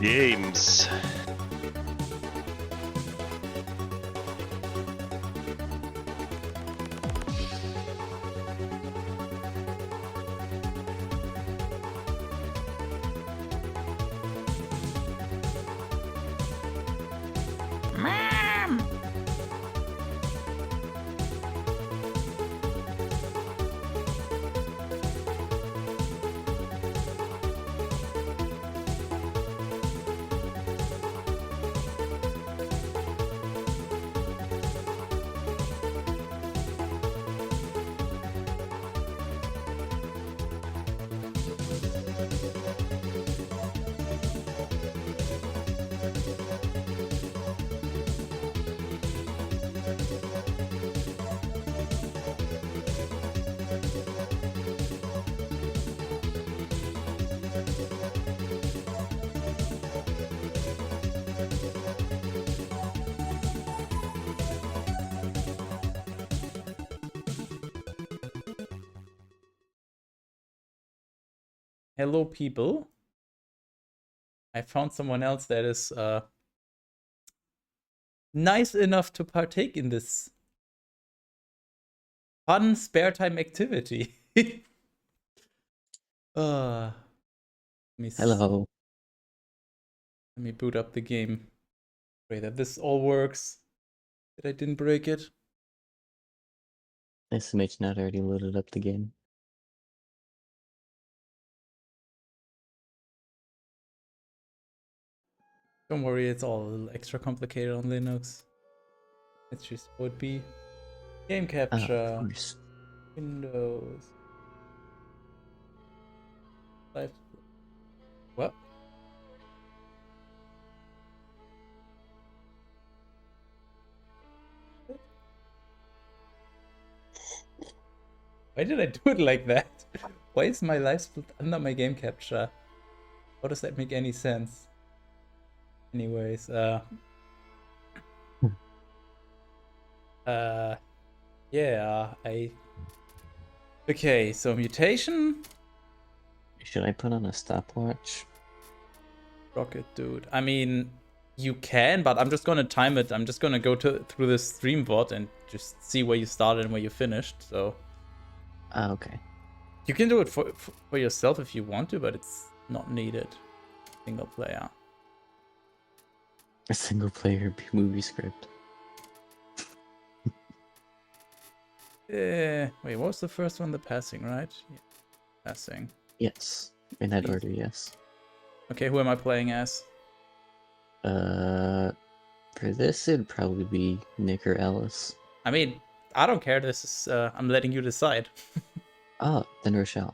Games. Hello, people. I found someone else that is nice enough to partake in this fun spare time activity. Let Hello. me boot up the game. Pray that this all works. That I didn't break it. Nice to make not already loaded up the game. Don't worry, it's all a little extra complicated on Linux. It's just would be game capture, Of course. Windows, live. What? Why did I do it like that? Why is my live split under my game capture? How does that make any sense? Anyways, yeah, okay, so mutation, Should I put on a stopwatch? RocketDude. I mean, you can, but I'm just gonna time it. I'm just gonna go through the stream bot and just see where you started and where you finished. So Okay. you can do it for yourself if you want to, but it's not needed. Single player. A single player movie script. Wait, what was the first one? The passing, right? Yeah, passing. Yes. In that Please. order, yes. Okay, who am I playing as? For this, it'd probably be Nick or Alice. I mean, I don't care. This is I'm letting you decide. Oh, then Rochelle.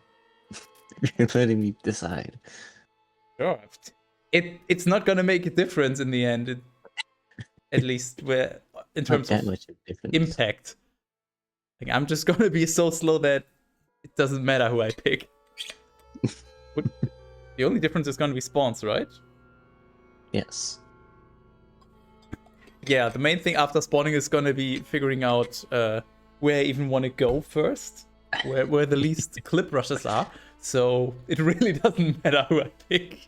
You're letting me decide. Sure. It's not gonna make a difference in the end. At least where in terms Not that of much of a difference. impact. Like, I'm just gonna be so slow that it doesn't matter who I pick. The only difference is gonna be spawns, right? Yes. Yeah, the main thing after spawning is gonna be figuring out where I even want to go first, where the least clip rushes are. So it really doesn't matter who I pick.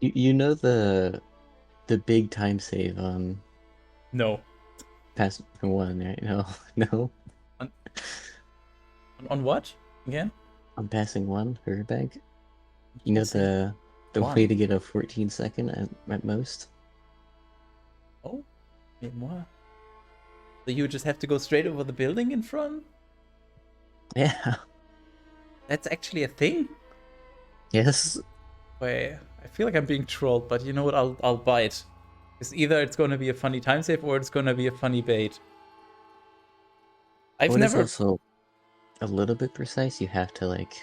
You know the big time save on No. Pass 1, right? No. No. On what again? On passing 1, Herbag. You know Passing the one. way to get a 14-second at most? Oh, wait, what? So you just have to go straight over the building in front? Yeah. That's actually a thing? Yes. Wait, I feel like I'm being trolled, but you know what? I'll buy it. Because either it's gonna be a funny time save or it's gonna be a funny bait. I've Well, never. it's also a little bit precise. You have to like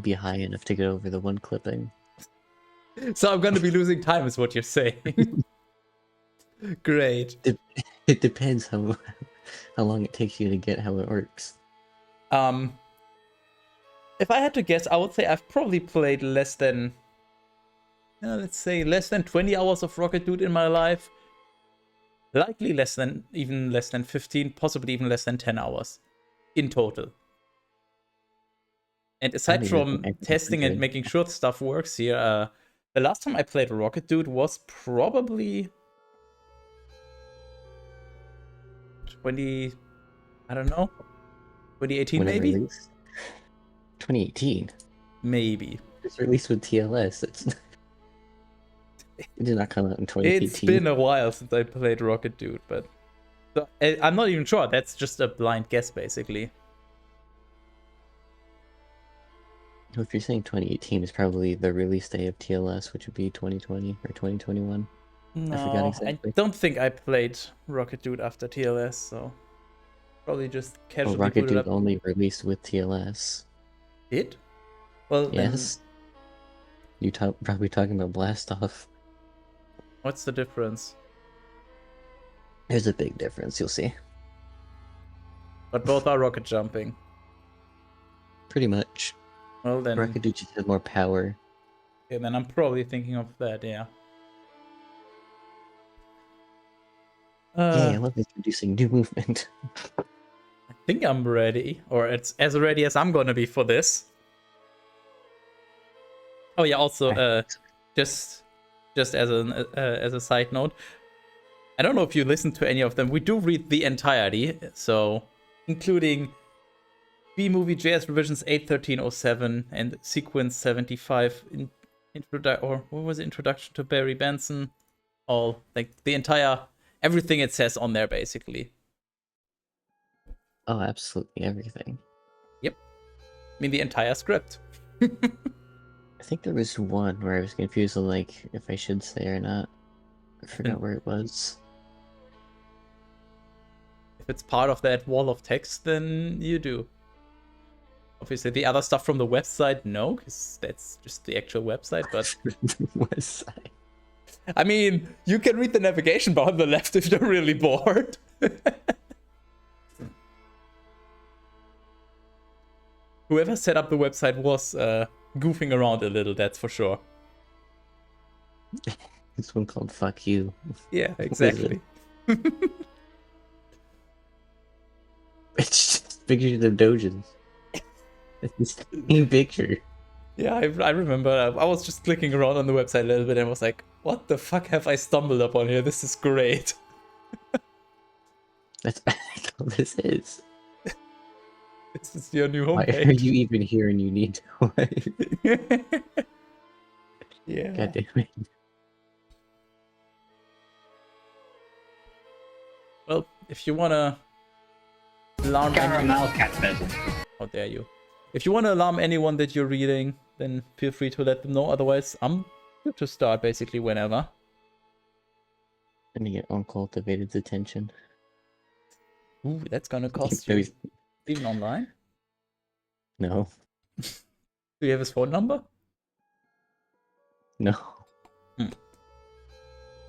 be high enough to get over the one clipping. So I'm gonna be losing time, is what you're saying. Great. It depends how long it takes you to get how it works. If I had to guess, I would say I've probably played less than, let's say less than 20 hours of RocketDude in my life. Likely even less than 15, possibly even less than 10 hours in total. And aside from testing and making sure stuff works here, The last time I played RocketDude was probably 20, I don't know, 2018 when it maybe? released. 2018. Maybe. It's released with TLS. It did not come out in 2018. It's been a while since I played RocketDude, but so, I'm not even sure. That's just a blind guess, basically. Well, if you're saying 2018, it's probably the release day of TLS, which would be 2020 or 2021. No, I forgot exactly. I don't think I played RocketDude after TLS, so probably just casually Well, booted up. RocketDude only released with TLS. Did? Well, Yes. then You probably talking about Blastoff. what's the difference? There's a big difference, you'll see. But both are rocket jumping. Pretty much. Well, then... RocketDude just has more power. Okay, then I'm probably thinking of that, yeah. Yay, I love introducing new movement. I think I'm ready, or it's as ready as I'm gonna be for this. Oh yeah, also, just as a side note, I don't know if you listen to any of them. We do read the entirety, so including B-Movie JS revisions 8.13.07 and sequence 75 introduction to Barry Benson, all like the entire everything it says on there basically. Oh, absolutely everything. Yep. I mean the entire script. I think there was one where I was confused on like if I should say or not. I forgot where it was. If it's part of that wall of text, then you do. Obviously, the other stuff from the website, no, because that's just the actual website, but... website. I mean, you can read the navigation bar on the left if you're really bored. Whoever set up the website was goofing around a little, that's for sure. This one called Fuck You. Yeah, exactly. It's just pictures of dojins. It's the same picture. Yeah, I remember. I was just clicking around on the website a little bit and was like, what the fuck have I stumbled upon here? This is great. That's all this is. This is your new homepage. Why are you even here and you need to? Yeah. God damn it. Well, if you wanna alarm Caramel cat pheasant. How dare you? If you wanna alarm anyone that you're reading, then feel free to let them know. Otherwise, I'm good to start basically whenever. Gonna get uncultivated attention. Ooh, that's gonna cost you. Even online? No. Do you have his phone number? No.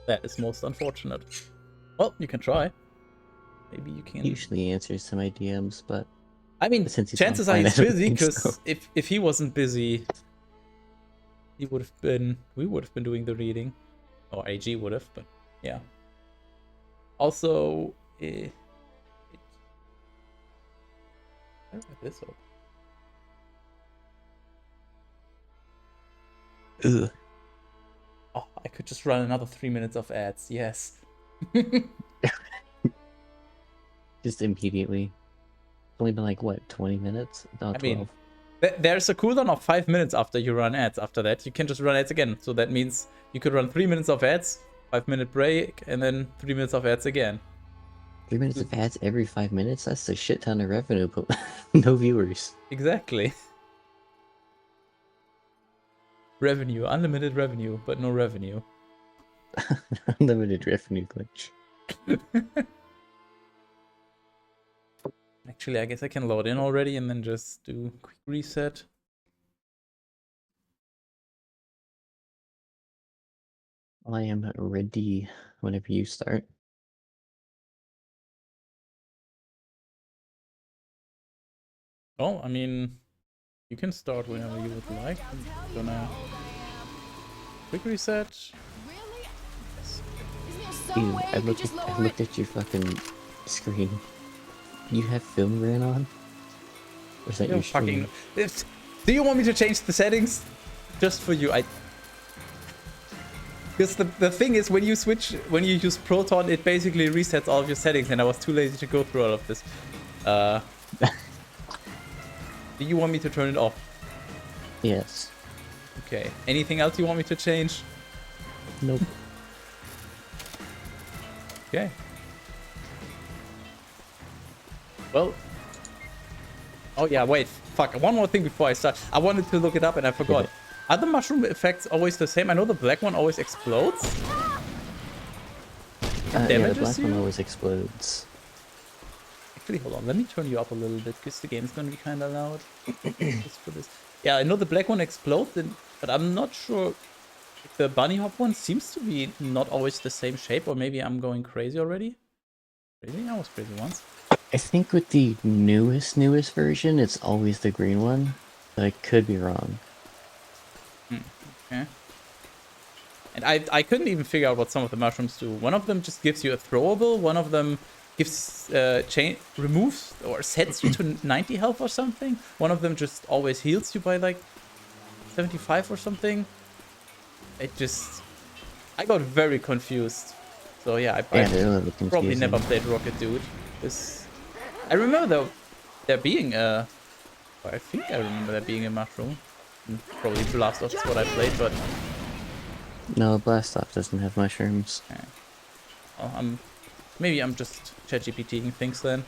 That is most unfortunate. Well, you can try. Maybe you can. He usually answers to my DMs, but I mean, since he's chances are online, he's I don't busy, think because so. if he wasn't busy, we would have been doing the reading. Or AG would have, but yeah. Also, I don't have this open. Ugh. Oh, I could just run another 3 minutes of ads, yes. Just immediately. It's only been like, what, 20 minutes? No, 12. I mean, there's a cooldown of 5 minutes after you run ads. After that, you can just run ads again. So that means you could run 3 minutes of ads, 5-minute break, and then 3 minutes of ads again. 3 minutes of ads every 5 minutes? That's a shit ton of revenue, but no viewers. Exactly. Revenue, unlimited revenue, but no revenue. Unlimited revenue glitch. Actually, I guess I can load in already and then just do quick reset. I am ready whenever you start. Oh, I mean, you can start whenever you would like. I'm gonna quick reset. Ew, I looked at your fucking screen. You have film ran on? Or is that your stream? Do you want me to change the settings? Just for you, Because the thing is, when you use Proton, it basically resets all of your settings, and I was too lazy to go through all of this. Do you want me to turn it off? Yes. Okay. Anything else you want me to change? Nope. Okay. Well. Oh yeah, wait. Fuck. One more thing before I start. I wanted to look it up and I forgot. Are the mushroom effects always the same? I know the black one always explodes. Yeah, the black one always explodes. Actually, hold on. Let me turn you up a little bit because the game's gonna be kind of loud. Just for this. Yeah, I know the black one explodes, but I'm not sure. The bunny hop one seems to be not always the same shape, or maybe I'm going crazy already. Crazy? I was crazy once. I think with the newest version, it's always the green one, but I could be wrong. Okay. And I couldn't even figure out what some of the mushrooms do. One of them just gives you a throwable. One of them gives removes or sets you to 90 health or something. One of them just always heals you by like 75 or something. I got very confused. So yeah, I probably never played RocketDude. I remember there being a... I think I remember there being a mushroom. And probably Blast Off is what I played, but... No, Blast Off doesn't have mushrooms. Okay. Well, maybe I'm just ChatGPTing things then.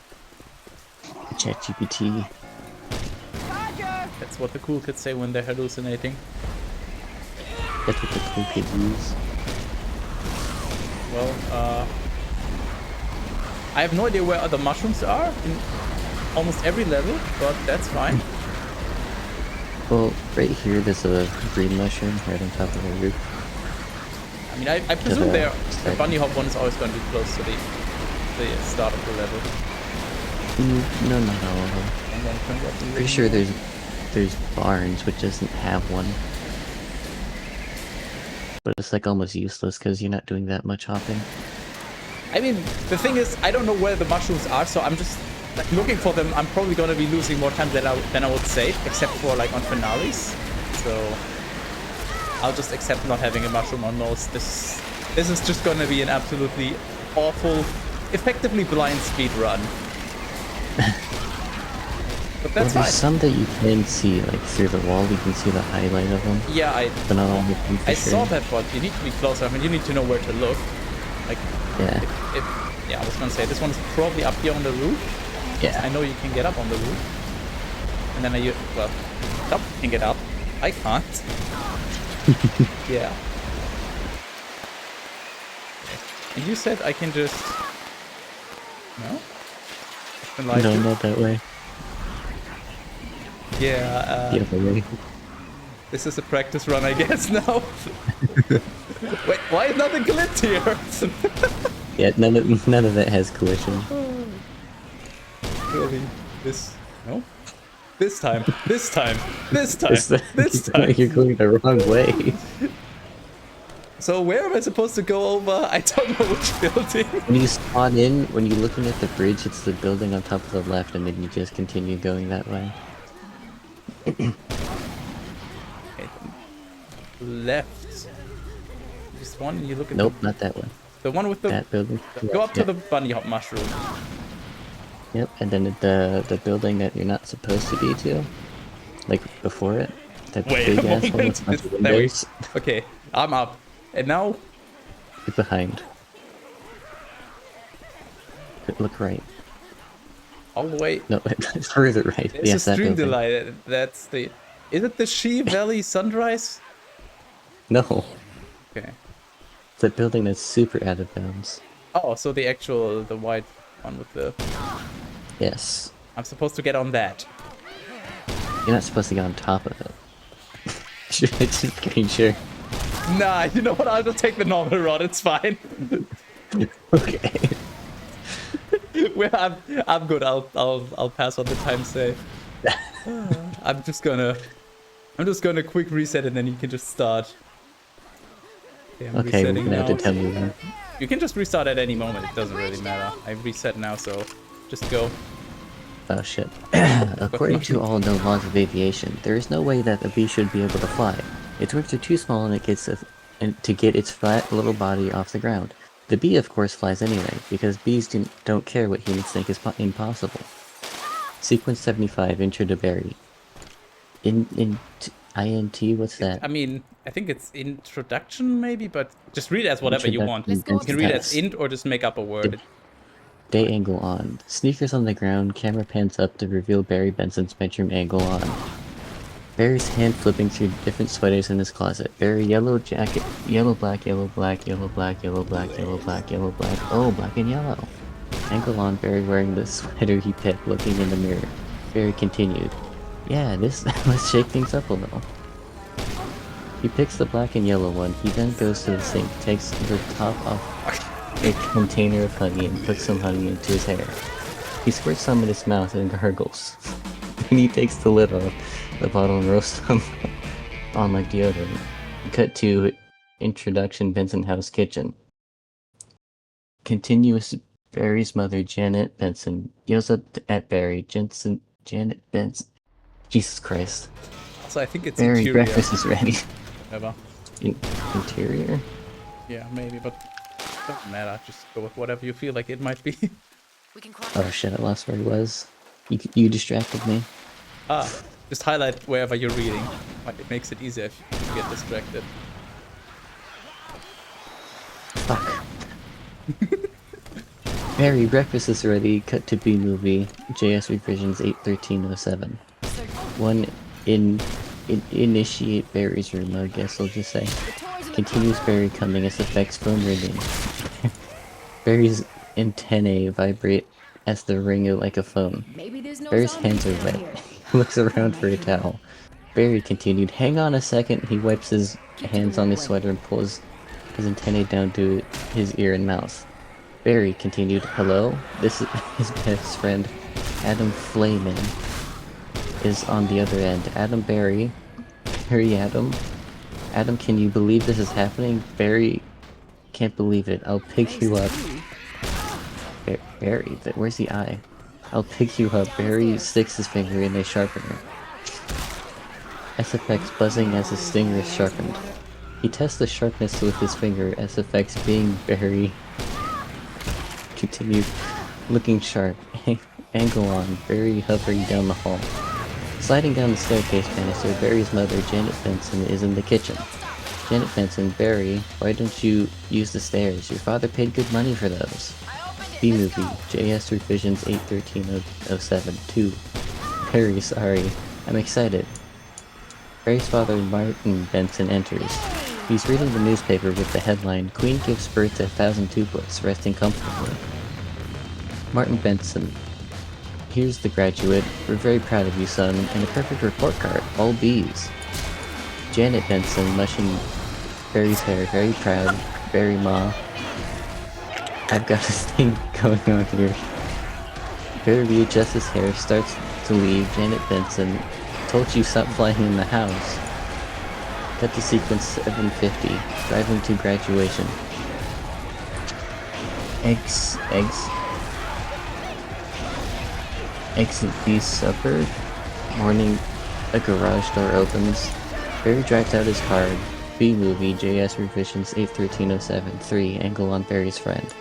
ChatGPT. That's what the cool kids say when they're hallucinating. That's what the cool kids use. Well, I have no idea where other mushrooms are in almost every level, but that's fine. Well, right here there's a green mushroom right on top of the roof. I mean, I presume the bunny hop one is always going to be close to the start of the level. No, not all of them. I'm pretty sure there's barns which doesn't have one. But it's like almost useless because you're not doing that much hopping. I mean, the thing is, I don't know where the mushrooms are, so I'm just like looking for them. I'm probably going to be losing more time than I would save, except for like on finales. So I'll just accept not having a mushroom on most. This is just going to be an absolutely awful, effectively blind speed run. But that's fine. There's some that you can see, like through the wall, you can see the highlight of them. Yeah, but not all of them for I sure. saw that, but you need to be closer. I mean, you need to know where to look. Like, yeah. Yeah, I was gonna say this one is probably up here on the roof. Yeah. I know you can get up on the roof. And then well, Top can get up. I can't. Yeah. And you said I can just... No? No, not that way. Yeah, this is a practice run, I guess, now. Wait, why is nothing clipped here? Yeah, none of it has collision. Really? No? This time. This time. You're going the wrong way. So where am I supposed to go over? I don't know which building. When you spawn in, when you're looking at the bridge, it's the building on top of the left, and then you just continue going that way. Okay. Left. Just one, and you look at Nope, not that one. The one with that building. Go up to the bunny hop mushroom. Yep, and then the building that you're not supposed to be to, like before it. That big ass one with a bunch of windows. Okay, I'm up, and now. Look behind. Look right. All the way. No, further right. It's yes, a stream delay. That's the. Is it the She Valley Sunrise? No. Okay. It's a building that's super out of bounds. Oh, so the white one with the... Yes. I'm supposed to get on that. You're not supposed to get on top of it. Should I just getting sure? Nah, you know what? I'll just take the normal route. It's fine. Okay. Well, I'm good. I'll pass on the time save. I'm just gonna quick reset and then you can just start. Okay, we're gonna have to tell me that. You can just restart at any moment. It doesn't really matter. I reset now, so just go. Oh shit. According to all known laws of aviation, there is no way that a bee should be able to fly. Its wings are too small and it gets and to get its flat little body off the ground. The bee, of course, flies anyway, because bees don't care what humans think is impossible. Sequence 75, Intro to Berry. INT, what's that? I mean, I think it's introduction maybe, but just read it as whatever you want. You can read it as int or just make up a word. Day angle on. Sneakers on the ground, camera pans up to reveal Barry Benson's bedroom angle on. Barry's hand flipping through different sweaters in his closet. Barry, yellow jacket, yellow, black, yellow, black, yellow, black, yellow, black, yellow, black, yellow, black. Oh, black and yellow. Angle on, Barry wearing the sweater he picked, looking in the mirror. Barry continued. Yeah, let's shake things up a little. He picks the black and yellow one. He then goes to the sink, takes the top off a container of honey and puts some honey into his hair. He squirts some in his mouth and gargles. Then he takes the lid off the bottle and roasts them on like deodorant. Cut to introduction Benson House kitchen. Continuous Barry's mother, Janet Benson, yells up at Barry. Janet Benson. Jesus Christ. So I think it's Barry, interior. breakfast is ready. Whatever. Interior? Yeah, maybe, but doesn't matter. Just go with whatever you feel like it might be. Oh shit, I lost where he was. You distracted me. Just highlight wherever you're reading. It makes it easier if you get distracted. Fuck. Barry, breakfast is ready. Cut to B movie. JS revisions 81307. One initiate Barry's room, I guess I'll just say. Continues Barry coming as effects phone ringing. Barry's antennae vibrate as they ring like a phone. Barry's hands are wet. He looks around for a towel. Barry continued, hang on a second. He wipes his hands on his sweater and pulls his antennae down to his ear and mouth. Barry continued, hello? This is his best friend, Adam Flayman, is on the other end. Adam, Barry, Adam, can you believe this is happening? Barry can't believe it. I'll pick you up. Barry, where's the eye? I'll pick you up. Barry sticks his finger in a sharpener. SFX buzzing as his stinger is sharpened. He tests the sharpness with his finger. SFX being Barry continued looking sharp. Angle on. Barry hovering down the hall. Sliding down the staircase banister, Barry's mother, Janet Benson, is in the kitchen. Janet Benson, Barry, why don't you use the stairs? Your father paid good money for those. B-movie, JS revisions 81307, 2. Barry, sorry. I'm excited. Barry's father, Martin Benson, enters. He's reading the newspaper with the headline, Queen gives birth to 1,000 tuplets, resting comfortably. Martin Benson, here's the graduate. We're very proud of you, son, and a perfect report card. All B's. Janet Benson, mushing Barry's hair, very proud. Barry Ma. I've got this thing going on here. Barry readjusts his hair, starts to leave. Janet Benson, told you stop flying in the house. Cut to sequence 750, driving to graduation. Exit the suburb. Morning, a garage door opens. Barry drives out his car. B-movie, JS revisions 81307, 3, angle on Barry's friend.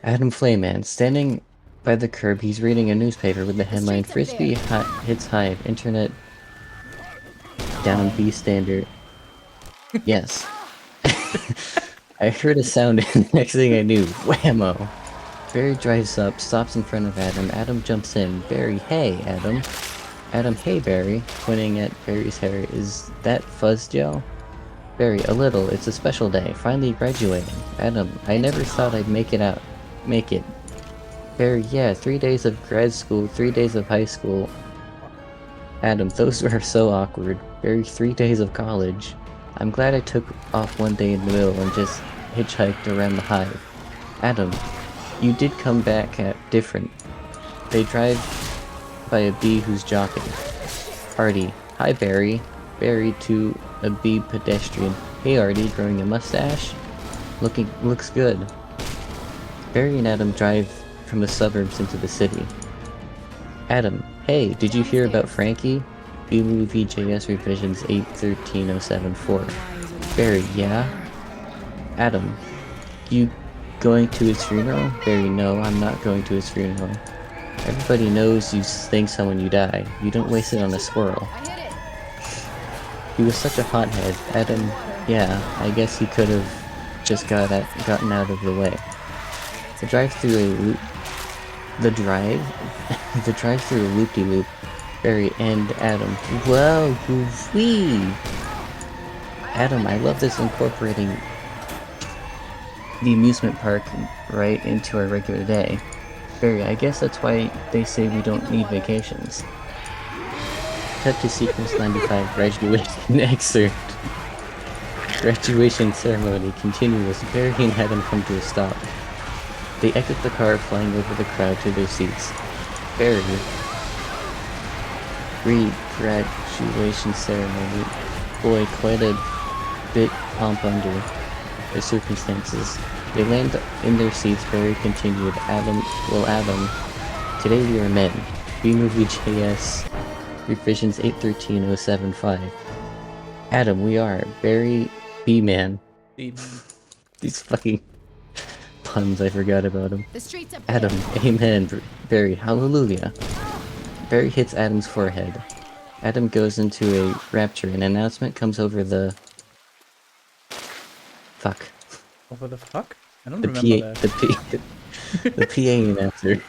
Adam Flayman, standing by the curb, he's reading a newspaper with the headline, Frisbee hits hive, internet down B standard. Yes. I heard a sound and the next thing I knew, whammo. Barry drives up, stops in front of Adam. Adam jumps in. Barry, hey, Adam. Adam, hey, Barry. Pointing at Barry's hair, is that fuzz gel? Barry, a little. It's a special day. Finally graduating. Adam, I never thought I'd make it. Barry, yeah, 3 days of grad school, 3 days of high school. Adam, those were so awkward. Barry, 3 days of college. I'm glad I took off one day in the middle and just hitchhiked around the hive. Adam, you did come back at different. They drive by a bee who's jockeying. Artie, hi Barry. Barry to a bee pedestrian. Hey Artie, growing a mustache? Looks good. Barry and Adam drive from the suburbs into the city. Adam, hey, did you hear about Frankie? B-movie JS revisions 81307-4. Barry, yeah? Adam, you going to his funeral? Barry, no, I'm not going to his funeral. Everybody knows you sting someone you die. You don't waste it on a squirrel. He was such a hothead. Adam, yeah, I guess he could have just gotten out of the way. The drive-through a loop... The drive-through a loop-de-loop. Barry and Adam. Whoa, wee! Adam, I love this incorporating the amusement park right into our regular day. Barry, I guess that's why they say we don't need vacations. Cut to sequence 95, graduation excerpt. Graduation ceremony continues. Barry and Adam come to a stop. They exit the car, flying over the crowd to their seats. Barry. Graduation ceremony. Boy, quite a bit pomp under the circumstances. They land in their seats. Barry continued. Adam, today we are men. B-Movie JS Revisions 813-075. Adam, we are. Barry, B-Man. B-Man. These fucking puns, I forgot about them. Adam, amen. Barry, hallelujah. Barry hits Adam's forehead. Adam goes into a rapture. An announcement comes over the... Fuck. Over the fuck? I don't remember that. The PA announcer.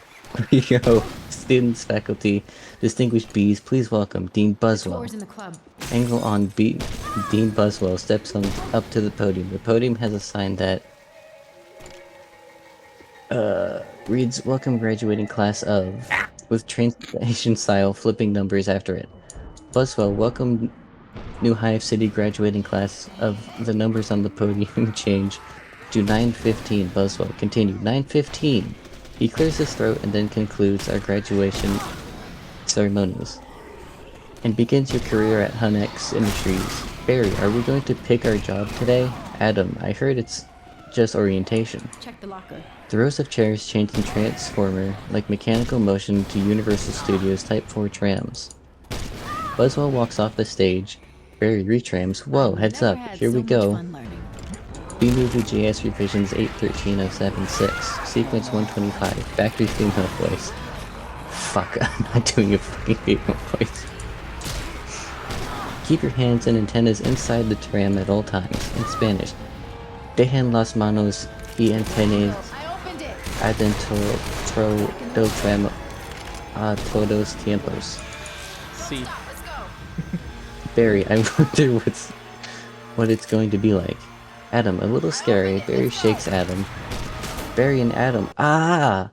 Yo, students, faculty, distinguished Bs, please welcome Dean Buswell. Angle on B. Dean Buswell steps up to the podium. The podium has a sign that reads "Welcome graduating class of," with translation style flipping numbers after it. Buswell, welcome New Hive City graduating class of. The numbers on the podium change to 915. Buswell continued. 915. He clears his throat and then concludes our graduation ceremonies. And begins your career at Hunex Industries. Barry, are we going to pick our job today? Adam, I heard it's just orientation. Check the locker. The rows of chairs change in Transformer like mechanical motion to Universal Studios Type 4 trams. Buswell walks off the stage. Barry retrams. Whoa, heads up, here we go. B-Movie JS Revisions 813-076, Sequence 125, Factory Female Voice. Fuck, I'm not doing a fucking female voice. Keep your hands and antennas inside the tram at all times, in Spanish. Dejen las manos y antenas adentro del tram a todos tiempos. See. Barry, I wonder what it's going to be like. Adam, a little scary. Barry shakes Adam. Barry and Adam. Ah!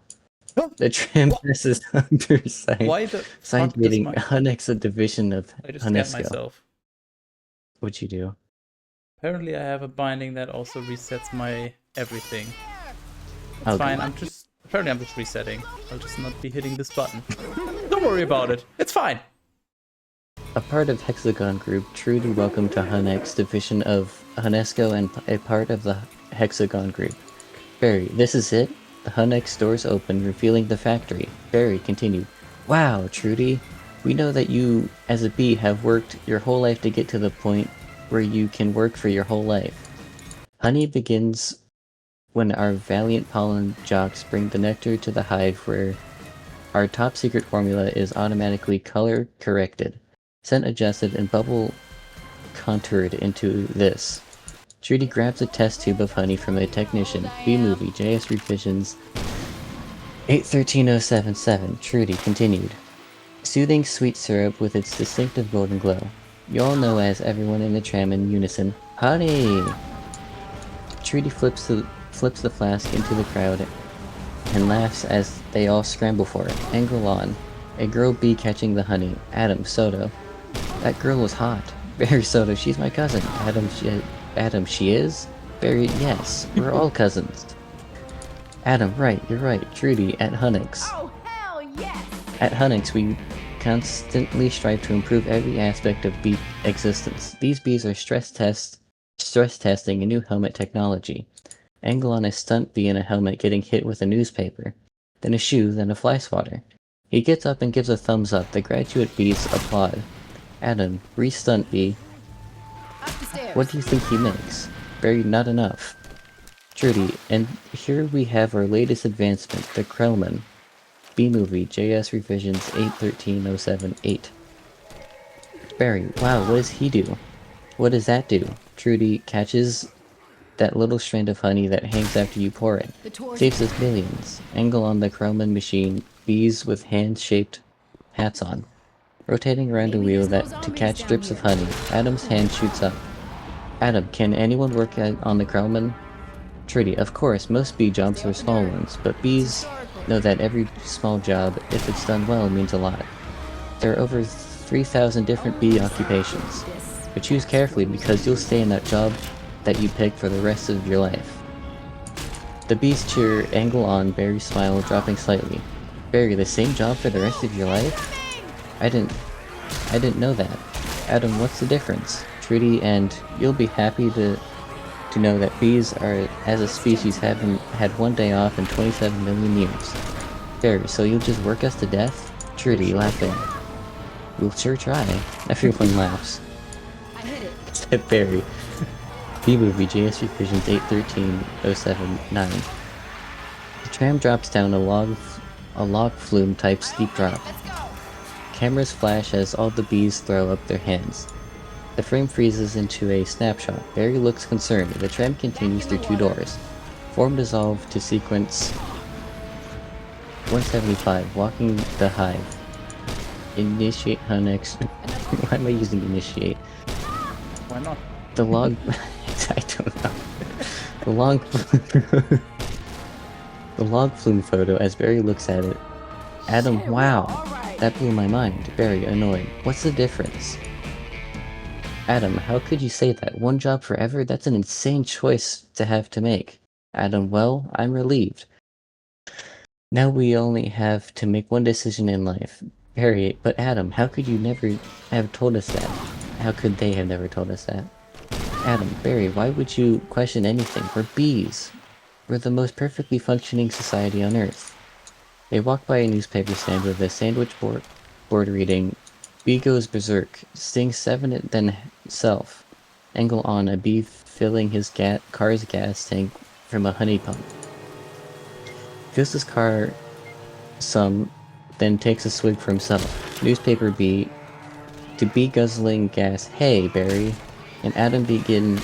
The tram passes under sign. Why the sign fuck does reading my... Hunex, a division of I just scared Hunesco. myself. What'd you do? Apparently I have a binding that also resets my everything. It's Oh, fine, God. Apparently I'm just resetting. I'll just not be hitting this button. Don't worry about it. It's fine. A part of Hexagon Group, truly welcome to Hunex, division of Hunesco and a part of the Hexagon Group. Barry, this is it? The Hunex doors open, revealing the factory. Barry continued. Wow, Trudy. We know that you, as a bee, have worked your whole life to get to the point where you can work for your whole life. Honey begins when our valiant pollen jocks bring the nectar to the hive where our top secret formula is automatically color corrected, scent adjusted, and bubble contoured into this. Trudy grabs a test tube of honey from a technician. B-Movie, JS Revisions 813-077. Trudy continued. Soothing sweet syrup with its distinctive golden glow. You all know as everyone in the tram in unison, honey! Trudy flips the flask into the crowd and laughs as they all scramble for it. Angle on. A girl bee catching the honey. Adam, Soto. That girl was hot. Barry, Soto, she's my cousin. Adam, she is? Barry, yes. We're all cousins. Adam, right, you're right. Trudy, at Hunex. Oh, hell yes! At Hunex, we constantly strive to improve every aspect of bee existence. These bees are stress testing a new helmet technology. Angle on a stunt bee in a helmet getting hit with a newspaper, then a shoe, then a fly swatter. He gets up and gives a thumbs up. The graduate bees applaud. Adam, re-stunt bee. Up to What do you think he makes? Barry, not enough. Trudy, and here we have our latest advancement, the Krellman. B-Movie, JS Revisions 8.13.07.8. Barry, wow, what does he do? What does that do? Trudy catches that little strand of honey that hangs after you pour it. Saves us millions. Angle on the Krellman machine, bees with hand-shaped hats on. Rotating around a wheel to catch strips of honey. Adam's hand shoots up. Adam, can anyone work on the Krellman? Trudy, of course, most bee jobs are small ones, but bees know that every small job, if it's done well, means a lot. There are over 3,000 different bee occupations, but choose carefully because you'll stay in that job that you pick for the rest of your life. The bees cheer, angle on, Barry's smile dropping slightly. Barry, the same job for the rest of your life? I didn't know that. Adam, what's the difference? Trudy, and you'll be happy to know that bees are, as a species, haven't had one day off in 27 million years. Barry, so you'll just work us to death? Trudy, laughing. We'll sure try. Everyone laughs. Said Barry. B-Movie, JS Revisions 8.13.07.9. The tram drops down a log flume type steep drop. Cameras flash as all the bees throw up their hands. The frame freezes into a snapshot. Barry looks concerned. The tram continues through 2 doors. Form dissolve to sequence 175, walking the hive. Initiate Hunex. Why am I using initiate? Why not? The log... I don't know. The log flume photo as Barry looks at it. Adam, wow! That blew my mind. Barry, annoyed. What's the difference? Adam, how could you say that? One job forever? That's an insane choice to have to make. Adam, well, I'm relieved. Now we only have to make one decision in life. Barry, but Adam, how could you never have told us that? How could they have never told us that? Adam, Barry, why would you question anything? We're bees. We're the most perfectly functioning society on Earth. They walk by a newspaper stand with a sandwich board reading, Bee goes berserk, stings 7 then self. Angle on a bee filling his car's gas tank from a honey pump. Fills his car some, then takes a swig for himself. Newspaper bee to bee guzzling gas. Hey, Barry. And Adam begin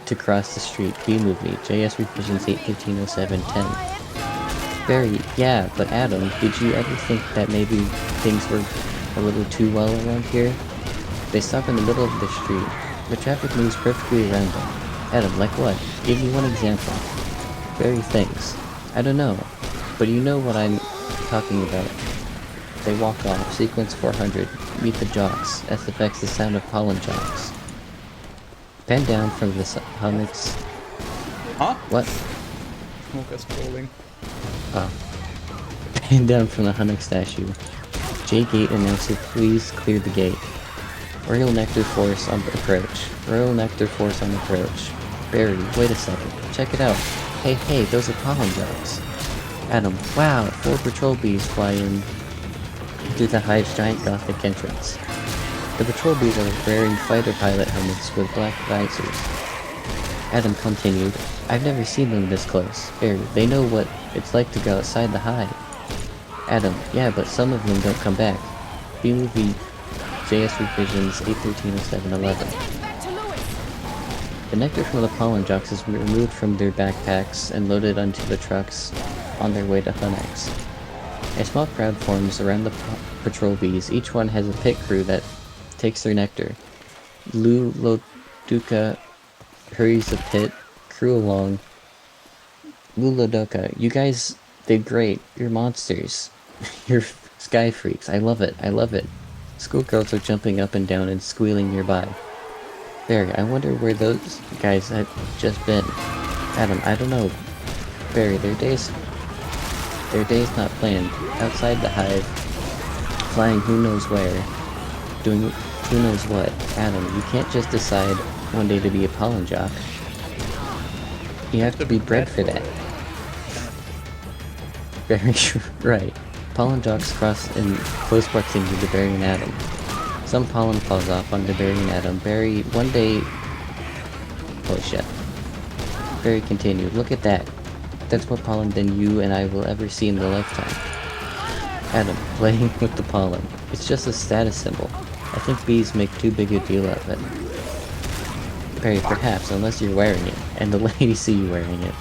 to cross the street. B-Movie, JS Revisions 8.13.07.10. Barry, yeah, but Adam, did you ever think that maybe things were a little too well around here? They stop in the middle of the street. The traffic moves perfectly around them. Adam, like what? Give me one example. Barry thinks. I don't know, but you know what I'm talking about. They walk off. Sequence 400. Meet the jocks. S affects the sound of pollen jocks. Pen down from the hummocks. Huh? What? Smoke is scrolling. Oh. Pen down from the hummock statue. J Gate announcer, please clear the gate. Royal Nectar Force on approach. Royal Nectar Force on approach. Barry, wait a second. Check it out. Hey, those are pollen jocks. Adam, wow, 4 patrol bees fly in through the hive's giant gothic entrance. The patrol bees are wearing fighter pilot helmets with black visors. Adam continued, I've never seen them this close. Barry, they know what it's like to go outside the hive. Adam, yeah, but some of them don't come back. B-Movie JS Revisions 8.13.07.11. The nectar from the pollen jocks is removed from their backpacks and loaded onto the trucks on their way to Hunex. A small crowd forms around the patrol bees. Each one has a pit crew that takes their nectar. Lou Loduca hurries the pit crew along. Lou Loduca, you guys did great. You're monsters. You're sky freaks. I love it. Schoolgirls are jumping up and down and squealing nearby. Barry, I wonder where those guys have just been. Adam, I don't know. Barry, their day's not planned. Outside the hive, flying who knows where, doing who knows what. Adam, you can't just decide one day to be a pollen jock. You have to be bred for that. Barry, right. Pollen jocks cross in close proximity to Barry and Adam. Some pollen falls off onto Barry and Adam. Barry, one day Oh shit. Barry continued, look at that. That's more pollen than you and I will ever see in the lifetime. Adam, playing with the pollen. It's just a status symbol. I think bees make too big a deal out of it. Barry, perhaps, unless you're wearing it, and the ladies see you wearing it.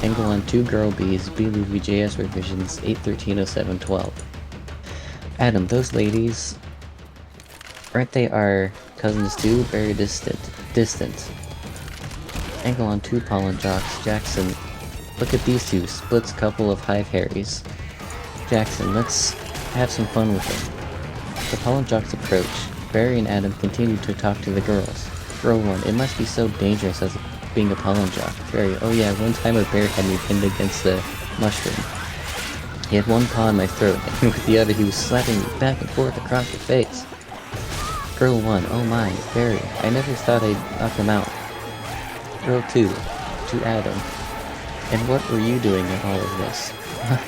Angle on 2 girl bees, B-Movie JS revisions 8.13.07.12. Adam, those ladies, aren't they our cousins too? Very distant. Angle on 2 pollen jocks, Jackson. Look at these two, splits couple of hive Harrys. Jackson, let's have some fun with them. The pollen jocks approach. Barry and Adam continue to talk to the girls. Girl 1, it must be so dangerous as being a pollen jock. Barry, oh yeah, one time a bear had me pinned against the mushroom. He had one paw in my throat, and with the other he was slapping me back and forth across the face. Girl 1, oh my, Barry, I never thought I'd knock him out. Girl 2, to Adam. And what were you doing in all of this?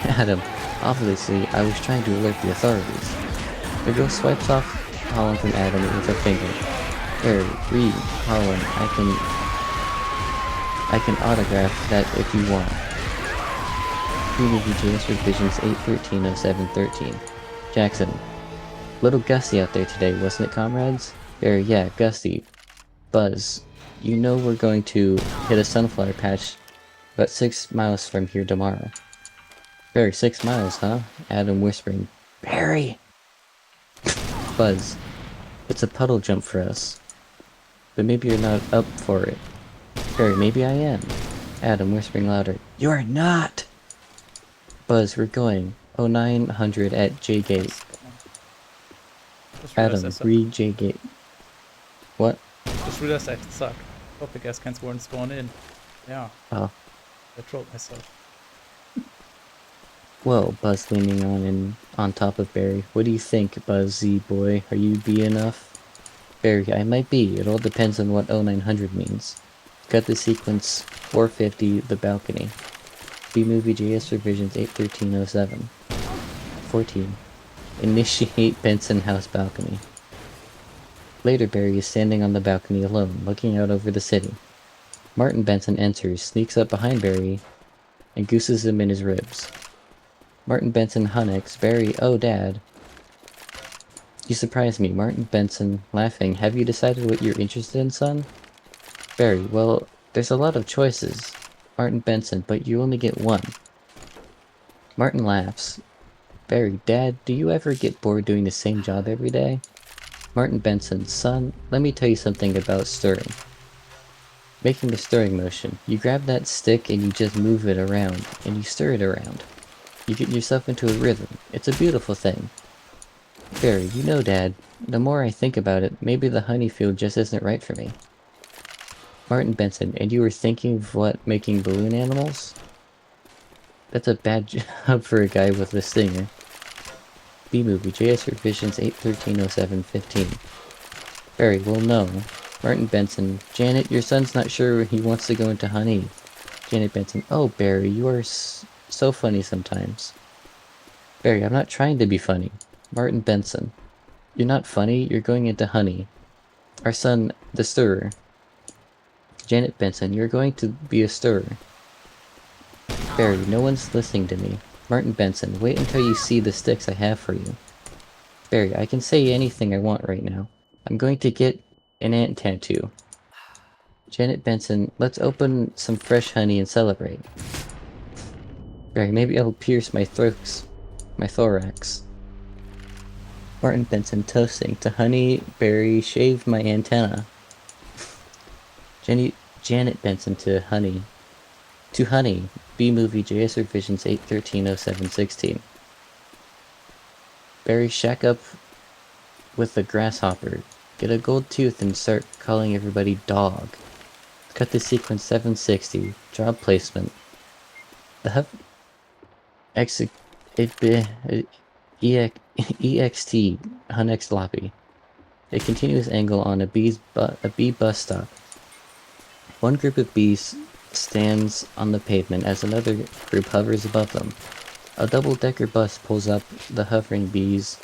Adam, obviously, I was trying to alert the authorities. The girl swipes off pollen from Adam with her finger. Barry, read, pollen, I can autograph that if you want. PVGS revisions 8.13.07.13. Jackson. Little gusty out there today, wasn't it, comrades? Barry, yeah, gusty. Buzz. You know we're going to hit a sunflower patch about 6 miles from here tomorrow. Barry, 6 miles, huh? Adam whispering. Barry! Buzz. It's a puddle jump for us. But maybe you're not up for it. Barry, maybe I am. Adam whispering louder. You are not! Buzz, we're going. 0900 at J-Gate. Adam, read J-Gate. What? Just realized I suck. Hope the gas cans weren't spawned in. Yeah. Oh. I trolled myself. Whoa, Buzz leaning on top of Barry. What do you think, Buzzy boy? Are you B enough? Barry, I might be. It all depends on what 0900 means. Cut the sequence 450, the balcony. B-Movie JS revisions 8.13.07. 14. Initiate Benson House balcony. Later, Barry is standing on the balcony alone, looking out over the city. Martin Benson enters, sneaks up behind Barry, and gooses him in his ribs. Martin Benson hunnecks. Barry, oh dad. You surprised me. Martin Benson, laughing. Have you decided what you're interested in, son? Barry, well, there's a lot of choices. Martin Benson, but you only get one. Martin laughs. Barry, Dad, do you ever get bored doing the same job every day? Martin Benson, son, let me tell you something about stirring. Making the stirring motion. You grab that stick and you just move it around, and you stir it around. You get yourself into a rhythm. It's a beautiful thing. Barry, you know, Dad, the more I think about it, maybe the honey field just isn't right for me. Martin Benson, and you were thinking of what, making balloon animals? That's a bad job for a guy with a stinger. B-Movie, JS revisions 8.13.07.15. Barry, well no. Martin Benson, Janet, your son's not sure he wants to go into honey. Janet Benson, oh Barry, you are so funny sometimes. Barry, I'm not trying to be funny. Martin Benson, you're not funny, you're going into honey. Our son, the stirrer. Janet Benson, you're going to be a stirrer. Barry, no one's listening to me. Martin Benson, wait until you see the sticks I have for you. Barry, I can say anything I want right now. I'm going to get an ant tattoo. Janet Benson, let's open some fresh honey and celebrate. Barry, maybe I'll pierce my thorax. Martin Benson, toasting to honey. Barry, shave my antenna. Janet Benson to honey. To honey. B-Movie JS revisions 8.13.07.16. Barry, shack up with the grasshopper. Get a gold tooth and start calling everybody dog. Cut the sequence 760. Job placement. The hub EXT Hunex Loppy. A continuous angle on a bee bus stop. One group of bees stands on the pavement as another group hovers above them. A double-decker bus pulls up. The hovering bees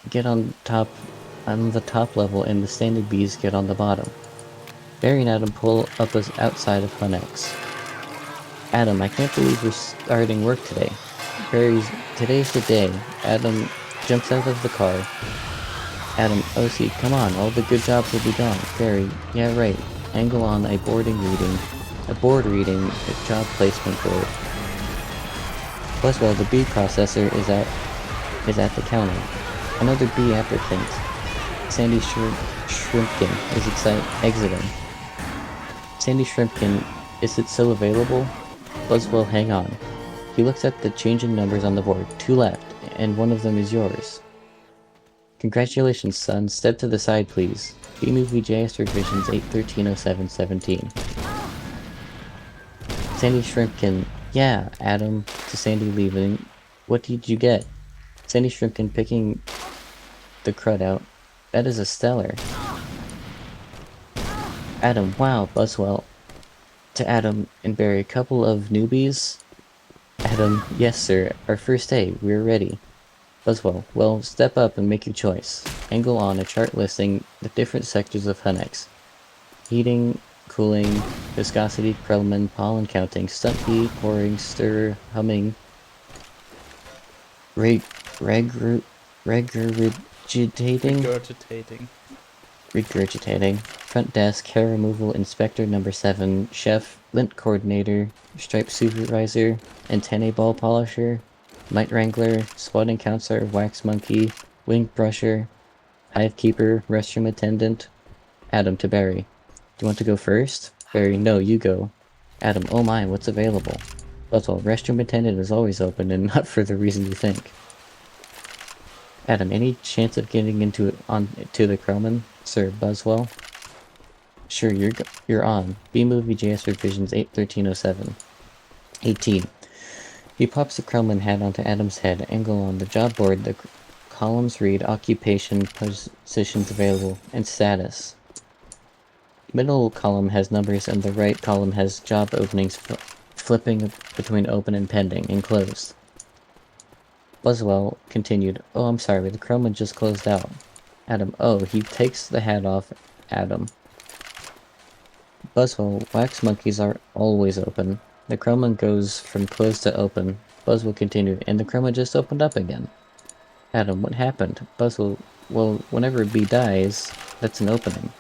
get on the top level, and the standing bees get on the bottom. Barry and Adam pull up us outside of Hunex. Adam, I can't believe we're starting work today. Today's the day. Adam jumps out of the car. Adam, OC, come on, all the good jobs will be gone. Barry, yeah right. Angle on a board reading, a job placement board. Buzzwell, the B processor is at the counter. Another B applicant. Sandy Shrimpkin is exiting. Sandy Shrimpkin, is it still available? Buzzwell, hang on. He looks at the changing numbers on the board. 2 left, and one of them is yours. Congratulations, son. Step to the side, please. B-Movie JS Revisions 8130717. Sandy Shrimpkin. Yeah, Adam. To Sandy leaving. What did you get? Sandy Shrimpkin picking the crud out. That is a stellar. Adam. Wow, Buzzwell. To Adam and Barry. Couple of newbies? Adam. Yes, sir. Our first day. We're ready. Buzzwell, well, step up and make your choice. Angle on a chart listing the different sectors of Hunex. Heating, cooling, viscosity, Krellman, pollen counting, stunt bee, pouring, stir, humming, regurgitating, front desk, hair removal, inspector number 7, chef, lint coordinator, stripe supervisor, antennae ball polisher, Night Wrangler, Swatting Counselor, Wax Monkey, Wing Brusher, Hive Keeper, Restroom Attendant. Adam to Barry. Do you want to go first? Barry, no, you go. Adam, oh my, what's available? Buzzwell, Restroom Attendant is always open and not for the reason you think. Adam, any chance of getting to the Krellman? Sir, Buzzwell. Sure, you're on. B-Movie JS Revisions 81307. 18. He pops the Krellman hat onto Adam's head. Angle on the job board. The columns read occupation, positions available, and status. Middle column has numbers and the right column has job openings flipping between open and pending and closed. Buzzwell continued, oh, I'm sorry, the Krellman just closed out. Adam, oh, he takes the hat off. Adam. Buzzwell, wax monkeys are always open. The Krellman goes from closed to open. Buzzwell continued, and the Krellman just opened up again. Adam, what happened? Buzzwell, well, whenever B dies, that's an opening.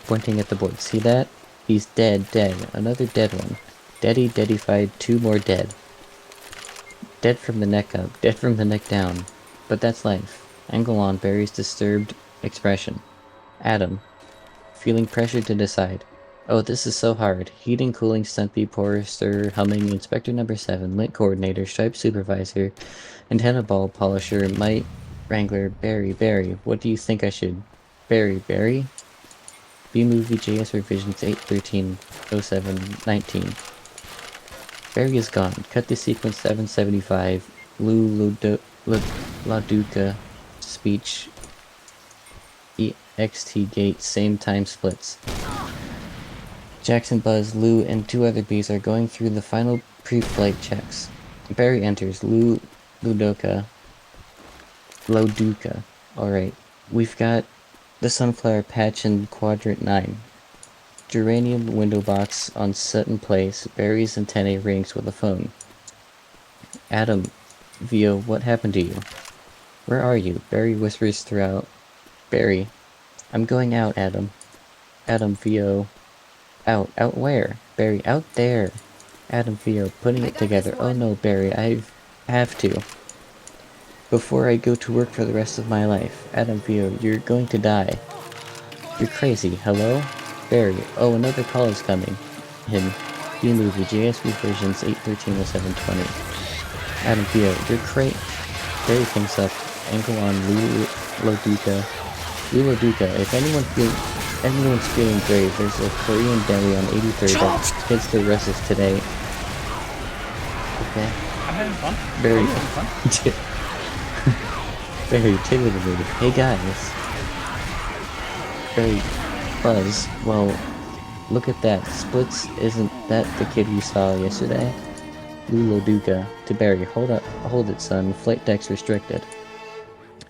Pointing at the board, see that? He's dead. Another dead one. Deadified, 2 more dead. Dead from the neck up, dead from the neck down. But that's life. Angle on Barry's disturbed expression. Adam, feeling pressured to decide. Oh, this is so hard. Heating, cooling, stunt bee, pourer, stir, humming, inspector number 7, lint coordinator, stripe supervisor, antenna ball polisher, mite, wrangler, Barry. What do you think I should? Barry? B-Movie JS Revisions 8130719. Barry is gone. Cut the sequence 775. Lou LaDuca speech. EXT gate same time splits. Jackson, Buzz, Lou, and 2 other bees are going through the final pre-flight checks. Barry enters. Loduca. Alright. We've got the sunflower patch in quadrant 9. Geranium window box on set in place. Barry's antennae rings with a phone. Adam. Vio, what happened to you? Where are you? Barry whispers throughout. Barry. I'm going out, Adam. Adam, Vio. Out where? Barry, out there. Adam, Vio, putting it together. Oh no, Barry, I have to. Before I go to work for the rest of my life. Adam, Vio, you're going to die. You're crazy. Hello? Barry, oh, another call is coming. Him. B-Movie, JS Revisions 8130720. Adam, Vio, you're crazy. Barry thinks up. Angle on Loduca. If anyone's feeling brave, there's a Korean deli on 83rd that hits the recess today. Okay. I'm having fun. Barry, Barry, take it away. Hey guys. Barry, Buzz, well, look at that. Splits, isn't that the kid we saw yesterday? Lou Loduca. To Barry, hold it, son. Flight deck's restricted.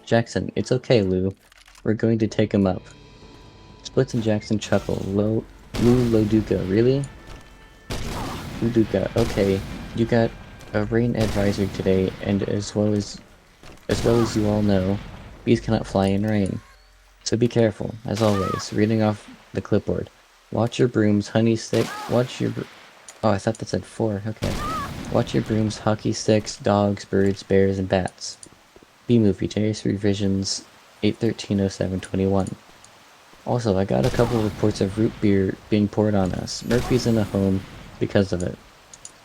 Jackson, it's okay, Lou. We're going to take him up. Splits and Jackson chuckle. Loduca, really? Loduca, okay. You got a rain advisory today, and as well as you all know, bees cannot fly in rain. So be careful, as always. Reading off the clipboard. Watch your brooms, honey stick. Oh, I thought that said 4. Okay. Watch your brooms, hockey sticks, dogs, birds, bears, and bats. B-movie, JS Revisions 8/13/07/21. Also, I got a couple reports of root beer being poured on us. Murphy's in a home because of it.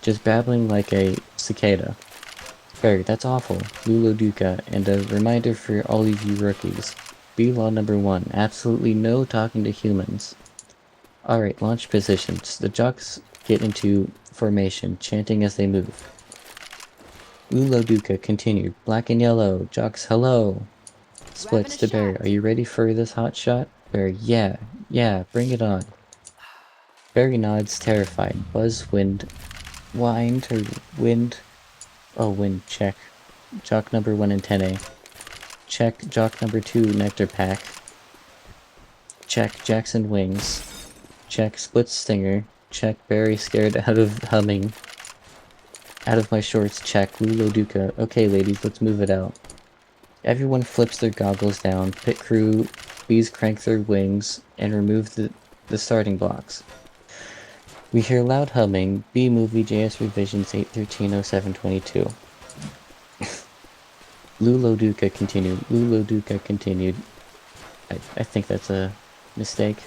Just babbling like a cicada. Barry, that's awful. Lulo Duca, and a reminder for all of you rookies. B-law number 1, absolutely no talking to humans. Alright, launch positions. The jocks get into formation, chanting as they move. Lulo Duca continued. Black and yellow. Jocks, hello. Splits to Barry. Are you ready for this hot shot? Barry, yeah, bring it on. Barry nods, terrified. Buzz, wind, Oh, wind, check. Jock number 1 antennae. Check. Jock number 2 nectar pack. Check. Jackson wings. Check. Splits stinger. Check. Barry scared out of humming. Out of my shorts. Check. Lulo Duca. Okay, ladies, let's move it out. Everyone flips their goggles down. Pit crew, bees crank their wings, and remove the starting blocks. We hear loud humming. B-movie JS Revisions 8/13/07/22. Lulo Duca continued. Lulo Duca continued. I think that's a mistake.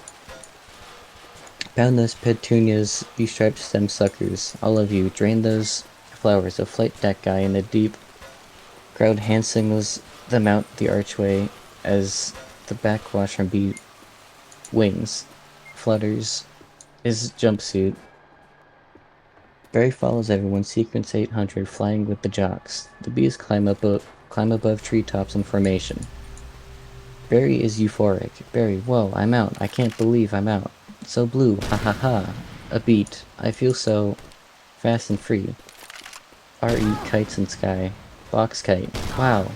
Pound those petunias, you striped stem suckers. All of you, drain those flowers. A flight deck guy in the deep crowd hand signals them out the archway as the backwash from bee wings flutters his jumpsuit. Barry follows everyone, sequence 800, flying with the jocks. The bees climb above treetops in formation. Barry is euphoric. Barry, whoa, I'm out. I can't believe I'm out. So blue, ha ha ha. A beat. I feel so fast and free. R.E. kites in sky. Box kite. Wow.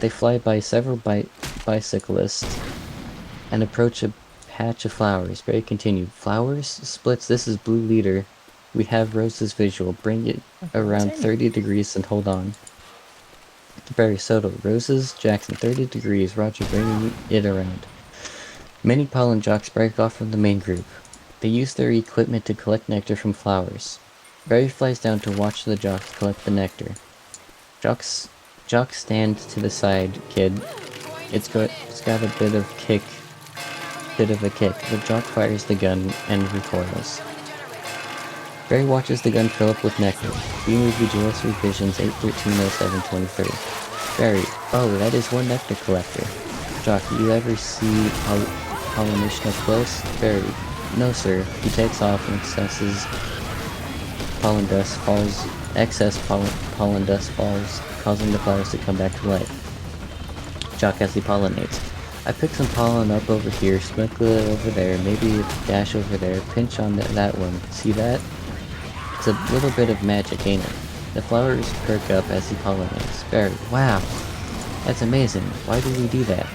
They fly by several bicyclists and approach a patch of flowers. Barry continued. Flowers? Splits, this is blue leader. We have Rose's visual. Bring it around 30 degrees and hold on. Barry Soto. Roses? Jackson. 30 degrees. Roger, bringing it around. Many pollen jocks break off from the main group. They use their equipment to collect nectar from flowers. Barry flies down to watch the jocks collect the nectar. Jocks stand to the side, kid. It's got a bit of a kick. The jock fires the gun and recoils. Barry watches the gun fill up with nectar. B-movie JS Revisions 8/13/07/23. Barry, oh, that is one nectar collector. Jock, you ever see pollination up close? Barry, no sir. He takes off and excess pollen dust falls, causing the flowers to come back to life. Jock as he pollinates. I pick some pollen up over here, sprinkle it over there, maybe a dash over there, pinch on that one. See that? It's a little bit of magic, ain't it? The flowers perk up as he pollinates. Barry, wow! That's amazing. Why do we do that?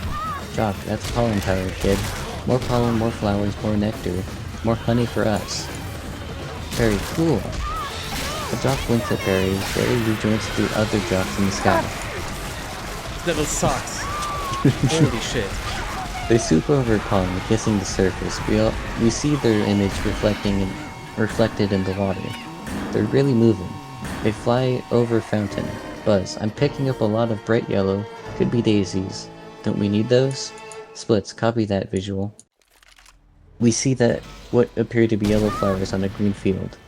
Jock, that's pollen power, kid. More pollen, more flowers, more nectar. More honey for us. Very cool. The jock blinks at Barry. Barry rejoins the other jocks in the sky. Level sucks. Holy shit. They swoop over pollen, kissing the surface. We see their image reflected in the water. They're really moving. They fly over fountain. Buzz, I'm picking up a lot of bright yellow. Could be daisies. Don't we need those? Splits, copy that visual. We see that what appear to be yellow flowers on a green field.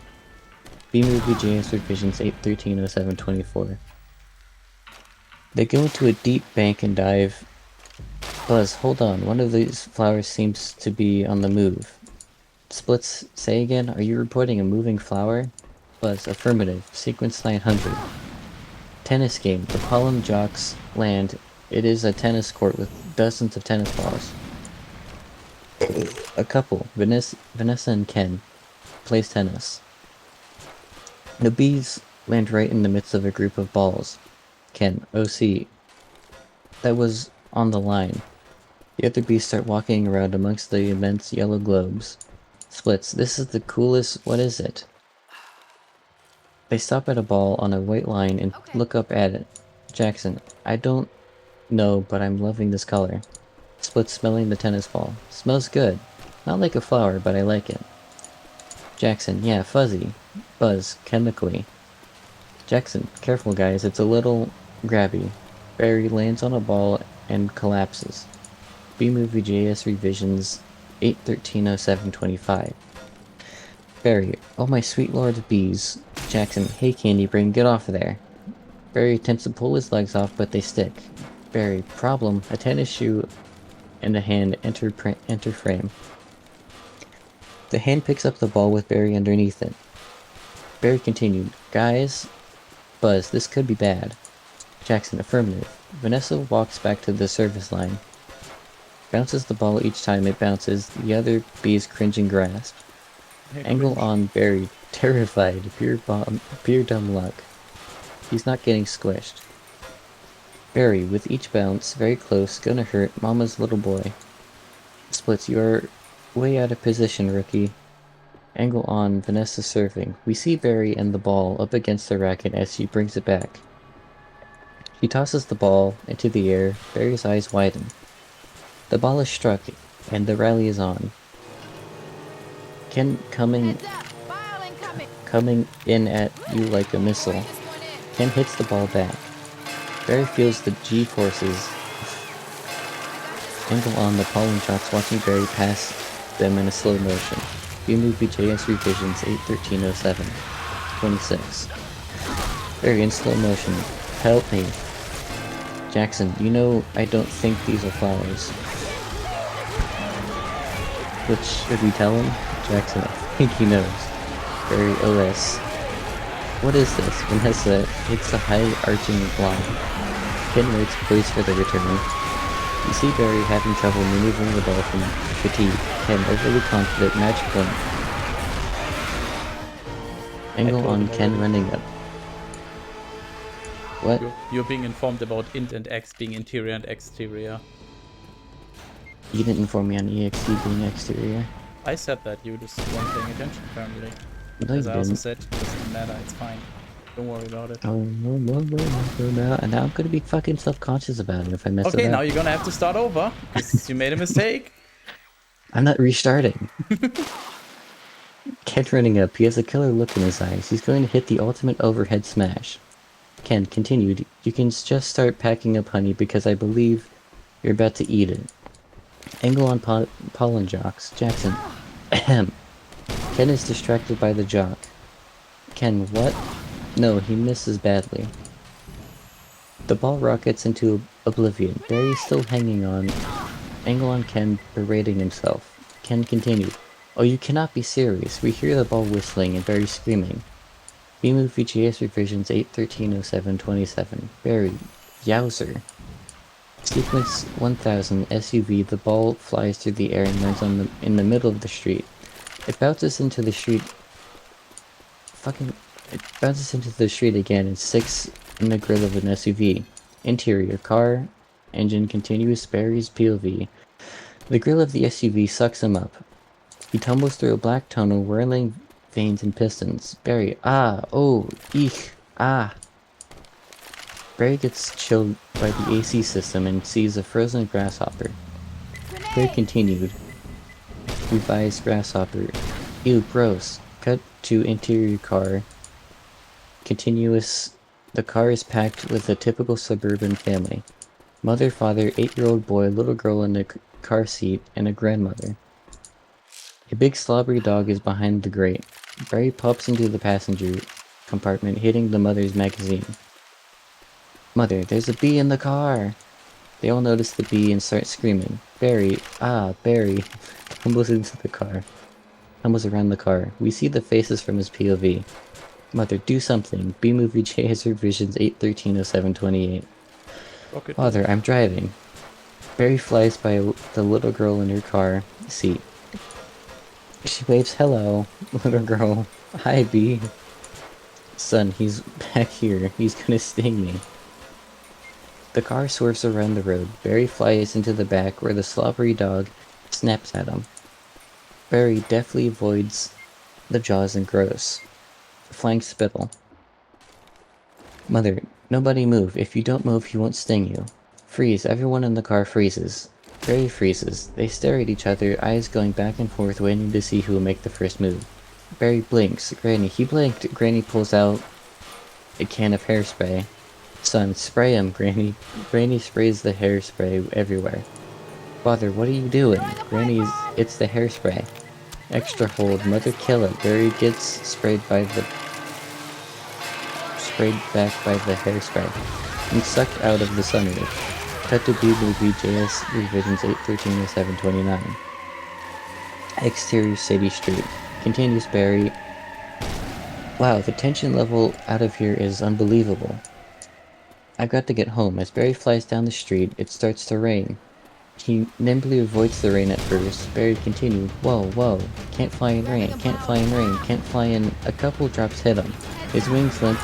B-movie JS Revisions 8/13/07/24. They go into a deep bank and dive. Buzz, hold on. One of these flowers seems to be on the move. Splits, say again, are you reporting a moving flower? Buzz, affirmative. Sequence 900. Tennis game. The pollen jocks land. It is a tennis court with dozens of tennis balls. A couple, Vanessa and Ken, plays tennis. The bees land right in the midst of a group of balls. Ken, OC. That was on the line. The other bees start walking around amongst the immense yellow globes. Splits, this is the coolest, what is it? They stop at a ball on a white line and look up at it. Jackson, I don't know, but I'm loving this color. Splits, smelling the tennis ball. Smells good. Not like a flower, but I like it. Jackson, yeah, fuzzy. Buzz, chemically. Jackson, careful guys, it's a little grabby. Barry lands on a ball and collapses. B-Movie JS Revisions 8/13/07/25. Barry, oh my sweet lord of bees. Jackson, hey Candy Brain, get off of there. Barry attempts to pull his legs off, but they stick. Barry, problem, a tennis shoe and a hand enter frame. The hand picks up the ball with Barry underneath it. Barry continued, guys, Buzz, this could be bad. Jackson, affirmative. Vanessa walks back to the service line. Bounces the ball each time it bounces, the other bees cringe and grasp. Angle on Barry, terrified, pure dumb luck. He's not getting squished. Barry, with each bounce, very close, gonna hurt, Mama's little boy. Splits, you're way out of position, rookie. Angle on Vanessa serving. We see Barry and the ball up against the racket as she brings it back. She tosses the ball into the air, Barry's eyes widen. The ball is struck, and the rally is on. Ken coming in at you like a missile. Ken hits the ball back. Barry feels the G-forces. Angle on the pollen shots watching Barry pass them in a slow motion. B-Movie JS Revisions 8/13/07/26. Barry in slow motion. Help me. Jackson, you know I don't think these are flowers. Which should we tell him? Jackson, I think he knows. Barry OS. What is this? Vanessa, it's a high-arching block. Ken waits poised for the return. You see Barry having trouble maneuvering the ball from fatigue. Ken overly confident, match point. Angle on Ken running up. What? You're being informed about int and x being interior and exterior. You didn't inform me on EXT being exterior. I said that, you just weren't paying attention apparently. No, you As I also didn't. said, it doesn't matter, it's fine. Don't worry about it. Oh, no, now I'm gonna be fucking self-conscious about it if I mess it up. Okay, now you're gonna have to start over, because you made a mistake. I'm not restarting. Ken running up, he has a killer look in his eyes. He's going to hit the ultimate overhead smash. Ken continued, you can just start packing up honey because I believe you're about to eat it. Angle on pollen jocks. Jackson. Ahem. Ken is distracted by the jock. Ken, what? No, he misses badly. The ball rockets into oblivion. Barry still hanging on. Angle on Ken berating himself. Ken continued. Oh, you cannot be serious. We hear the ball whistling and Barry screaming. B-Movie GS Revisions 8/13/07/27. Barry. Yowzer. Sequence 1000 SUV, the ball flies through the air and lands in the middle of the street. It bounces into the street again and sticks in the grill of an SUV. Interior, car, engine continuous, Barry's POV. The grill of the SUV sucks him up. He tumbles through a black tunnel, whirling vanes and pistons. Barry, ah, oh, eek, ah. Barry gets chilled by the AC system and sees a frozen grasshopper. Barry continued. Revised grasshopper. Ew, gross. Cut to interior car. Continuous. The car is packed with a typical suburban family. Mother, father, 8-year-old boy, little girl in a car seat, and a grandmother. A big slobbery dog is behind the grate. Barry pops into the passenger compartment, hitting the mother's magazine. Mother, there's a bee in the car! They all notice the bee and start screaming. Barry, Barry, tumbles into the car. Tumbles around the car. We see the faces from his POV. Mother, do something. B-Movie JS Revisions 8/13/07/28. Father, I'm driving. Barry flies by the little girl in her car seat. She waves, hello, little girl. Hi, B. Son, he's back here. He's gonna sting me. The car swerves around the road. Barry flies into the back where the slobbery dog snaps at him. Barry deftly avoids the jaws and gross, flying spittle. Mother, nobody move. If you don't move, he won't sting you. Freeze. Everyone in the car freezes. Barry freezes. They stare at each other, eyes going back and forth, waiting to see who will make the first move. Barry blinks. Granny. He blinked. Granny pulls out a can of hairspray. Son, spray him, Granny. Granny sprays the hairspray everywhere. Father, what are you doing? Granny's... It's the hairspray. Extra hold. Mother, kill it. Barry gets sprayed back by the hairspray and sucked out of the sunroof. Cut to B movie JS revisions 8/13/07/29. Exterior city street. Continues Barry. Wow, the tension level out of here is unbelievable. I've got to get home. As Barry flies down the street, it starts to rain. He nimbly avoids the rain at first. Barry continued. Whoa, whoa. Can't fly in rain. Can't fly in rain. Can't fly in... A couple drops hit him. His wings limp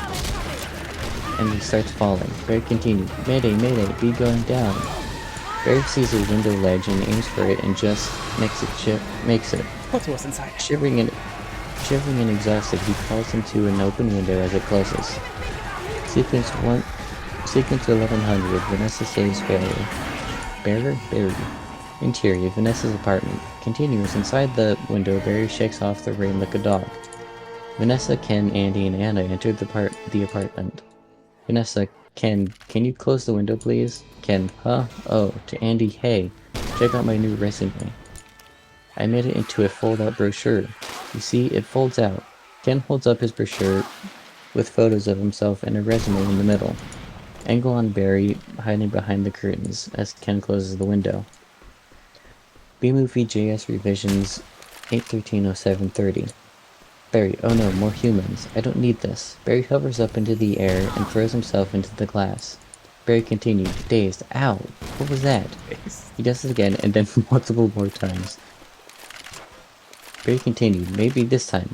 and he starts falling. Barry continued. Mayday, mayday, be going down. Barry sees a window ledge and aims for it and just makes it. What was inside? Shivering and exhausted, he falls into an open window as it closes. Sequence 1100, Vanessa saves Barry. Barry. Interior, Vanessa's apartment. Continues. Inside the window, Barry shakes off the rain like a dog. Vanessa, Ken, Andy, and Anna enter the apartment. Vanessa, Ken, can you close the window, please? Ken, huh? Oh, to Andy, hey, check out my new resume. I made it into a fold-out brochure. You see, it folds out. Ken holds up his brochure with photos of himself and a resume in the middle. Angle on Barry hiding behind the curtains as Ken closes the window. B-Movie JS revisions 8/13/07/30. Barry, oh no, more humans. I don't need this. Barry hovers up into the air and throws himself into the glass. Barry continued, dazed. Ow! What was that? He does it again and then multiple more times. Barry continued, maybe this time.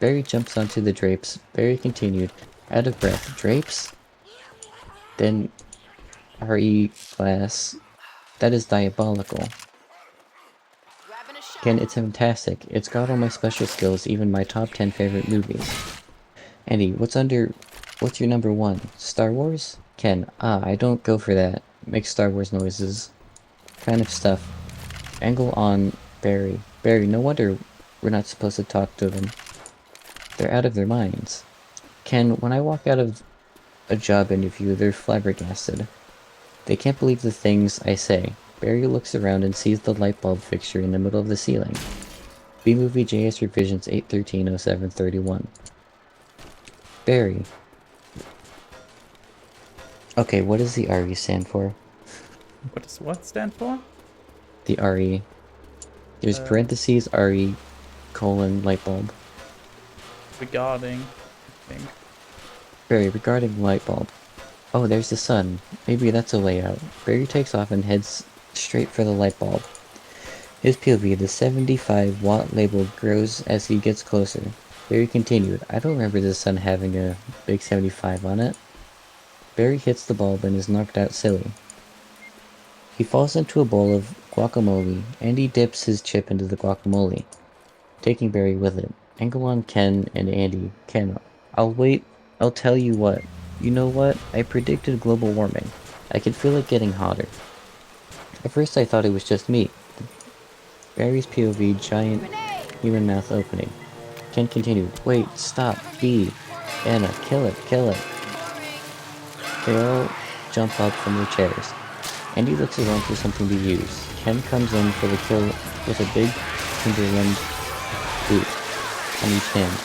Barry jumps onto the drapes. Barry continued, out of breath. Drapes? Then, R.E. glass. That is diabolical. Ken, it's fantastic. It's got all my special skills, even my top 10 favorite movies. Andy, what's your number 1? Star Wars? Ken, I don't go for that. Make Star Wars noises. Kind of stuff. Angle on Barry. Barry, no wonder we're not supposed to talk to them. They're out of their minds. Ken, when I walk out of a job interview, they're flabbergasted. They can't believe the things I say. Barry looks around and sees the light bulb fixture in the middle of the ceiling. B-Movie JS revisions 8/13/07/31. Barry. Okay, what does the RE stand for? What does what stand for? The RE. There's parentheses, RE, colon, light bulb. Regarding, I think. Barry, regarding light bulb. Oh, there's the sun. Maybe that's a way out. Barry takes off and heads straight for the light bulb. His POV, the 75-watt label grows as he gets closer. Barry continued, I don't remember the sun having a big 75 on it. Barry hits the bulb and is knocked out silly. He falls into a bowl of guacamole. Andy dips his chip into the guacamole, taking Barry with it. Angle on Ken and Andy. Ken, I'll tell you what. You know what? I predicted global warming. I can feel it getting hotter. At first I thought it was just me. Barry's POV, giant human mouth opening. Ken continued, wait, stop, B. Anna, kill it. They all jump up from their chairs. Andy looks around for something to use. Ken comes in for the kill with a big Timberland boot on each hand.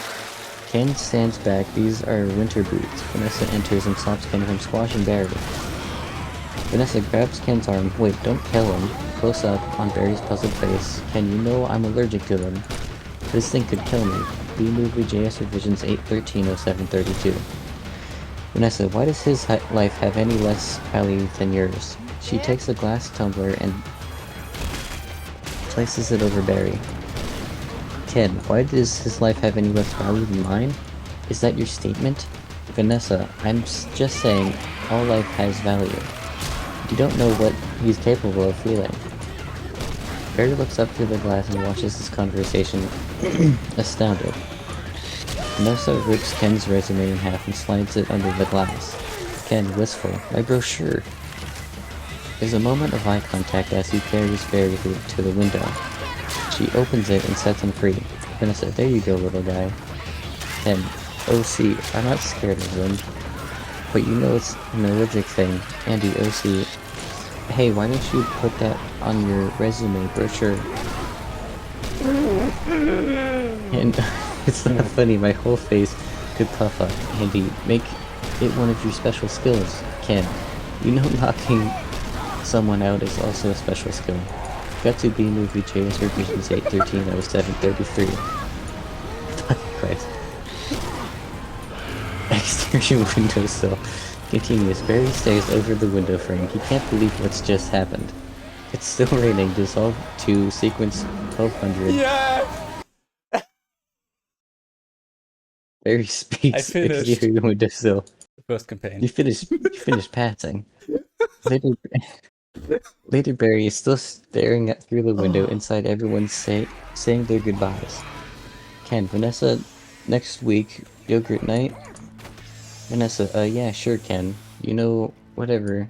Ken stands back. These are winter boots. Vanessa enters and stops Ken from squashing Barry. Vanessa grabs Ken's arm. Wait, don't kill him. Close up on Barry's puzzled face. Ken, you know I'm allergic to them. This thing could kill me. B-Movie JS revisions 8/13/07/32. Vanessa, why does his life have any less value than yours? She takes a glass tumbler and places it over Barry. Ken, why does his life have any less value than mine? Is that your statement? Vanessa, I'm just saying, all life has value. You don't know what he's capable of feeling. Barry looks up through the glass and watches this conversation, astounded. Vanessa rips Ken's resume in half and slides it under the glass. Ken, wistful, my brochure. There's a moment of eye contact as he carries Barry to the window. She opens it and sets him free. Vanessa, there you go, little guy. Ken, OC, I'm not scared of them. But you know it's an allergic thing. Andy, OC. Hey, why don't you put that on your resume brochure? And it's not funny, my whole face could puff up. Andy, make it one of your special skills. Ken, you know knocking someone out is also a special skill. Got to B movie JS revisions 8130733. Fuck Christ. Exterior windowsill. Continues. Barry stares over the window frame. He can't believe what's just happened. It's still raining. Dissolve to sequence 1200. Yeah! Barry speaks. I finished. Exterior windowsill. First campaign. You finished passing. Later Barry is still staring through the window inside everyone's saying their goodbyes. Ken, Vanessa, next week, yogurt night? Vanessa, yeah, sure, Ken. You know, whatever.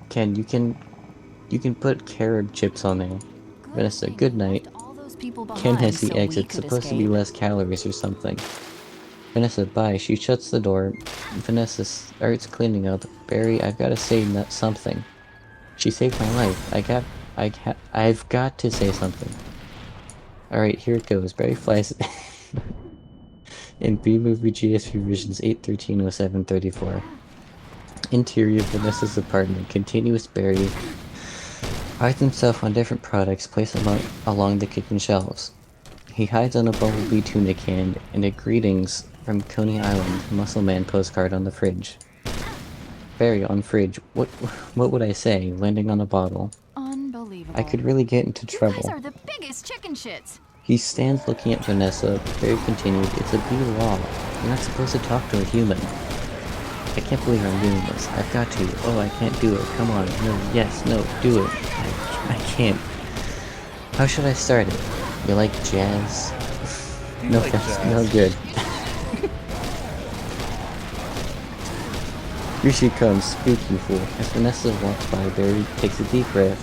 Ken, you can put carob chips on there. Vanessa, good night. Ken has the exit, supposed to be less calories or something. Vanessa, bye. She shuts the door. Vanessa starts cleaning up. Barry, I've got to say something. She saved my life. I've got to say something. Alright, here it goes. Barry flies in B-Movie GS Revisions 8130734. Interior of Vanessa's apartment. Continuous Barry hides himself on different products placed along the kitchen shelves. He hides on a Bumblebee tuna can and a greetings from Coney Island Muscle Man postcard on the fridge. Barry on fridge. What would I say? Landing on a bottle. Unbelievable. I could really get into trouble. You guys are the biggest chicken shits. He stands looking at Vanessa. Barry continued. It's a B law. You're not supposed to talk to a human. I can't believe I'm doing this. I've got to. Oh, I can't do it. Come on. No. Yes. No. Do it. I can't. How should I start it? You like jazz? No, like that's jazz. no good. Here she comes, spooky fool. As Vanessa walks by, Barry takes a deep breath.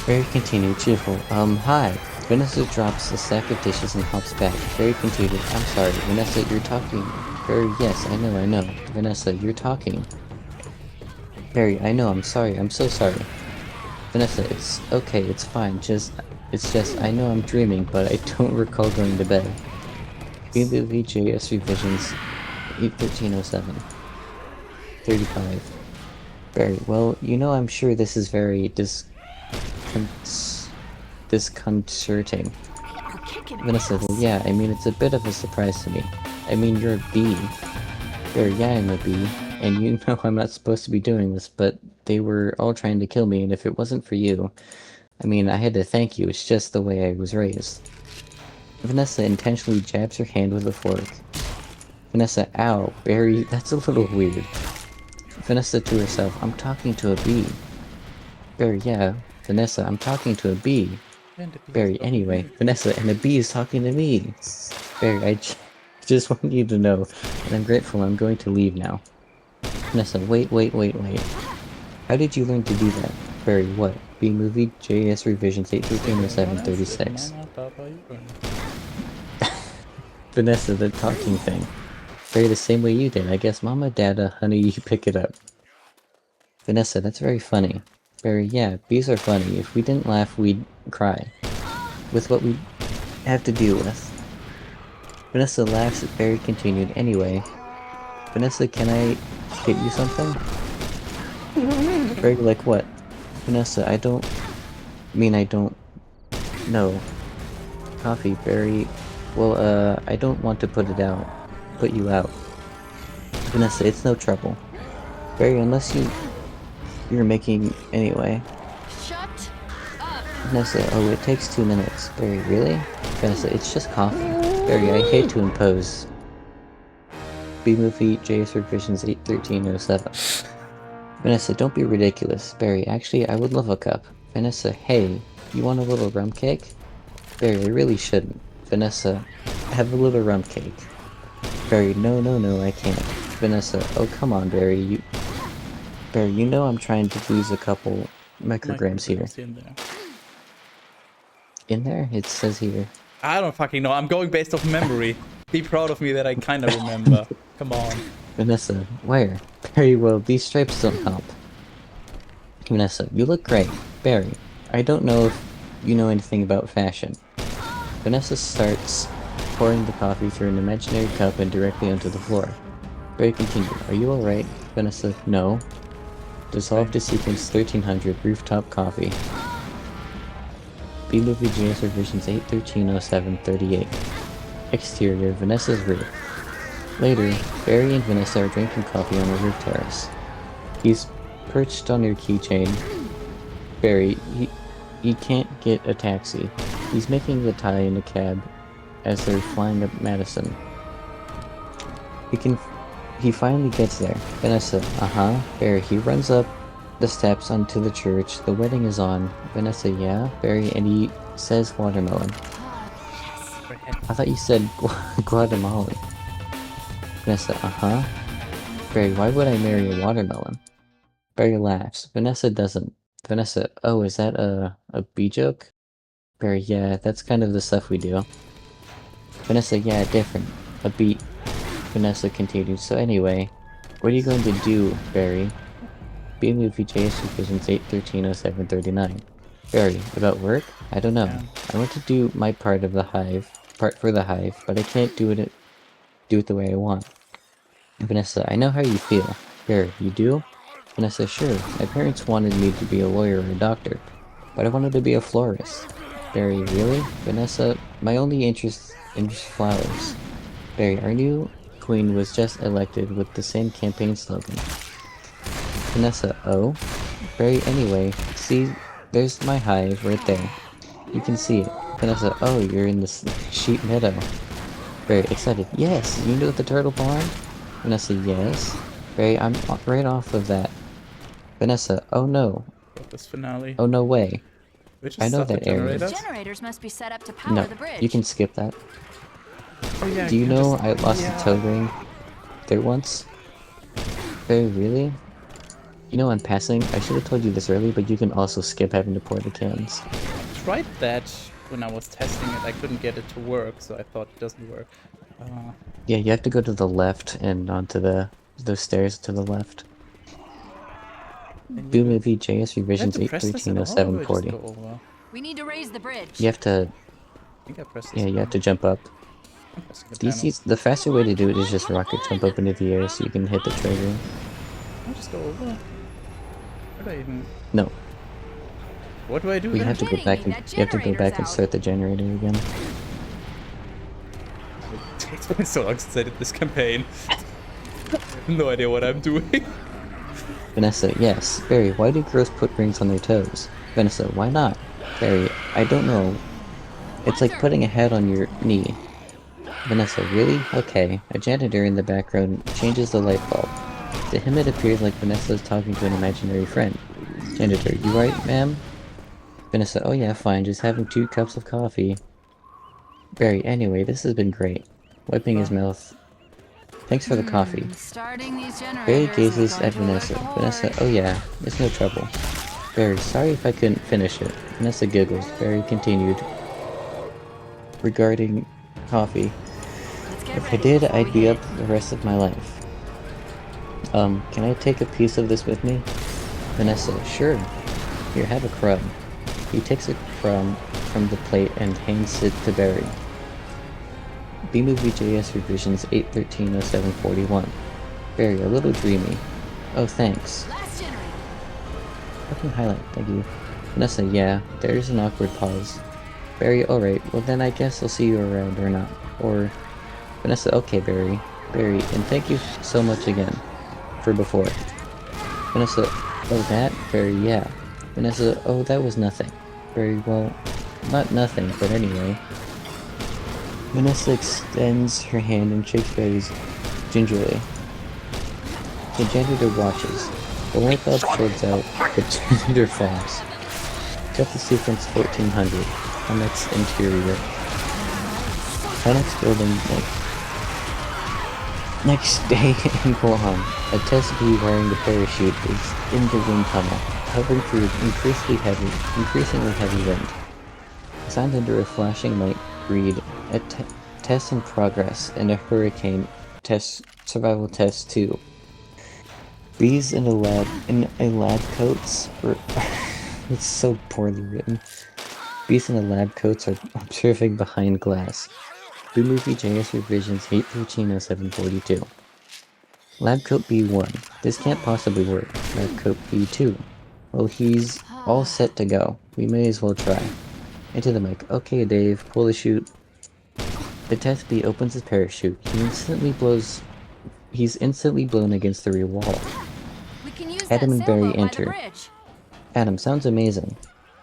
Barry continued, cheerful. Hi. Vanessa drops a stack of dishes and hops back. Barry continued, I'm sorry. Vanessa, you're talking. Barry, yes, I know. Vanessa, you're talking. Barry, I know, I'm sorry, I'm so sorry. Vanessa, it's okay, it's fine, it's just, I know I'm dreaming, but I don't recall going to bed. B-Movie JS Revisions 81307. 35. Barry, well, you know I'm sure this is very disconcerting. Vanessa, well, yeah, I mean it's a bit of a surprise to me. I mean you're a bee. Barry, yeah, I'm a bee, and you know I'm not supposed to be doing this, but they were all trying to kill me, and if it wasn't for you, I mean, I had to thank you, it's just the way I was raised. Vanessa intentionally jabs her hand with a fork. Vanessa, ow, Barry, that's a little weird. Vanessa to herself, I'm talking to a bee. Barry, yeah. Vanessa, I'm talking to a bee. Barry, anyway. Vanessa, and a bee is talking to me. Barry, I just want you to know that I'm grateful. I'm going to leave now. Vanessa, wait. How did you learn to do that? Barry, what? B-Movie JS Revisions 8130736. Vanessa, the talking thing. Barry, the same way you did. I guess Mama, Dada, honey, you pick it up. Vanessa, that's very funny. Barry, yeah, bees are funny. If we didn't laugh, we'd cry. With what we have to deal with. Vanessa laughs. Barry continued. Anyway, Vanessa, can I get you something? Barry, like what? Vanessa, I don't know. Coffee, Barry. Well, I don't want to put you out. Vanessa, it's no trouble. Barry, unless you're making anyway. Shut up. Vanessa, oh, it takes 2 minutes. Barry, really? Vanessa, it's just coffee. Barry, I hate to impose. B-movie JS revisions 81307. Vanessa, don't be ridiculous. Barry, actually, I would love a cup. Vanessa, hey, you want a little rum cake? Barry, I really shouldn't. Vanessa, have a little rum cake. Barry, no, I can't. Vanessa, oh come on, Barry, Barry, you know I'm trying to lose a couple micrograms here. In there? It says here. I don't fucking know. I'm going based off memory. Be proud of me that I kind of remember. Come on. Vanessa, where? Barry, well, these stripes don't help. Vanessa, you look great. Barry, I don't know if you know anything about fashion. Vanessa starts pouring the coffee through an imaginary cup and directly onto the floor. Barry continued, are you alright? Vanessa, no. Dissolve to sequence 1300 rooftop coffee. B-movie JS revisions 8130738. Exterior, Vanessa's roof. Later, Barry and Vanessa are drinking coffee on a roof terrace. He's perched on her keychain. Barry, he can't get a taxi. He's making the tie in a cab as they're flying up Madison. He finally gets there. Vanessa, Barry, he runs up the steps onto the church. The wedding is on. Vanessa, yeah? Barry, and he says watermelon. I thought you said Guatemalan. Vanessa, Barry, why would I marry a watermelon? Barry laughs. Vanessa doesn't. Vanessa, oh, is that a bee joke? Barry, yeah, that's kind of the stuff we do. Vanessa, yeah, different. A beat. Vanessa continues, so anyway, what are you going to do, Barry? B-movie JS revisions 8130739. Barry, about work? I don't know. Yeah. I want to do my part for the hive, but I can't do it the way I want. Vanessa, I know how you feel. Barry, you do? Vanessa, sure. My parents wanted me to be a lawyer or a doctor, but I wanted to be a florist. Barry, really? Vanessa, my only interest is flowers. Barry, our new queen was just elected with the same campaign slogan. Vanessa, oh? Barry, anyway, see, there's my hive right there. You can see it. Vanessa, oh, you're in this sheep meadow. Barry, excited, yes, you know the turtle barn? Vanessa, yes. Barry, I'm right off of that. Vanessa, oh no. This finale. Oh no way. Which I know that area. The generators must be set up to power No, the bridge. you can skip that. Oh, yeah, Do you know just- I lost a toe ring there once? Barry, really? You know I'm passing. I should have told you this early, but you can also skip having to pour the cans. I tried that when I was testing it. I couldn't get it to work, so I thought it doesn't work. Yeah, you have to go to the left and onto those stairs to the left. B-movie JS revisions 8130740. We need to raise the bridge. You have to, I think I pressed this. yeah, you have to jump up. I'm pressing the The panel. easiest, the faster way to do it is just rocket jump up into the air so you can hit the trigger. I'll just go over. Where do I even... No, What do I do you then? have to go kidding back me, and that you have to go back generator's and out. start the generator again. It's been so long since I did this campaign. I have no idea what I'm doing. Vanessa, yes. Barry, why do girls put rings on their toes? Vanessa, why not? Barry, I don't know. It's like putting a hat on your knee. Vanessa, really? Okay. A janitor in the background changes the light bulb. To him it appears like Vanessa is talking to an imaginary friend. Janitor, you right, ma'am? Vanessa, oh yeah, fine, just having 2 cups of coffee. Barry, anyway, this has been great. Wiping his mouth. Thanks for the coffee. Starting these generators. Barry is gazes going at to work Vanessa. hard. Vanessa, oh yeah, it's no trouble. Barry, sorry if I couldn't finish it. Vanessa giggles. Barry continued. Regarding coffee. Let's get If I ready did, before I'd we be hit. up the rest of my life. Can I take a piece of this with me? Vanessa, sure. Here, have a crumb. He takes a crumb from the plate and hands it to Barry. B-movie JS revisions 8130741. Barry, a little dreamy. Oh, thanks. Last generator. Fucking highlight, thank you. Vanessa, yeah, there's an awkward pause. Barry, alright, well then I guess I'll see you around or not. Or, Vanessa, okay, Barry. Barry, and thank you so much again. For before. Vanessa, oh that? Barry, yeah. Vanessa, oh that was nothing. Barry, well, not nothing, but anyway. Vanessa extends her hand and shakes Barry's gingerly. The janitor watches. The light bulb folds out, the janitor falls. Cut the sequence 1400. Annex interior. Annex building next day in Guam. A test bee wearing the parachute is in the wind tunnel, hovering through increasingly heavy wind. Signed under a flashing light read, test in progress in a hurricane survival test 2. Bees in a lab coats were it's so poorly written. Bees in a lab coats are observing behind glass. B Movie JS Revisions 8130742. Lab coat B1. This can't possibly work. Lab coat B2. Well, he's all set to go. We may as well try. Into the mic. Okay, Dave, pull the chute. The test bee opens his parachute. He's instantly blown against the rear wall. We can use Adam that and Barry sailboat by the enter. bridge. Adam, sounds amazing.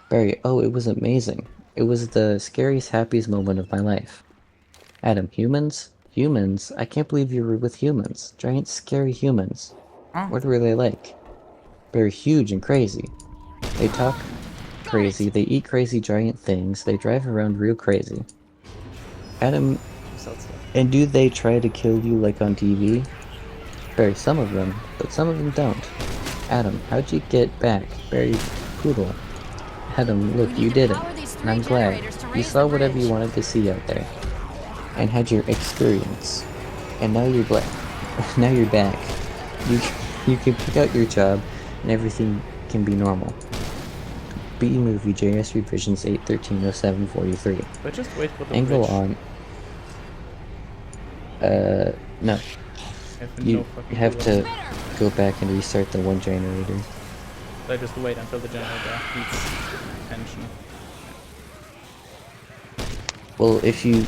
Barry, oh, it was amazing. It was the scariest, happiest moment of my life. Adam, humans? Humans? I can't believe you were with humans. Giant, scary humans. What were they like? They're huge and crazy. They talk crazy, they eat crazy giant things, they drive around real crazy. Adam, and do they try to kill you like on TV? Barry, some of them, but some of them don't. Adam, how'd you get back? Barry, poodle. Adam, look, you did it. And I'm glad. You saw whatever you wanted to see out there. And had your experience. And now you're black. Now you're back. You can pick out your job, and everything can be normal. B Movie JS Revisions 8130743. But just wait for the Angle bridge. on. No. You have to go back and restart the one generator. So I just wait until the generator needs attention. Well, if you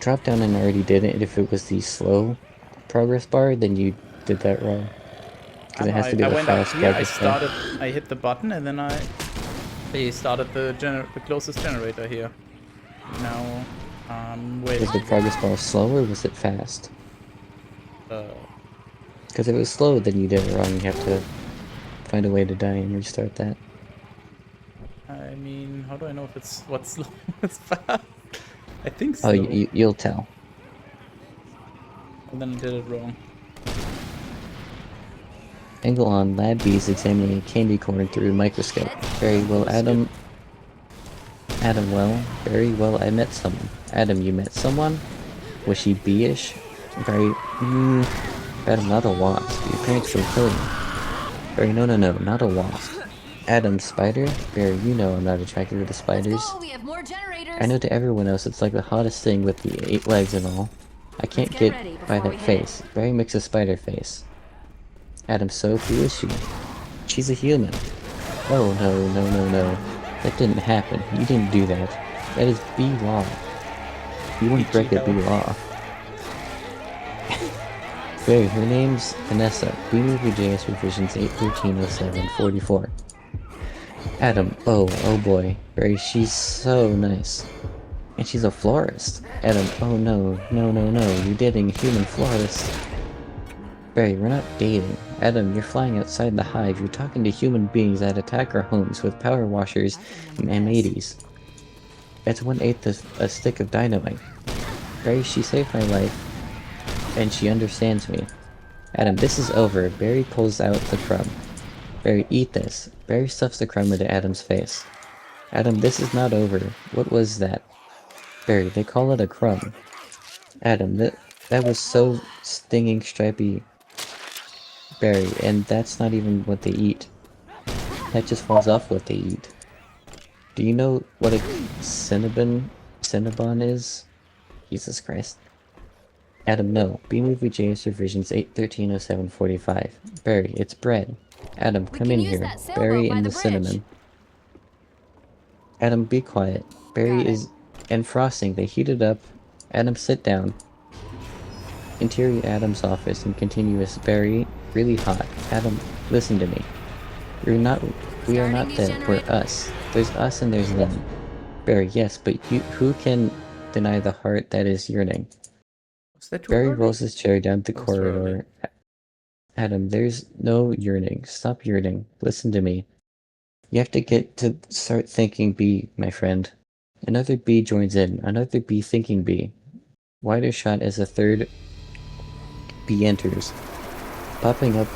drop down and already did it, if it was the slow progress bar, then you did that wrong. Because it has to be I the went up fast here, progress bar. I hit the button and then I started the closest generator here. Now, wait. Was the progress bar slow or was it fast? Because if it was slow, then you did it wrong. You have to find a way to die and restart that. I mean, how do I know if it's what's slow, what's fast? I think so. Oh, you'll tell. And then I did it wrong. Angle on, lab bees examining a candy corn through a microscope. Very well, Adam. Adam, well, very well, I met someone. Adam, you met someone? Was she bee-ish? Very, Adam, not a wasp. Your parents will kill you. Barry, no, not a wasp. Adam, spider? Barry, you know I'm not attracted to spiders. Oh, we have more generators. I know to everyone else it's like the hottest thing with the 8 legs and all. I can't Let's get get ready by before that we hit face. Barry makes a spider face. Adam, so who is she? She's a human. Oh, no. That didn't happen. You didn't do that. That is bee law. You wouldn't break a bee law. Barry, her name's Vanessa. B Movie JS Revisions 8130744. Adam, oh boy. Barry, she's so nice. And she's a florist. Adam, oh no. You're dating a human florist. Barry, we're not dating. Adam, you're flying outside the hive. You're talking to human beings that attack our homes with power washers and M80s. That's 1/8 a stick of dynamite. Barry, she saved my life. And she understands me. Adam, this is over. Barry pulls out the crumb. Barry, eat this. Barry stuffs the crumb into Adam's face. Adam, this is not over. What was that? Barry, they call it a crumb. Adam, that was so stinging stripy. Barry, and that's not even what they eat. That just falls off what they eat. Do you know what a Cinnabon is? Jesus Christ. Adam, no. B Movie JS Revisions 8130745. Barry, it's bread. Adam, come in here. Barry and the cinnamon. Adam, be quiet. Barry is... and frosting. They heat it up. Adam, sit down. Interior Adam's office and continuous. Barry, really hot. Adam, listen to me. We are not them. We're us. There's us and there's them. Barry, yes, but who can deny the heart that is yearning. Was that too Barry early? rolls his chair down the That was too early. corridor. Adam, there's no yearning. Stop yearning. Listen to me. You have to get to start thinking B, my friend. Another B joins in. Another B thinking B. Wider shot as a third B enters, popping up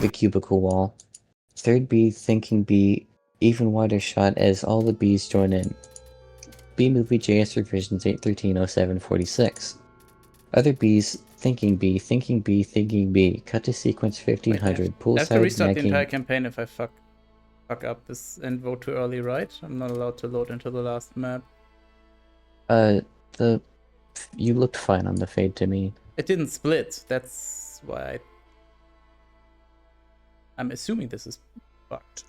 the cubicle wall. Third B thinking B, even wider shot as all the Bs join in. B movie JS revisions 8130746. Other Bs thinking B, thinking B, thinking B. Cut to sequence 1500. I have to restart the nagging. entire campaign if I fuck up this and vote too early, right? I'm not allowed to load into the last map. You looked fine on the fade to me. It didn't split. That's why I'm assuming this is fucked.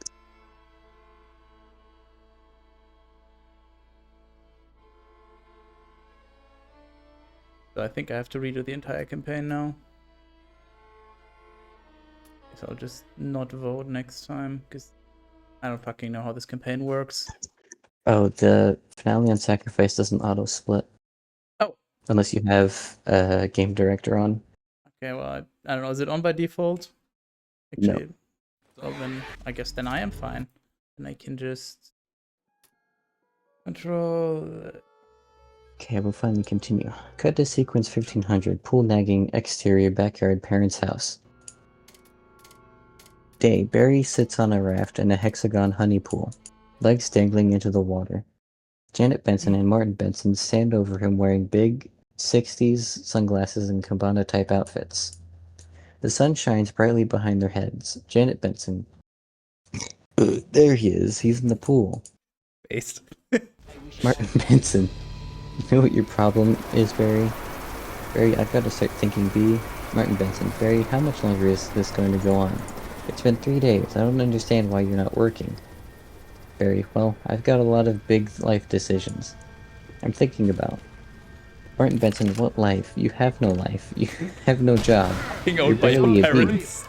So I think I have to redo the entire campaign now. So I'll just not vote next time, because I don't fucking know how this campaign works. Oh, the finale on Sacrifice doesn't auto-split. Oh. Unless you have a game director on. Okay, well, I don't know. Is it on by default? Actually, no. Well, then I guess then I am fine. And I can just control. Okay, we'll finally continue. Cut to sequence 1500. Pool nagging, exterior, backyard, parents' house. Day. Barry sits on a raft in a hexagon honey pool, legs dangling into the water. Janet Benson and Martin Benson stand over him wearing big 60s sunglasses and cabana-type outfits. The sun shines brightly behind their heads. Janet Benson. There he is. He's in the pool. Based. Martin Benson. You know what your problem is, Barry? Barry, I've got to start thinking B. Martin Benson. Barry, how much longer is this going to go on? It's been 3 days. I don't understand why you're not working. Barry, well, I've got a lot of big life decisions I'm thinking about. Martin Benson, what life? You have no life. You have no job. Being owned by your parents.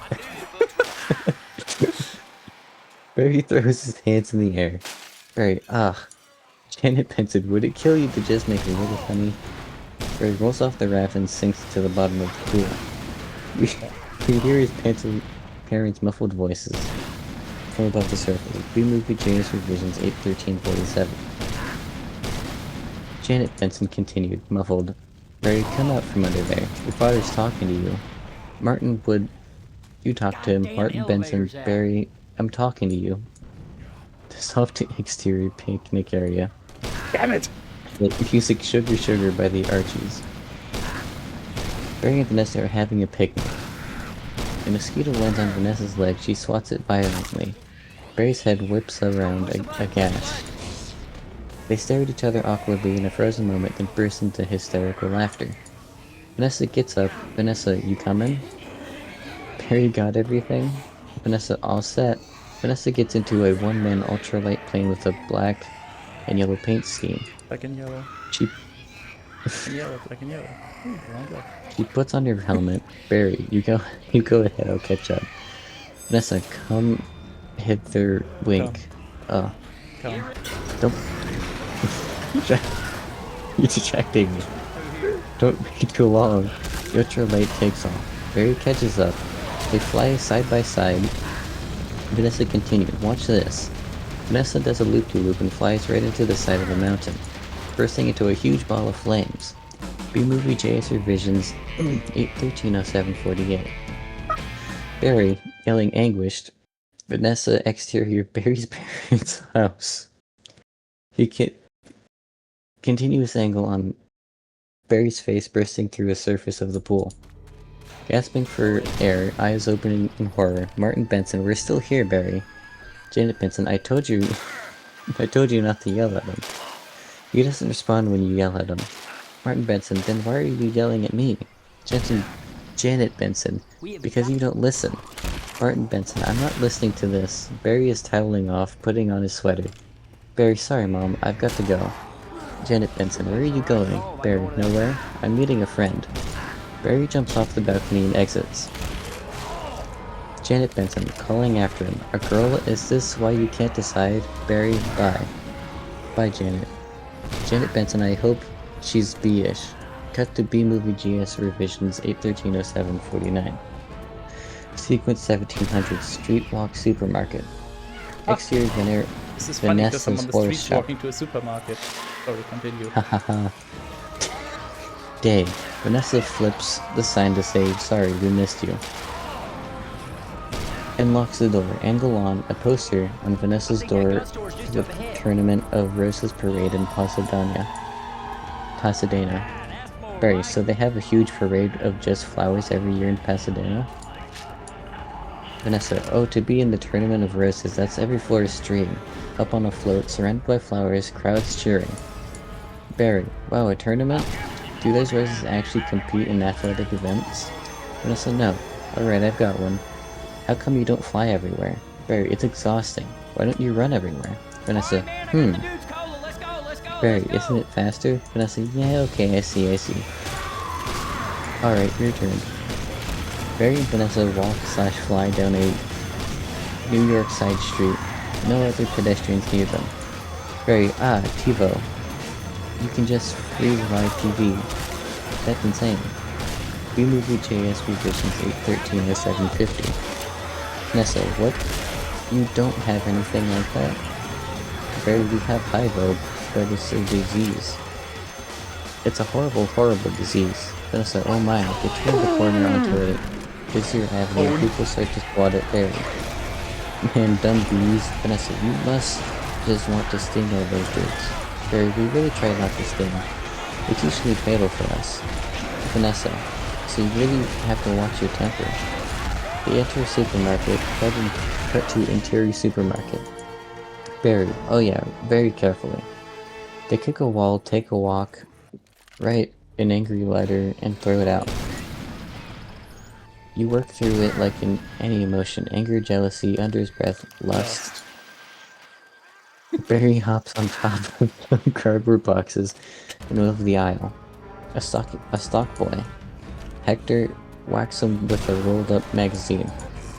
Barry throws his hands in the air. Barry, Janet Benson, would it kill you to just make a little honey? Barry rolls off the raft and sinks to the bottom of the pool. We hear his parents' muffled voices from above the surface. B-Movie James Revisions 81347. Janet Benson continued, muffled. Barry, come out from under there. Your father's talking to you. Martin, would you talk to him? Martin Benson, Barry, I'm talking to you. The soft exterior picnic area. Damn it! The music Sugar Sugar by the Archies. Barry and Vanessa are having a picnic. A mosquito lands on Vanessa's leg. She swats it violently. Barry's head whips around, aghast. They stare at each other awkwardly in a frozen moment, then burst into hysterical laughter. Vanessa gets up. Vanessa, you coming? Barry got everything? Vanessa, all set. Vanessa gets into a one-man ultralight plane with a black and yellow paint scheme. Black and yellow. Black and yellow. She puts on her helmet. Barry, you go ahead, I'll catch up. Vanessa, come hit their wink. Come. Don't. You're distracting me. Don't make it too long. The ultralight takes off. Barry catches up. They fly side by side. Vanessa continued. Watch this. Vanessa does a loop-de-loop and flies right into the side of a mountain, bursting into a huge ball of flames. B-Movie JS Revisions 8130748. Barry, yelling anguished. Vanessa, exterior, Barry's parents' house. He continuous angle on Barry's face bursting through the surface of the pool. Gasping for air, eyes opening in horror. Martin Benson, we're still here, Barry. Janet Benson, I told you not to yell at him. He doesn't respond when you yell at him. Martin Benson, then why are you yelling at me? Janet Benson, because you don't listen. Martin Benson, I'm not listening to this. Barry is toweling off, putting on his sweater. Barry, sorry Mom, I've got to go. Janet Benson, where are you going? Barry, nowhere. I'm meeting a friend. Barry jumps off the balcony and exits. Janet Benson, calling after him. A girl, is this why you can't decide? Barry, bye. Bye, Janet. Janet Benson, I hope She's B-ish. Cut to B-movie GS revisions 8/13/07/49. Sequence 1700 Streetwalk Supermarket. Exterior This is funny because I'm Vanessa's on the horse streets shop. walking to a supermarket. Sorry, continue. Hahaha. Day. Vanessa flips the sign to say, sorry, we missed you. And locks the door. Angle on a poster on Vanessa's door to the tournament of Rosa's Parade in Pasadena. Barry, so they have a huge parade of just flowers every year in Pasadena? Vanessa, oh, to be in the tournament of roses, that's every florist dream. Up on a float, surrounded by flowers, crowds cheering. Barry, wow, a tournament? Do those roses actually compete in athletic events? Vanessa, no. Alright, I've got one. How come you don't fly everywhere? Barry, it's exhausting. Why don't you run everywhere? Vanessa, Barry, isn't it faster? Vanessa, yeah, okay, I see. Alright, your turn. Barry and Vanessa walk/fly down a New York side street. No other pedestrians near them. Barry, TiVo. You can just free live TV. That's insane. B-movie JS revisions 8/13/07/50. Vanessa, what? You don't have anything like that? Barry, we have HIVO, but it's a disease. It's a horrible, horrible disease. Vanessa, oh my, they turned the corner onto a busier avenue, people start to squat at Barry. Man, dumb bees. Vanessa, you must just want to sting all those birds. Barry, we really try not to sting. It's usually fatal for us. Vanessa, so you really have to watch your temper. They enter a supermarket, cut to interior supermarket. Barry, oh yeah, very carefully. They kick a wall, take a walk, write an angry letter, and throw it out. You work through it like in any emotion, anger, jealousy, under his breath, lust. Barry hops on top of some cardboard boxes in the middle of the aisle. A stock boy. Hector whacks him with a rolled up magazine.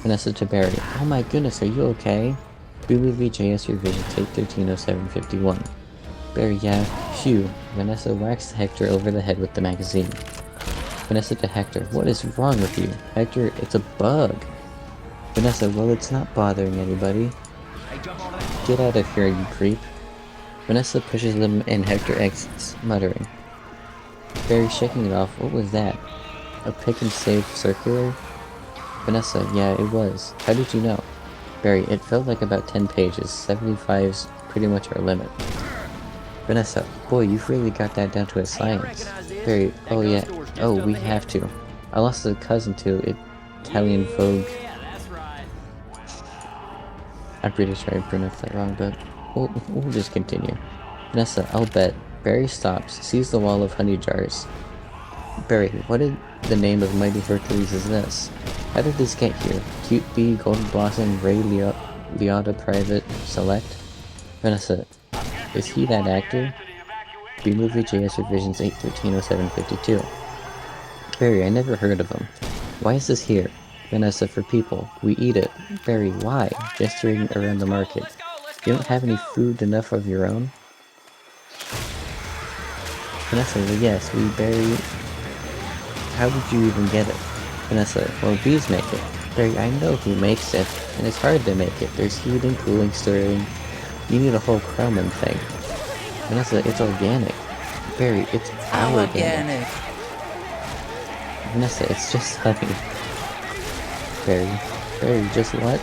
Vanessa to Barry, oh my goodness, are you okay? BBVJS revision 8/13/07/51. Barry, yeah, phew. Vanessa whacks Hector over the head with the magazine. Vanessa to Hector, what is wrong with you? Hector, it's a bug. Vanessa, well, it's not bothering anybody. Get out of here, you creep. Vanessa pushes him and Hector exits, muttering. Barry shaking it off, what was that? A pick and save circular? Vanessa, yeah, it was. How did you know? Barry, it felt like about 10 pages. 75's pretty much our limit. Vanessa, boy, you've really got that down to a science. Barry, oh yeah, oh, we have to. I lost a cousin to Italian Vogue. I'm pretty sure I pronounced that wrong, but we'll just continue. Vanessa, I'll bet. Barry stops, sees the wall of honey jars. Barry, what in the name of Mighty Hercules is this? How did this get here? Cute Bee, Golden Blossom, Ray Liotta Private Select? Vanessa, is he that actor? B-movie JS revisions 8/13/07/52. Barry, I never heard of him. Why is this here? Vanessa, for people. We eat it. Barry, why? Gesturing around the market. You don't have any food enough of your own? Vanessa, well, yes, we Barry. How would you even get it? Vanessa, well, bees make it. Barry, I know who makes it, and it's hard to make it. There's heating, cooling, stirring. You need a whole Krauman thing. Vanessa, it's organic. Barry, it's organic. Vanessa, it's just honey. Barry, just what?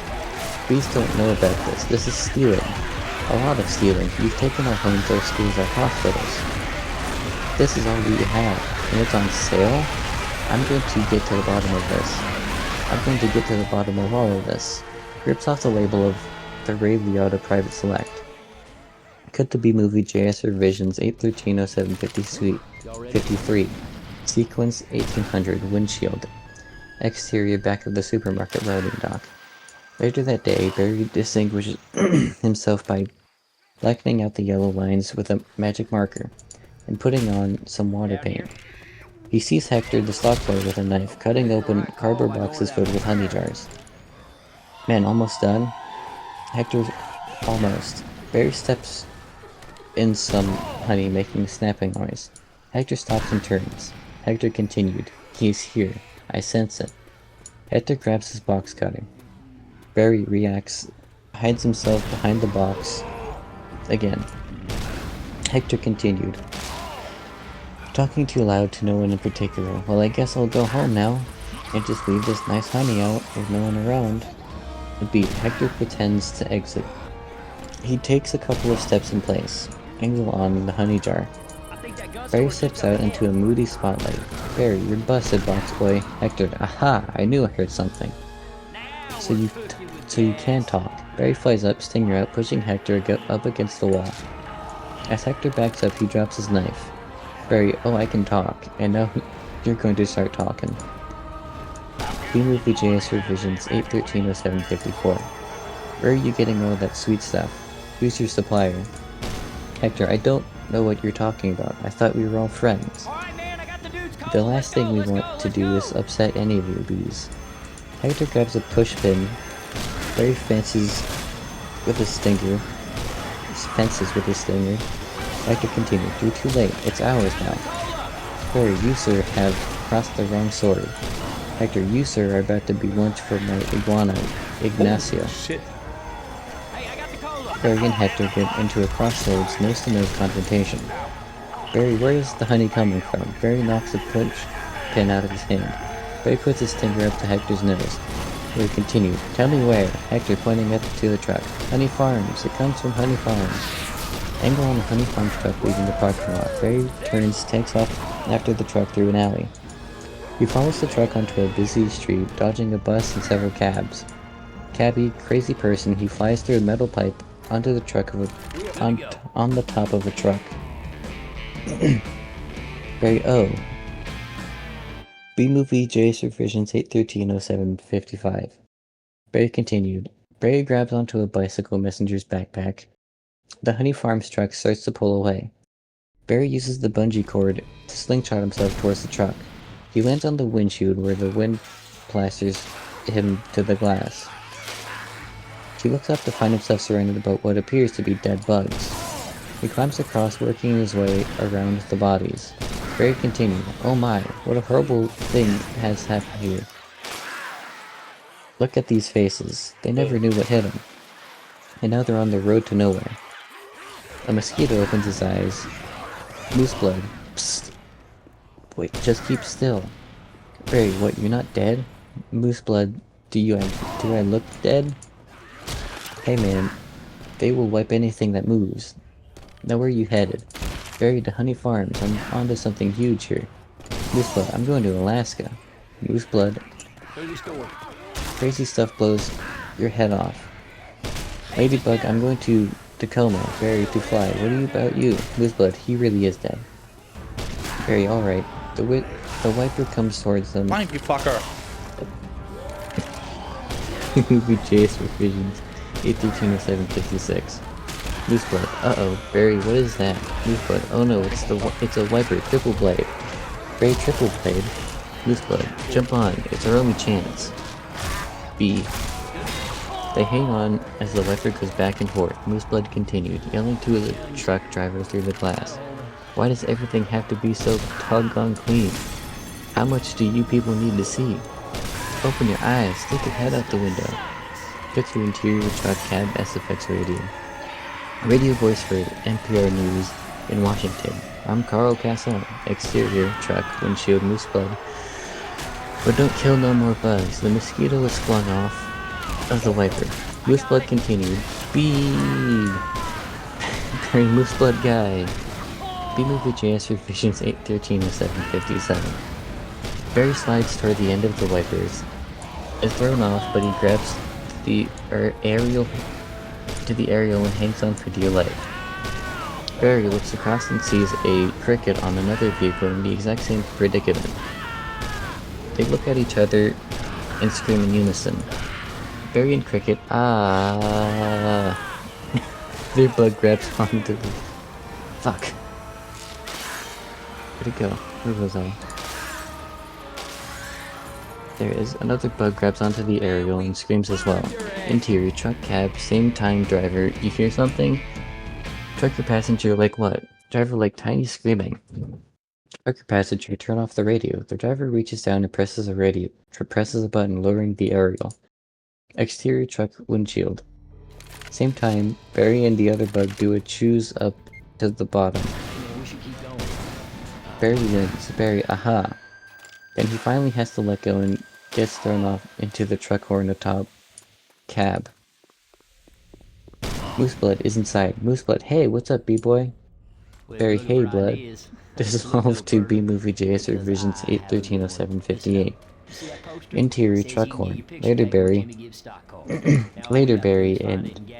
Bees don't know about this. This is stealing. A lot of stealing. You've taken our homes, our schools, our hospitals. This is all we have, and it's on sale? I'm going to get to the bottom of this. I'm going to get to the bottom of all of this. Rips off the label of the Ray Liotta Private Select. Cut to B-movie JS revisions 8/13/07/53. Sequence 1800 windshield. Exterior back of the supermarket loading dock. Later that day, Barry distinguishes himself by blackening out the yellow lines with a magic marker and putting on some water paint. He sees Hector the stock boy with a knife, cutting open cardboard boxes filled with honey jars. Man, almost done? Hector, almost. Barry steps in some honey, making a snapping noise. Hector stops and turns. Hector continued. He's here. I sense it. Hector grabs his box cutter. Barry reacts, hides himself behind the box. Again. Hector continued. Talking too loud to no one in particular. Well, I guess I'll go home now and just leave this nice honey out with no one around. A beat. Hector pretends to exit. He takes a couple of steps in place. Angle on the honey jar. Barry steps out into a moody spotlight. Barry, you're busted, box boy. Hector, aha! I knew I heard something. So you can talk. Barry flies up, stinger out, pushing Hector up against the wall. As Hector backs up, he drops his knife. Barry, oh, I can talk, and now you're going to start talking. B-Movie JS Revisions 8.13.07.54. Where are you getting all that sweet stuff? Who's your supplier? Hector, I don't know what you're talking about. I thought we were all friends. The last thing we want to do is upset any of your bees. Hector grabs a push pin. Barry fences with a stinger. Hector continued. You're too late. It's ours now. Barry, you sir have crossed the wrong sword. Hector, you sir are about to be lunch for my iguana, Ignacio. Shit. Barry and Hector get into a crossroads nose-to-nose confrontation. Barry, where is the honey coming from? Barry knocks the push pin out of his hand. Barry puts his finger up to Hector's nose. Barry continued. Tell me where. Hector pointing up to the truck. Honey Farms. It comes from Honey Farms. Angle on the Honey Farms truck leaving the parking lot. Barry turns, takes off after the truck through an alley. He follows the truck onto a busy street, dodging a bus and several cabs. Cabby, crazy person, he flies through a metal pipe onto the truck on the top of a truck. Barry, oh. B-Movie JS Revisions 8.13.07.55. Barry continued. Barry grabs onto a bicycle messenger's backpack. The Honey Farms truck starts to pull away. Barry uses the bungee cord to slingshot himself towards the truck. He lands on the windshield where the wind plasters him to the glass. He looks up to find himself surrounded by what appears to be dead bugs. He climbs across, working his way around the bodies. Barry continued. Oh my, what a horrible thing has happened here. Look at these faces. They never knew what hit them. And now they're on the road to nowhere. A mosquito opens his eyes. Moose blood. Psst. Wait, just keep still. Barry, what, you're not dead? Moose blood, do I look dead? Hey man, they will wipe anything that moves. Now where are you headed? Barry, to Honey Farms. I'm onto something huge here. Moose blood, I'm going to Alaska. Moose blood. Crazy stuff blows your head off. Ladybug, I'm going to Tacoma. Barry, to fly. What about you? Moose blood, he really is dead. Barry, alright. The wiper comes towards them. Fine, you fucker. Movie JS Revisions 8.13.07.56. Moose blood. Uh-oh. Barry, what is that? Moose blood. Oh no, it's a wiper. Triple blade. Barry, triple blade. Moose blood. Jump on. It's our only chance. B. They hang on as the wiper goes back and forth. Moose blood continued, yelling to the truck driver through the glass. Why does everything have to be so doggone clean? How much do you people need to see? Open your eyes. Stick your head out the window. Look through interior truck cab SFX radio. Radio voice for NPR News in Washington. I'm Carl Casson. Exterior truck windshield moose blood. But don't kill no more bugs. The mosquito was flung off of the wiper. Moose blood continued. B. Barry Moose blood guy. B-Movie JS Revisions 8.13.07.57. Barry slides toward the end of the wipers. Is thrown off, but he grabs the aerial and hangs on for dear life. Barry looks across and sees a cricket on another vehicle in the exact same predicament. They look at each other and scream in unison. Barry and Cricket, ah. Their bug grabs onto the... Fuck. Where'd it go? Where was I? There is. Another bug grabs onto the aerial and screams as well. Interior truck cab, same time driver. You hear something? Trucker passenger like what? Driver like tiny screaming. Trucker passenger, turn off the radio. The driver reaches down and presses a button, lowering the aerial. Exterior truck windshield. Same time, Barry and the other bug do a choose up to the bottom. We should keep going. Barry wins. Barry, aha. Then he finally has to let go and gets thrown off into the truck horn atop cab. Mooseblood is inside. Mooseblood, hey, what's up, B-boy? Barry, hey, blood. Dissolved to B-Movie JS Revisions 8.13.07.58. Interior truck horn. Later, Barry. Later, Barry, and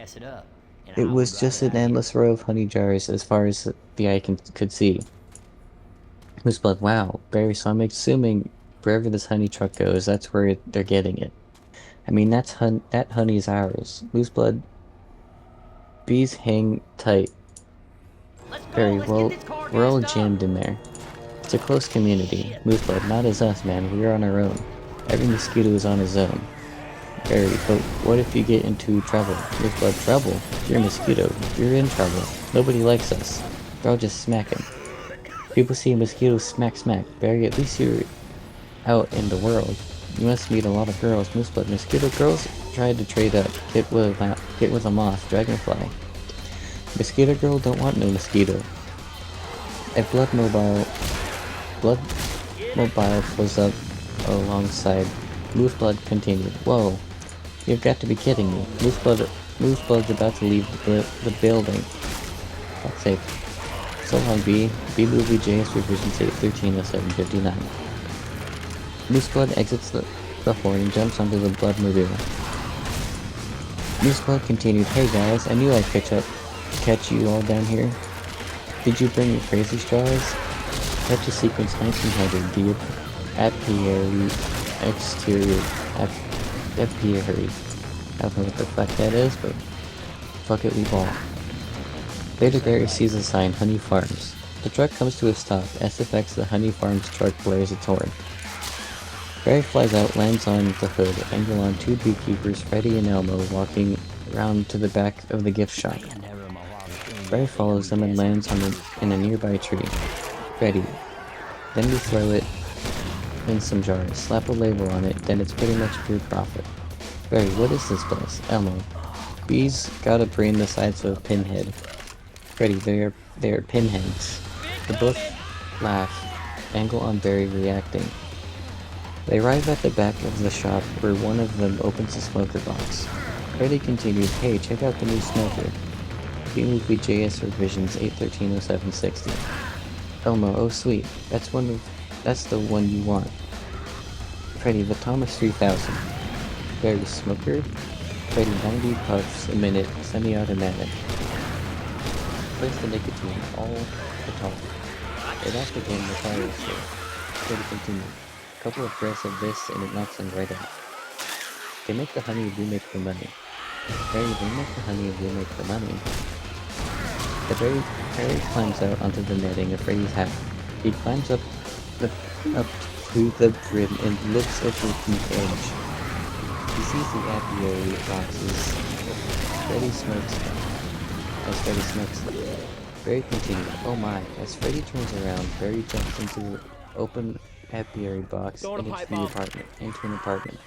it was just an endless row of honey jars as far as the eye could see. Mooseblood, wow. Barry, so I'm assuming wherever this honey truck goes, that's where they're getting it. I mean, that honey's ours. Mooseblood, bees hang tight. Barry, well, we're all jammed in there. It's a close community. Mooseblood, not as us, man. We're on our own. Every mosquito is on his own. Barry, but what if you get into trouble? Mooseblood, trouble? You're a mosquito. You're in trouble. Nobody likes us. They're all just smacking. People see a mosquito smack smack. Barry, at least you're out in the world. You must meet a lot of girls. Mooseblood, mosquito girls tried to trade up. Get with a moth, dragonfly. Mosquito girl don't want no mosquito. A blood mobile pulls up alongside. Mooseblood continued. Whoa, you've got to be kidding me. Mooseblood's about to leave the building. That's safe. So long, B. B-Movie JS Revision 8.13.07.59. Mooseblood exits the horn and jumps onto the Bloodmobile. Mooseblood continued, hey guys, I knew I'd catch you all down here. Did you bring your crazy straws? Cut to sequence 1900, the apiary exterior apiary. I don't know what the fuck that is, but fuck it, we ball. Later, Barry sees a sign, Honey Farms. The truck comes to a stop. SFX, the Honey Farms truck, blares its horn. Barry flies out, lands on the hood, angle on two beekeepers, Freddy and Elmo, walking around to the back of the gift shop. Barry follows them and lands in a nearby tree. Freddy. Then we throw it in some jars, slap a label on it, then it's pretty much pure profit. Barry, what is this place? Elmo. Bees got a brain the size of a pinhead. Freddy, they are pinheads. The both laugh, angle on Barry reacting. They arrive at the back of the shop where one of them opens a smoker box. Freddy continued, hey, check out the new smoker. B-Movie JS Revisions 8.13.07.60. Elmo, oh sweet, that's the one you want. Freddy, the Thomas 3000. Barry, smoker. Freddy, 90 puffs a minute, semi-automatic. Place the nicotine, all the top. It asked again the fire stick. Freddy continued. A couple of breaths of this and it knocks them right out. They make the honey, we make the money. Barry, they make the honey, we make the money. Barry climbs out onto the netting of Freddy's hat. He climbs up to the brim and looks at the deep edge. He sees the apiary boxes. Freddy smokes them. As Freddy smokes them. Barry continues, oh my. As Freddy turns around, Barry jumps into the open apiary box and into an apartment.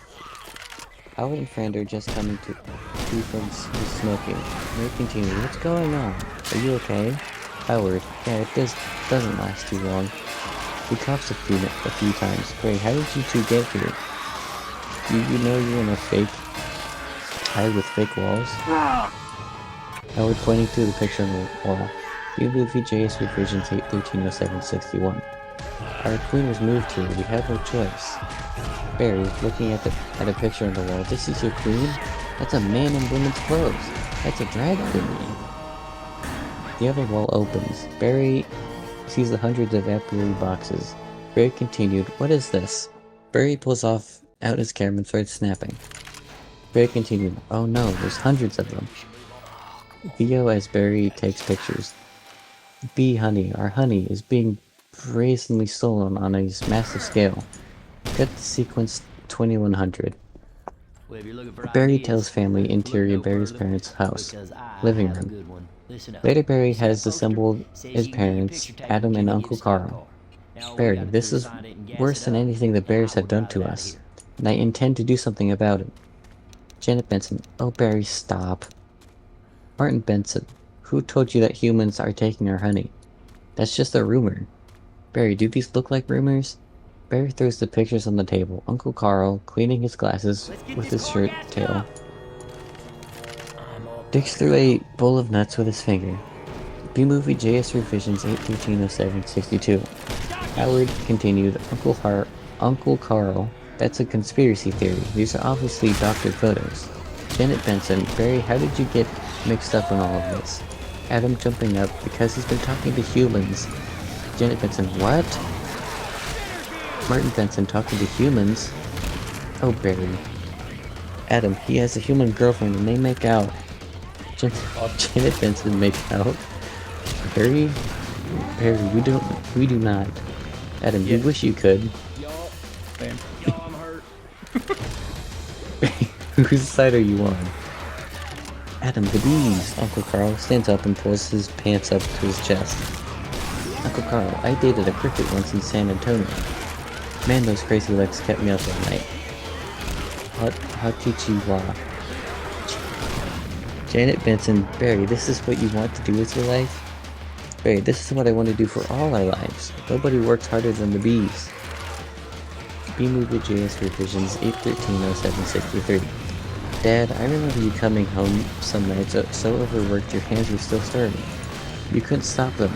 Howard and Friend are just coming to from smoking. Barry continues, what's going on? Are you okay? Howard, yeah, it doesn't last too long. He coughs a few times. Great, how did you two get here? Do you know you're in a fake hide with fake walls? Howard pointing to the picture on the wall. B-Movie JS Revisions 8.13.07.61. Our queen was moved here, we had no choice. Barry, looking at a picture on the wall. This is your queen? That's a man in women's clothes. That's a drag queen. The other wall opens. Barry sees the hundreds of apiary boxes. Barry continued, what is this? Barry pulls out his camera and starts snapping. Barry continued, oh no, there's hundreds of them. Theo as Barry takes pictures. Bee honey, our honey, is being brazenly stolen on a massive scale. Cut to sequence 2100. Barry tells family interior Barry's parents' house. Living room. Later Barry has assembled his parents, Adam and Uncle Carl. Barry, this is worse than anything the bears have done to us, and I intend to do something about it. Janet Benson, oh Barry, stop. Martin Benson, who told you that humans are taking our honey? That's just a rumor. Barry, do these look like rumors? Barry throws the pictures on the table. Uncle Carl, cleaning his glasses with his shirt tail, digs through a bowl of nuts with his finger. B-Movie JS Revisions 8130762. Howard continued, Uncle Carl, that's a conspiracy theory. These are obviously doctored photos. Janet Benson, Barry, how did you get mixed up in all of this? Adam jumping up, because he's been talking to humans. Janet Benson, what? Martin Benson talking to humans? Oh, Barry. Adam, he has a human girlfriend and they make out. Janet Benson makes out. Barry, we do not. Adam, you wish you could. Same. I'm hurt. Whose side are you on? Adam, the bees! Uncle Carl stands up and pulls his pants up to his chest. Uncle Carl, I dated a cricket once in San Antonio. Man, those crazy legs kept me up all night. Hachichiwa. Janet Benson, Barry, this is what you want to do with your life? Barry, this is what I want to do for all our lives. Nobody works harder than the bees. B-Movie JS Revisions 8130763. Dad, I remember you coming home some nights so overworked your hands were still starving. You couldn't stop them.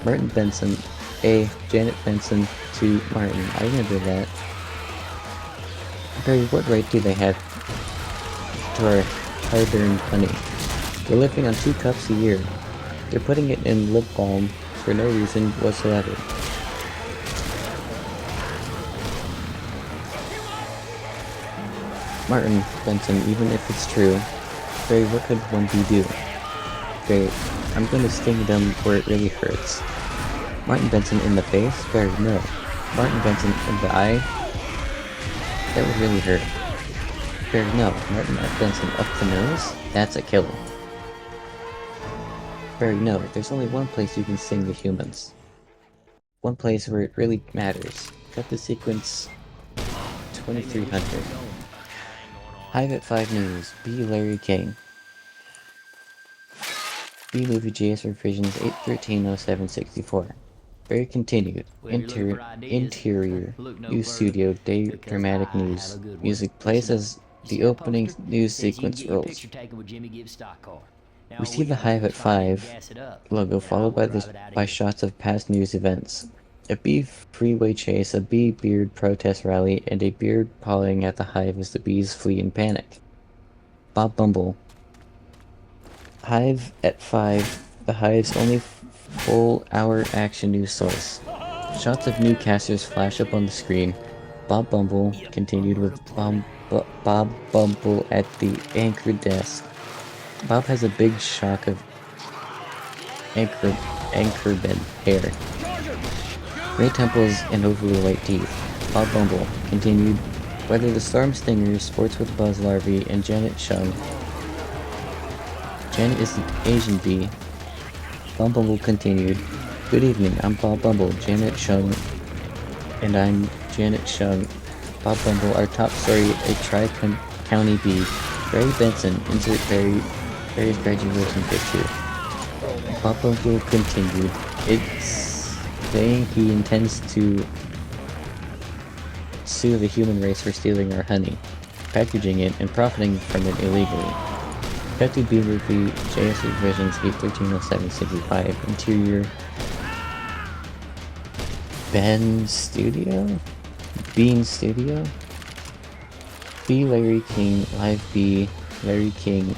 Martin Benson, A. Janet Benson to Martin. I remember that. Barry, what right do they have to our hard-earned honey? We're living on 2 cups a year. They're putting it in lip balm for no reason whatsoever. Martin Benson, even if it's true, Barry, what could one bee do? Barry, I'm going to sting them where it really hurts. Martin Benson in the face? Barry, no. Martin Benson in the eye? That would really hurt. Barry, no. Martin Benson up the nose? That's a killer. Barry, no. There's only one place you can sting the humans. One place where it really matters. Cut the sequence 2300. Hive at 5 News. B. Larry King. B-Movie JS Revisions 8130764. Barry continued. Interior. New studio. Day dramatic news. Music plays as the opening news sequence rolls. We see the Hive at 5 logo followed by shots of past news events. A bee freeway chase, a bee beard protest rally, and a beard pawing at the hive as the bees flee in panic. Bob Bumble. Hive at 5, the Hive's only full-hour action news source. Shots of newscasters flash up on the screen. Bob Bumble continued with Bob Bumble at the anchor desk. Bob has a big shock of anchorbed hair. Gray temples and overly white teeth. Bob Bumble continued. Whether the storm stinger sports with buzz larvae and Janet Chung. Janet is an Asian bee. Bob Bumble continued. Good evening, I'm Bob Bumble, Janet Chung, and I'm Janet Chung. Bob Bumble, our top story, a tri-county bee. Barry Benson, insert Barry's graduation picture. Bob Bumble continued. It's saying he intends to sue the human race for stealing our honey, packaging it, and profiting from it illegally. Cut to B-Movie JS Revisions 8130765. Interior Bean Studio? B. Larry King, live B. Larry King,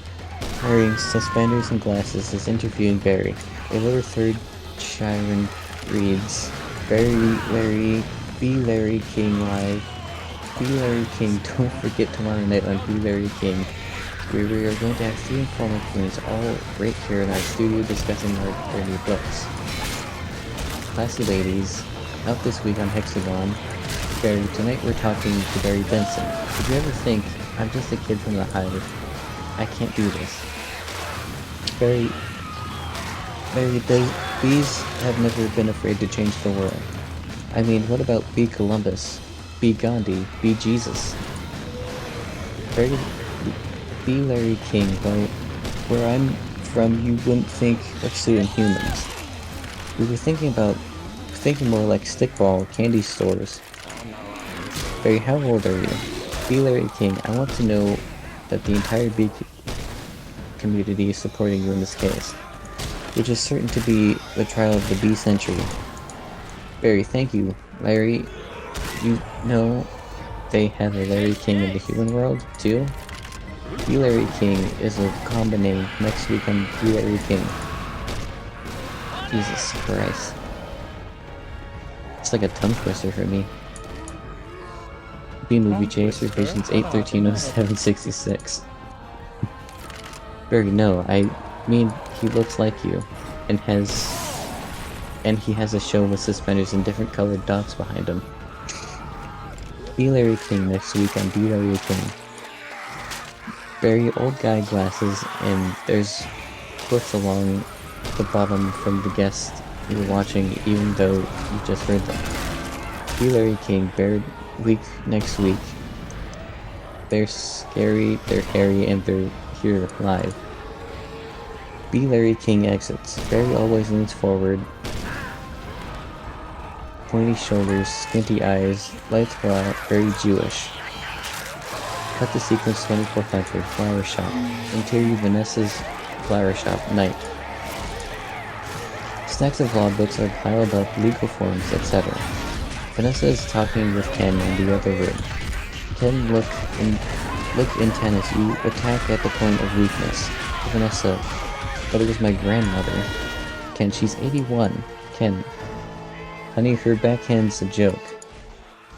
wearing suspenders and glasses, is interviewing Barry. A lower third Chiron reads, Larry King live. B. Larry King, don't forget tomorrow night on B. Larry King. We are going to have 3 informal queens all right here in our studio discussing their new books. Classy ladies, out this week on Hexagon. Barry, tonight we're talking to Barry Benson. Did you ever think, I'm just a kid from the Hive, I can't do this? Barry, the bees have never been afraid to change the world. I mean, what about B. Columbus, B. Gandhi, B. Jesus? B. Larry King, though where I'm from you wouldn't think of suing humans. We were thinking more like stickball candy stores. Barry, how old are you? B. Larry King, I want to know that the entire B community is supporting you in this case, which is certain to be the trial of the B century. Barry, thank you. Larry, you know they have a Larry King in the human world, too? B. Larry King is a common name. Next week on B. Larry King. Jesus Christ. It's like a tongue twister for me. B-Movie Chase Revisions 8130766. Barry, no, I mean he looks like you, and he has a show with suspenders and different colored dots behind him. B. Larry King next week on B. Larry King. Very old guy glasses, and there's quotes along the bottom from the guests you're watching, even though you just heard them. B. Larry King, Bear Week next week. They're scary, they're hairy, and they're here live. B. Larry King exits. Barry always leans forward. Pointy shoulders, squinty eyes, light brow, very Jewish. Cut the sequence 2400, flower shop. Interior Vanessa's flower shop, night. Stacks of law books are piled up, legal forms, etc. Vanessa is talking with Ken in the other room. Ken, look intense. You attack at the point of weakness. Vanessa, but it was my grandmother. Ken, she's 81. Ken, honey, her backhand's a joke.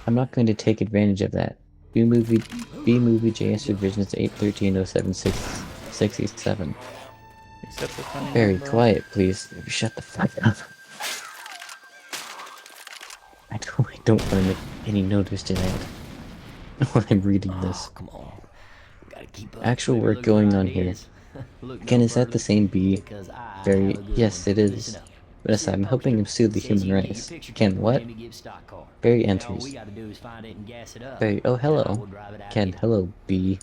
I'm not going to take advantage of that. B-Movie JS Revisions 8130767. Barry, quiet, please. Shut the fuck up. I don't want to make any notice to that while I'm reading this. Come on. Gotta keep up. Actual work going on here. Ken, is that the same B? Barry, yes, it is. Vanessa, I'm helping him sue the human race. Ken, what? Barry enters. Barry, oh hello. Ken, hello, B.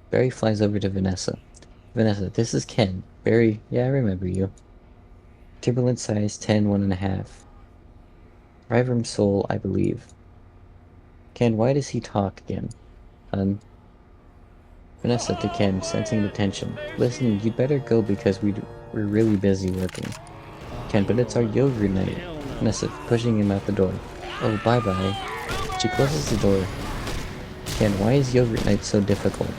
Barry flies over to Vanessa. Vanessa, this is Ken. Barry, yeah, I remember you. Turbulent size 10, 1.5. Rivrum soul, I believe. Ken, why does he talk again? Vanessa to Ken, sensing the tension. Listen, you'd better go because we're really busy working. Ken, but it's our yogurt night. Vanessa, pushing him out the door. Oh, bye-bye. She closes the door. Ken, why is yogurt night so difficult?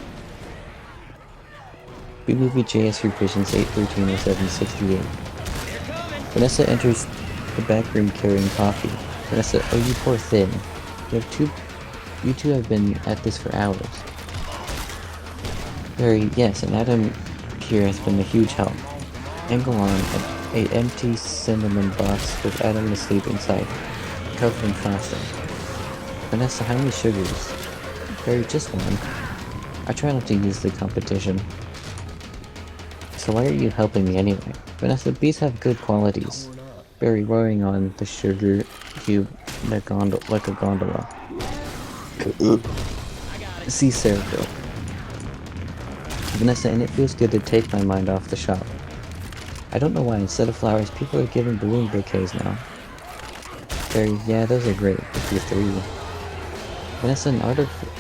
B-Movie JS Revisions 8130768. Vanessa enters the back room carrying coffee. Vanessa, oh you poor thing. You two have been at this for hours. Barry, yes, and Adam here has been a huge help. Angle on a empty cinnamon box with Adam asleep inside, covered in frosting. Vanessa, how many sugars? Barry, just one. I try not to use the competition. So why are you helping me anyway? Vanessa, bees have good qualities. Barry, rowing on the sugar cube like a gondola. See Sarahville. Vanessa, and it feels good to take my mind off the shop. I don't know why instead of flowers, people are giving balloon bouquets now. Barry, yeah, those are great, if you're 3. Vanessa,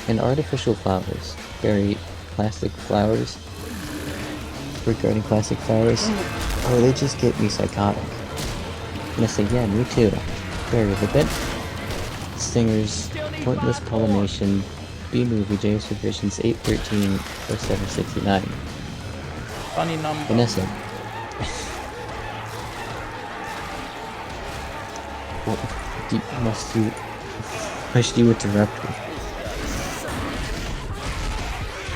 and artificial flowers. Barry, plastic flowers. Regarding plastic flowers, oh, they just get me psychotic. Vanessa, yeah, me too. Barry, the bent stingers, pointless pollination, B-Movie JS Revisions 8130769. Funny number. Vanessa. Must you interrupt me?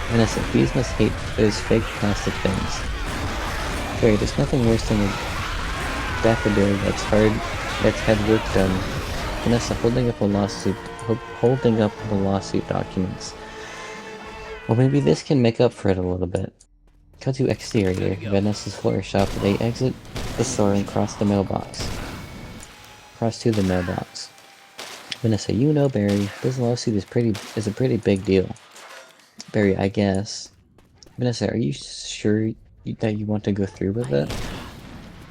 Vanessa, bees must hate those fake plastic things. Barry, there's nothing worse than a daffodil that's had work done. Vanessa, holding up the lawsuit documents. Well, maybe this can make up for it a little bit. Cut to exterior, Vanessa's flower shop. They exit the store and cross to the mailbox. Vanessa, you know, Barry, this lawsuit is a pretty big deal. Barry, I guess. Vanessa, are you sure that you want to go through with it?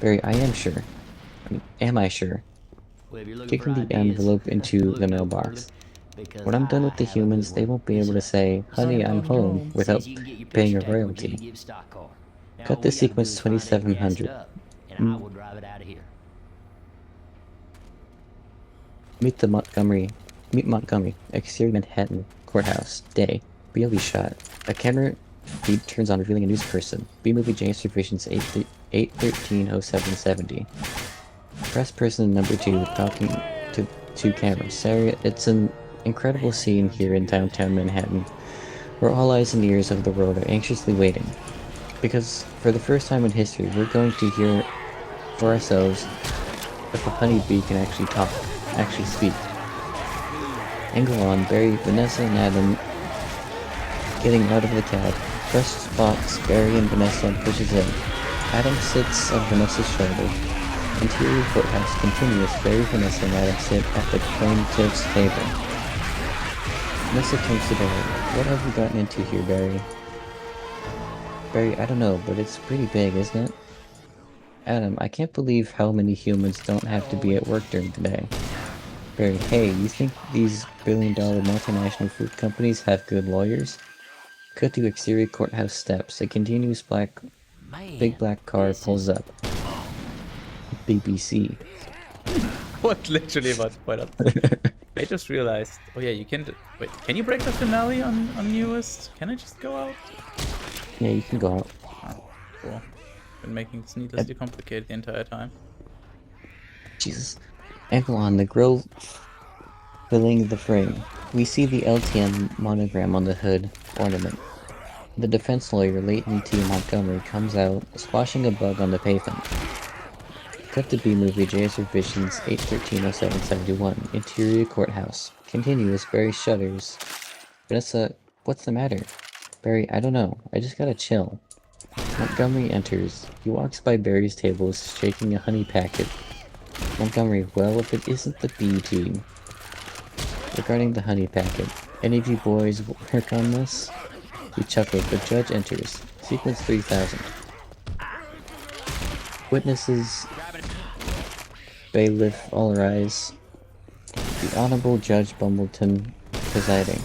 Barry, I am sure. Am I sure? Well, if you're looking Kicking for the ideas, envelope into look the no mailbox. further, because When I'm done with the I have a good humans, they one. won't be able to It's, say, "Honey, I'm home," without says you can get your paying picture a taken with royalty. Jimmy Gibbs' stock car. Now, Cut all this we gotta do sequence is find it and gas it 2700. up, and I will drive it out of here. Meet Montgomery, exterior Manhattan, courthouse, day, BLE shot. A camera feed turns on revealing a news person. B-movie JS Revisions 8130770. Press person number 2 talking to 2 cameras. Sarah, it's an incredible scene here in downtown Manhattan, where all eyes and ears of the world are anxiously waiting. Because for the first time in history, we're going to hear for ourselves if a honeybee can actually speak. Angle on, Barry, Vanessa, and Adam getting out of the cab. Fresh spots Barry and Vanessa pushes in. Adam sits on Vanessa's shoulder. Interior courthouse continuous. Barry, Vanessa, and Adam sit at the plaintiff's table. Vanessa turns to Barry. What have you gotten into here, Barry? Barry, I don't know, but it's pretty big, isn't it? Adam, I can't believe how many humans don't have to be at work during the day. Barry, hey, you think these billion-dollar multinational food companies have good lawyers? Cut to exterior courthouse steps. A continuous big black car pulls up. BBC. What? Literally about to point out. I just realized. Oh yeah, you can. Wait, can you break the finale on newest? Can I just go out? Yeah, you can go out. Oh, cool. Been making this needlessly complicated the entire time. Jesus. Angle on the grill filling the frame. We see the LTM monogram on the hood ornament. The defense lawyer, Leighton T. Montgomery, comes out, squashing a bug on the pavement. Cut to B-movie JS Revisions 8130771. Interior courthouse. Continuous. Barry shudders. Vanessa, what's the matter? Barry, I don't know. I just gotta chill. Montgomery enters. He walks by Barry's table, shaking a honey packet. Montgomery, well, if it isn't the B team. Regarding the honey packet, any of you boys work on this? We chuckle. The judge enters. Sequence 3000. Witnesses. Bailiff, all rise. The Honorable Judge Bumbleton presiding.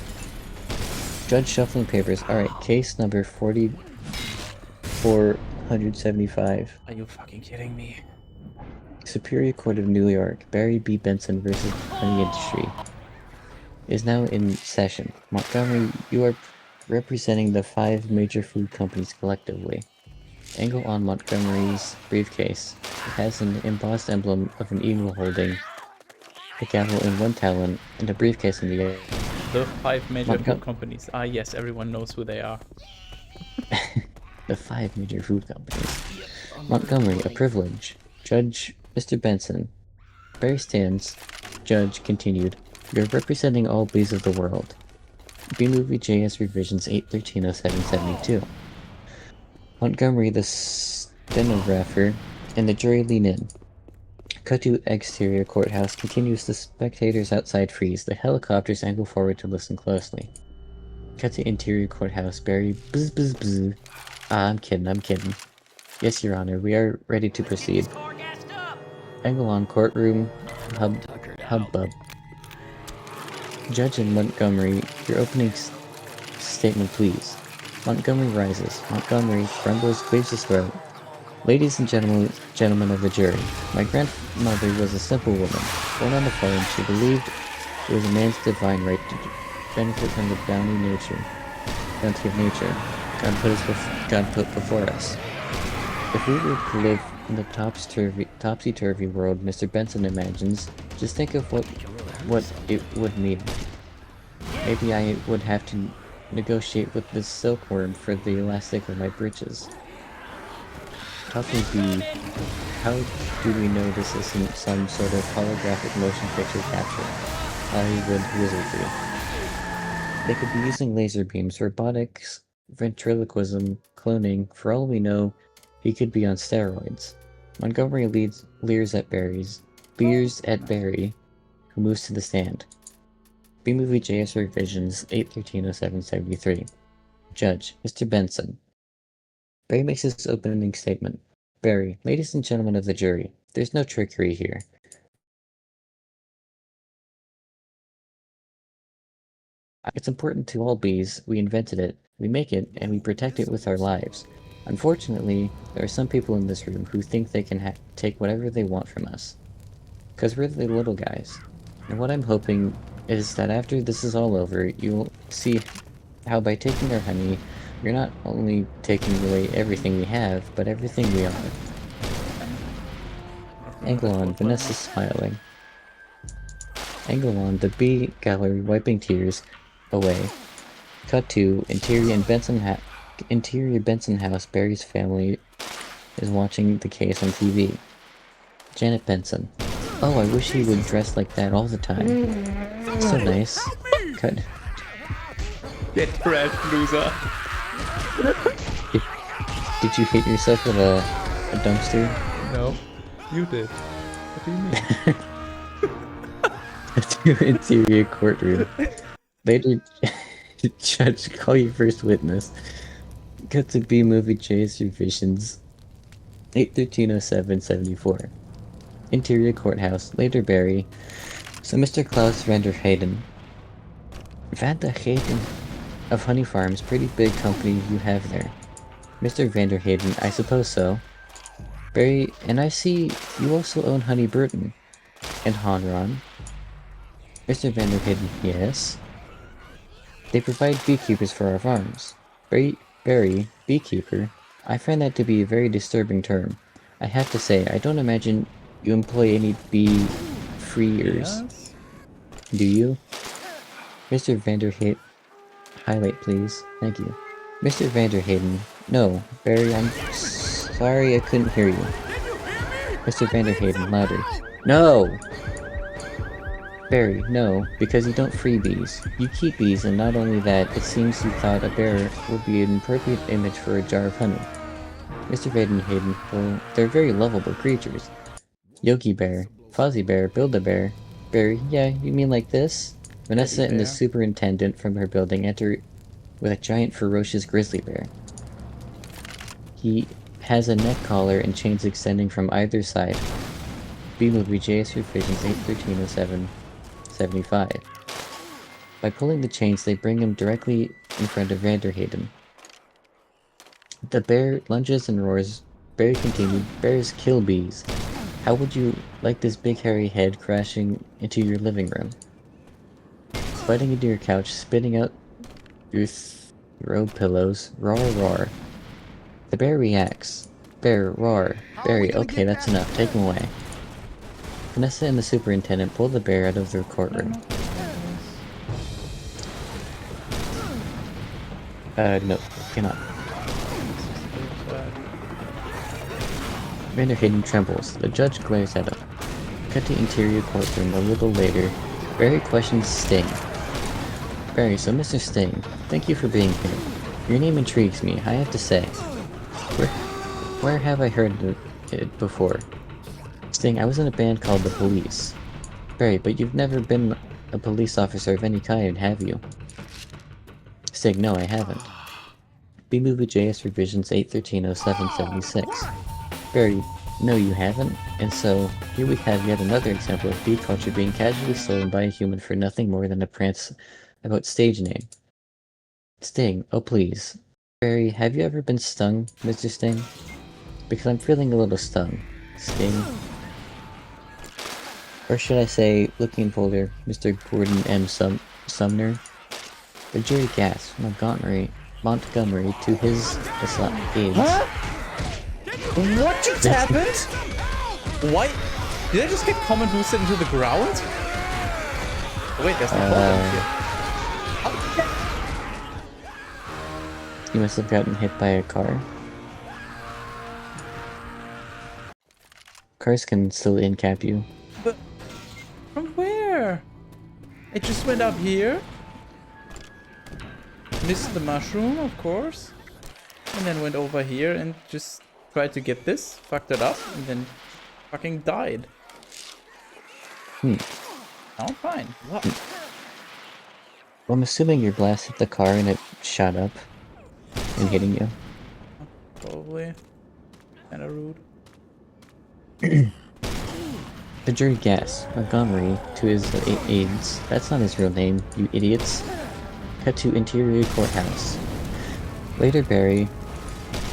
Judge shuffling papers. Alright, case number 4475. Are you fucking kidding me? Superior Court of New York, Barry B. Benson versus Honey Industry is now in session. Montgomery, you are representing the 5 major food companies collectively. Angle on Montgomery's briefcase. It has an embossed emblem of an eagle holding a gavel in one talon and a briefcase in the other. The 5 major food companies. Ah yes, everyone knows who they are. The 5 major food companies. Montgomery, a privilege. Judge Mr. Benson. Barry stands. Judge continued. You're representing all bees of the world. B-movie JS Revisions 8130772. Montgomery, the stenographer, and the jury lean in. Cut to exterior courthouse continues. The spectators outside freeze. The helicopters angle forward to listen closely. Cut to interior courthouse. Barry, bzz bzz bzz. Ah, I'm kidding. Yes, Your Honor, we are ready to proceed. Angle on courtroom, hubbub. Judge and Montgomery, your opening statement, please. Montgomery rises. Montgomery grumbles, clears his throat. Ladies and gentlemen of the jury, my grandmother was a simple woman. Born on the farm, she believed it was a man's divine right to benefit from the bounty of nature. God put before us. If we were to live in the topsy-turvy world Mr. Benson imagines, just think of what it would mean. Maybe I would have to negotiate with this silkworm for the elastic of my breeches. Talking B, how do we know this isn't some sort of holographic motion picture capture? Hollywood wizardry. They could be using laser beams, robotics, ventriloquism, cloning. For all we know, he could be on steroids. Montgomery leers at Barry, who moves to the stand. B-Movie JS Revisions 8/13/07/73. Judge, Mr. Benson. Barry makes his opening statement. Barry, ladies and gentlemen of the jury, there's no trickery here. It's important to all bees. We invented it, we make it, and we protect it with our lives. Unfortunately, there are some people in this room who think they can take whatever they want from us. Because we're the little guys. And what I'm hoping is that after this is all over, you'll see how by taking our honey, you're not only taking away everything we have, but everything we are. Angle on, Vanessa smiling. Angle on, the bee gallery wiping tears away. Cut to interior Benson house. Barry's family is watching the case on TV. Janet Benson. Oh, I wish he would dress like that all the time. So nice. Cut. Get crashed, loser. Did you hit yourself with a dumpster? No, you did. What do you mean? To interior courtroom. Later, judge, call your first witness. Cut to B-Movie JS Revisions 8/13/07/74. Interior courthouse. Later, Barry. So, Mr. Klaus Vanderheyden. Vanderheyden of Honey Farms, pretty big company you have there. Mr. Vanderheyden, I suppose so. Barry, and I see you also own Honey Burton. And Honron. Mr. Vanderheyden, yes. They provide beekeepers for our farms. Barry, beekeeper? I find that to be a very disturbing term. I have to say, I don't imagine you employ any bee freers. Yes. Do you? Mr. Vanderheyden, highlight please. Thank you. Mr. Vanderheyden, no. Barry, I'm sorry I couldn't hear you. Mr. Vanderheyden, louder. No! Barry, no, because you don't free bees. You keep bees, and not only that, it seems you thought a bear would be an appropriate image for a jar of honey. Mr. Vanderheyden, well, they're very lovable creatures. Yogi Bear, Fozzie Bear, Build-A-Bear. Barry, yeah, you mean like this? Vanessa and the superintendent from her building enter with a giant ferocious grizzly bear. He has a neck collar and chains extending from either side. B-Movie JS Revisions 8/13/07/75. By pulling the chains, they bring him directly in front of Vanderheyden. The bear lunges and roars. Barry continued, bears kill bees. How would you like this big hairy head crashing into your living room? Biting into your couch, spitting out your throw pillows. Roar, roar. The bear reacts. Bear, roar. Barry, okay, that's enough. Take him away. Vanessa and the superintendent pull the bear out of their courtroom. No, cannot. Vanderheyden trembles. The judge glares at him. Cut to interior courtroom a little later. Barry questions Sting. Barry, so Mr. Sting, thank you for being here. Your name intrigues me, I have to say. Where have I heard it before? Sting, I was in a band called The Police. Barry, but you've never been a police officer of any kind, have you? Sting, no, I haven't. B-Movie JS Revisions 8/13/07/76. Barry, no you haven't, and so, here we have yet another example of bee culture being casually stolen by a human for nothing more than a prance about stage name. Sting, oh please. Barry, have you ever been stung, Mr. Sting? Because I'm feeling a little stung. Sting. Or should I say, looking folder, Mr. Gordon M. Sumner? The jury gasps, Montgomery to his age. Huh? What just happened? Why? Did I just get common boosted into the ground? Oh, wait, there's no problem here. You must have gotten hit by a car. Cars can still in-cap you. But from where? It just went up here. Missed the mushroom, of course. And then went over here and just tried to get this, fucked it up, and then fucking died. Now I'm fine. What? Well, I'm assuming your blast hit the car and it shot up and hitting you. Probably. Kinda rude. The jury guessed Montgomery to his aides. That's not his real name, you idiots. Cut to interior courthouse. Later, Barry,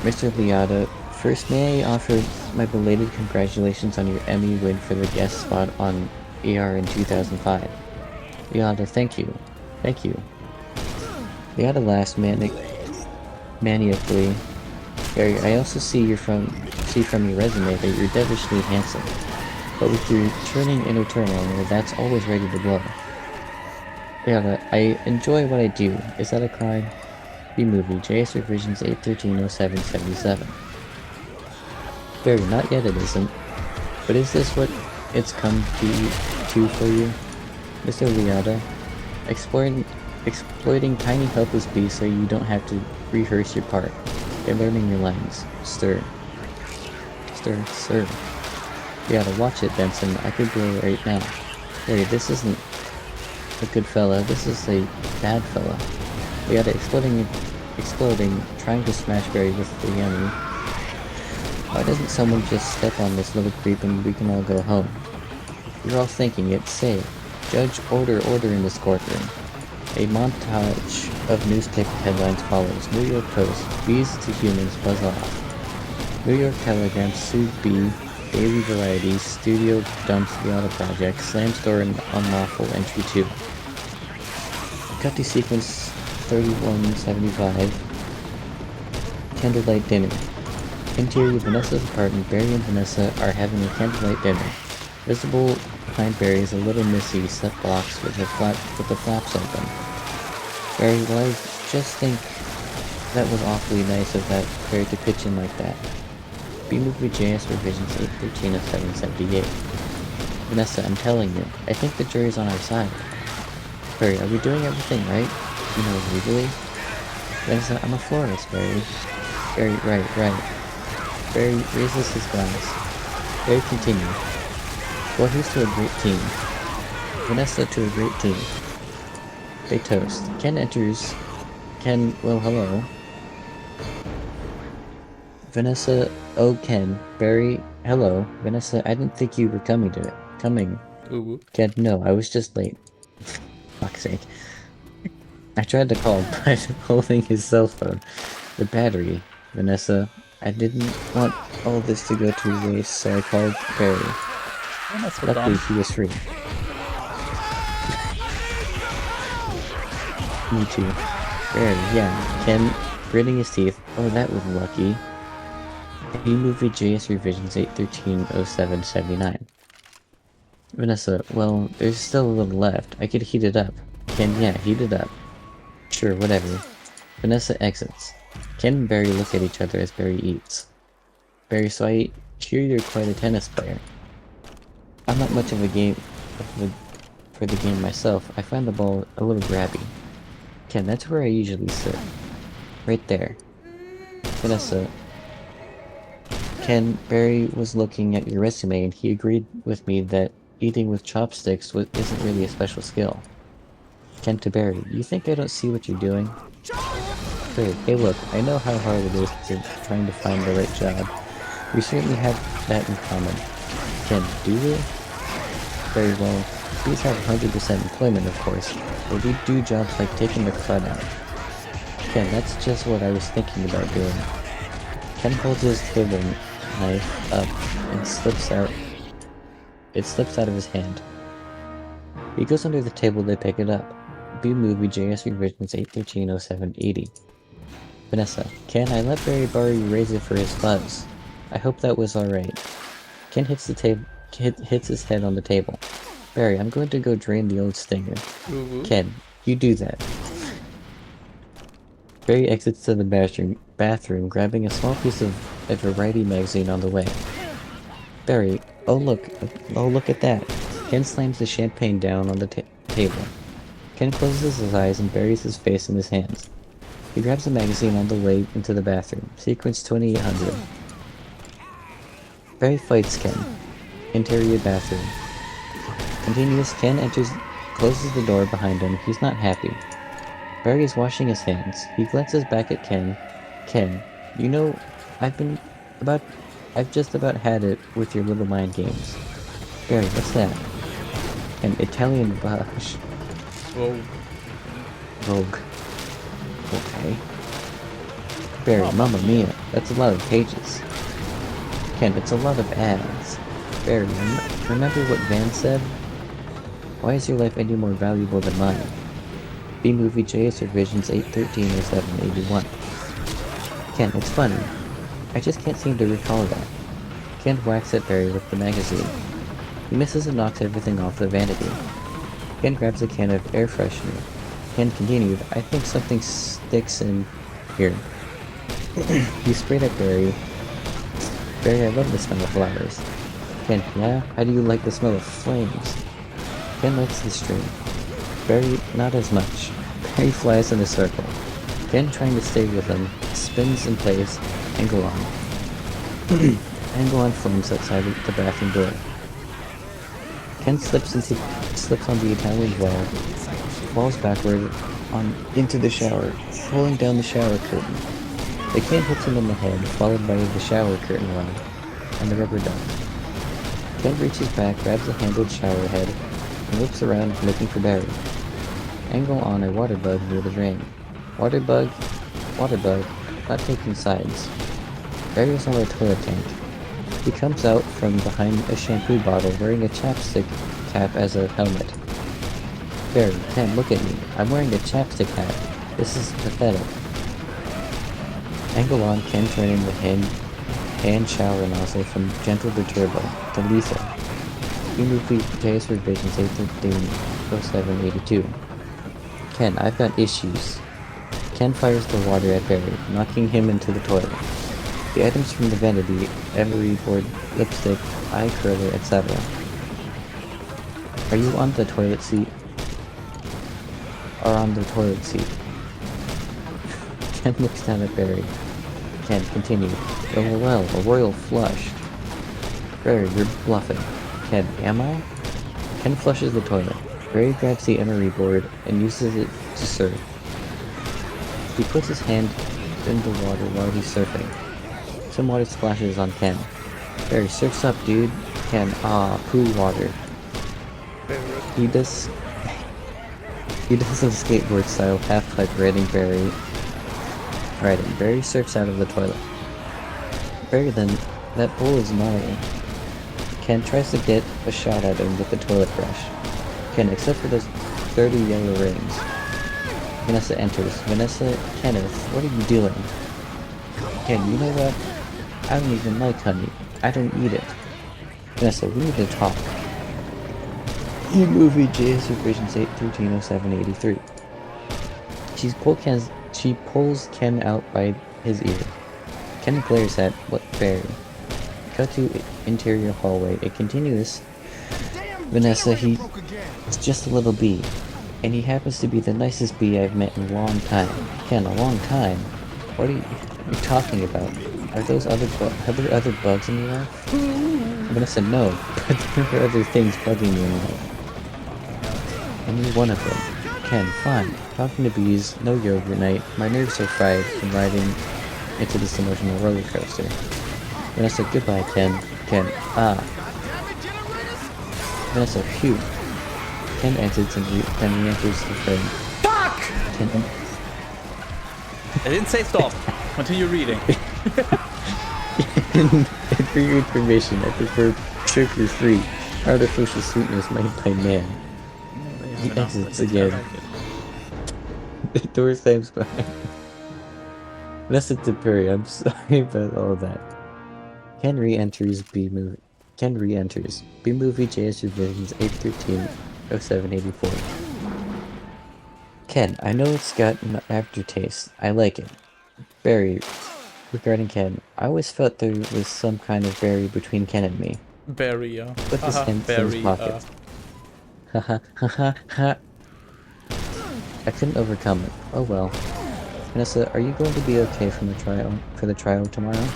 Mr. Liotta, first may I offer my belated congratulations on your Emmy win for the guest spot on AR in 2005. Liotta, thank you. Thank you. Liotta laughs maniacally. Barry, I also see from your resume that you're devilishly handsome. But with your turning inner turnover, that's always ready to blow. Liotta, I enjoy what I do. Is that a crime? B-movie, JS Revisions 8130777. Barry, not yet it isn't. But is this what it's come to for you? Mr. Liotta, exploiting tiny helpless beasts so you don't have to rehearse your part. They're learning your lines. Stir. Liotta, watch it, Benson. I could blow right now. Barry, this isn't a good fella. This is a bad fella. Liotta, exploding, trying to smash Barry with the Emmy. Why doesn't someone just step on this little creep and we can all go home? You're all thinking it. Say, Judge, order in this courtroom. A montage of newspaper headlines follows. New York Post, bees to humans buzz off. New York Telegram, sued bee, Daily Variety, studio dumps Liotta project, slams door in unlawful entry 2. Cut to sequence 3175. Candlelight dinner. Interior Vanessa's apartment. Barry and Vanessa are having a candlelight dinner. Visible behind Barry is a little Missy set box with the flaps open. Barry, well, I just think that was awfully nice of that Barry to pitch in like that. B-Movie JS Revisions 8130778. Vanessa, I'm telling you, I think the jury's on our side. Barry, are we doing everything right? You know, legally? Vanessa, I'm a florist, Barry. Barry, right. Barry raises his glass. Barry continues. Well, here's to a great team. Vanessa, to a great team. They toast. Ken enters. Ken, well, hello. Vanessa, oh, Ken. Barry, hello. Vanessa, I didn't think you were coming. Ooh. Ken, no, I was just late. Fuck's sake. I tried to call, but holding his cell phone. The battery. Vanessa, I didn't want all this to go to waste, so I called Barry. Oh, that's so Luckily, dumb. he was free. Me too. Barry, yeah. Ken, gritting his teeth. Oh, that was lucky. B-Movie JS Revisions 8130779. Vanessa, well, there's still a little left. I could heat it up. Ken, yeah, heat it up. Sure, whatever. Vanessa exits. Ken and Barry look at each other as Barry eats. Barry, so I hear you're quite a tennis player. I'm not much of a for the game myself. I find the ball a little grabby. Ken, that's where I usually sit. Right there. Vanessa. Ken, Barry was looking at your resume and he agreed with me that eating with chopsticks isn't really a special skill. Ken to Barry, you think I don't see what you're doing? Barry, hey look, I know how hard it is trying to find the right job. We certainly have that in common. Ken, do we? Very well. These have 100% employment, of course, but we do jobs like taking the crud out. Ken, that's just what I was thinking about doing. Ken holds his table knife up and it slips out of his hand. He goes under the table to pick it up. B-Movie JS Revisions 8130780. Vanessa, Ken, I let Barry borrow your razor for his buzz. I hope that was alright. Ken hits his head on the table. Barry, I'm going to go drain the old stinger. Ken, you do that. Barry exits to the bathroom, grabbing a small piece of a Variety magazine on the way. Barry, oh look at that. Ken slams the champagne down on the table. Ken closes his eyes and buries his face in his hands. He grabs the magazine on the way into the bathroom. Sequence 2800. Barry fights Ken. Interior bathroom. Continues. Ken enters, closes the door behind him. He's not happy. Barry is washing his hands. He glances back at Ken. Ken, you know, I've been about... I've just about had it with your little mind games. Barry, what's that? An Italian Bosch. Whoa. Vogue. Okay. Barry, Mamma Mia, that's a lot of pages. Ken, it's a lot of ads. Barry, remember what Van said? Why is your life any more valuable than mine? B-Movie JS Revisions 813 or 781. Ken, it's funny. I just can't seem to recall that. Ken whacks at Barry with the magazine. He misses and knocks everything off the vanity. Ken grabs a can of air freshener. Ken continued, I think something sticks in here. He sprayed at Barry. Barry, I love the smell of flowers. Ken, yeah? How do you like the smell of flames? Ken likes the string. Barry, not as much. Barry flies in a circle. Ken, trying to stay with him, spins in place, angle on. Angle on flames outside the bathroom door. Ken slips on the Italian wall, falls backward into the shower, pulling down the shower curtain. The can hits him in the head, followed by the shower curtain run, and the rubber duck. Ken reaches back, grabs the handled shower head, and looks around looking for Barry. Angle on a water bug near the drain. Water bug, not taking sides. Barry is on a toilet tank. He comes out from behind a shampoo bottle wearing a chapstick cap as a helmet. Barry, Ken, look at me. I'm wearing a chapstick hat. This is pathetic. Angle on Ken turning the hand shower nozzle from gentle to turbo to lethal. B-Movie JS Revisions 813-0782. Ken, I've got issues. Ken fires the water at Barry, knocking him into the toilet. The items from the vanity, emery board, lipstick, eye curler, etc. Are you on the toilet seat? Are on the toilet seat. Ken looks down at Barry. Ken continued. Oh well, a royal flush. Barry, you're bluffing. Ken, am I? Ken flushes the toilet. Barry grabs the emery board and uses it to surf. He puts his hand in the water while he's surfing. Some water splashes on Ken. Barry, surf's up, dude. Ken, poo water. He does some skateboard style half-pipe riding Barry. Barry surfs out of the toilet. Barry, then, that bowl is mine. Ken tries to get a shot at him with the toilet brush. Ken, except for those 30 yellow rings. Vanessa enters. Vanessa, Kenneth, what are you doing? Ken, you know what? I don't even like honey. I don't eat it. Vanessa, we need to talk. B-Movie JS Revisions 813-0783. She pulls Ken out by his ear. Ken glares at Barry. Cut to interior hallway. A continuous. Vanessa, it's just a little bee. And he happens to be the nicest bee I've met in a long time. Ken, a long time? What are you talking about? Are there other bugs in your life? Vanessa, no, but there are other things bugging me in life. And you're one of them. Ken, fine. Talking to bees, no yoga night. My nerves are fried from riding into this emotional roller coaster. Vanessa, goodbye, Ken. Ken, Vanessa, phew. Ken exits and re-enters the frame. Fuck! Ken, I didn't say stop. Continue reading. and for your information, I prefer sugar free, artificial sweeteners made by man. He exits again. The door slams behind. Vanessa to Perry, I'm sorry about all that. Ken re-enters B-Movie. B-Movie JS Revisions 813-0784. Ken, I know it's got an aftertaste. I like it. Barry, regarding Ken, I always felt there was some kind of Barry between Ken and me. Barry, Put his hands in his pocket. Haha, haha, ha. I couldn't overcome it. Oh well. Vanessa, are you going to be okay for the trial tomorrow?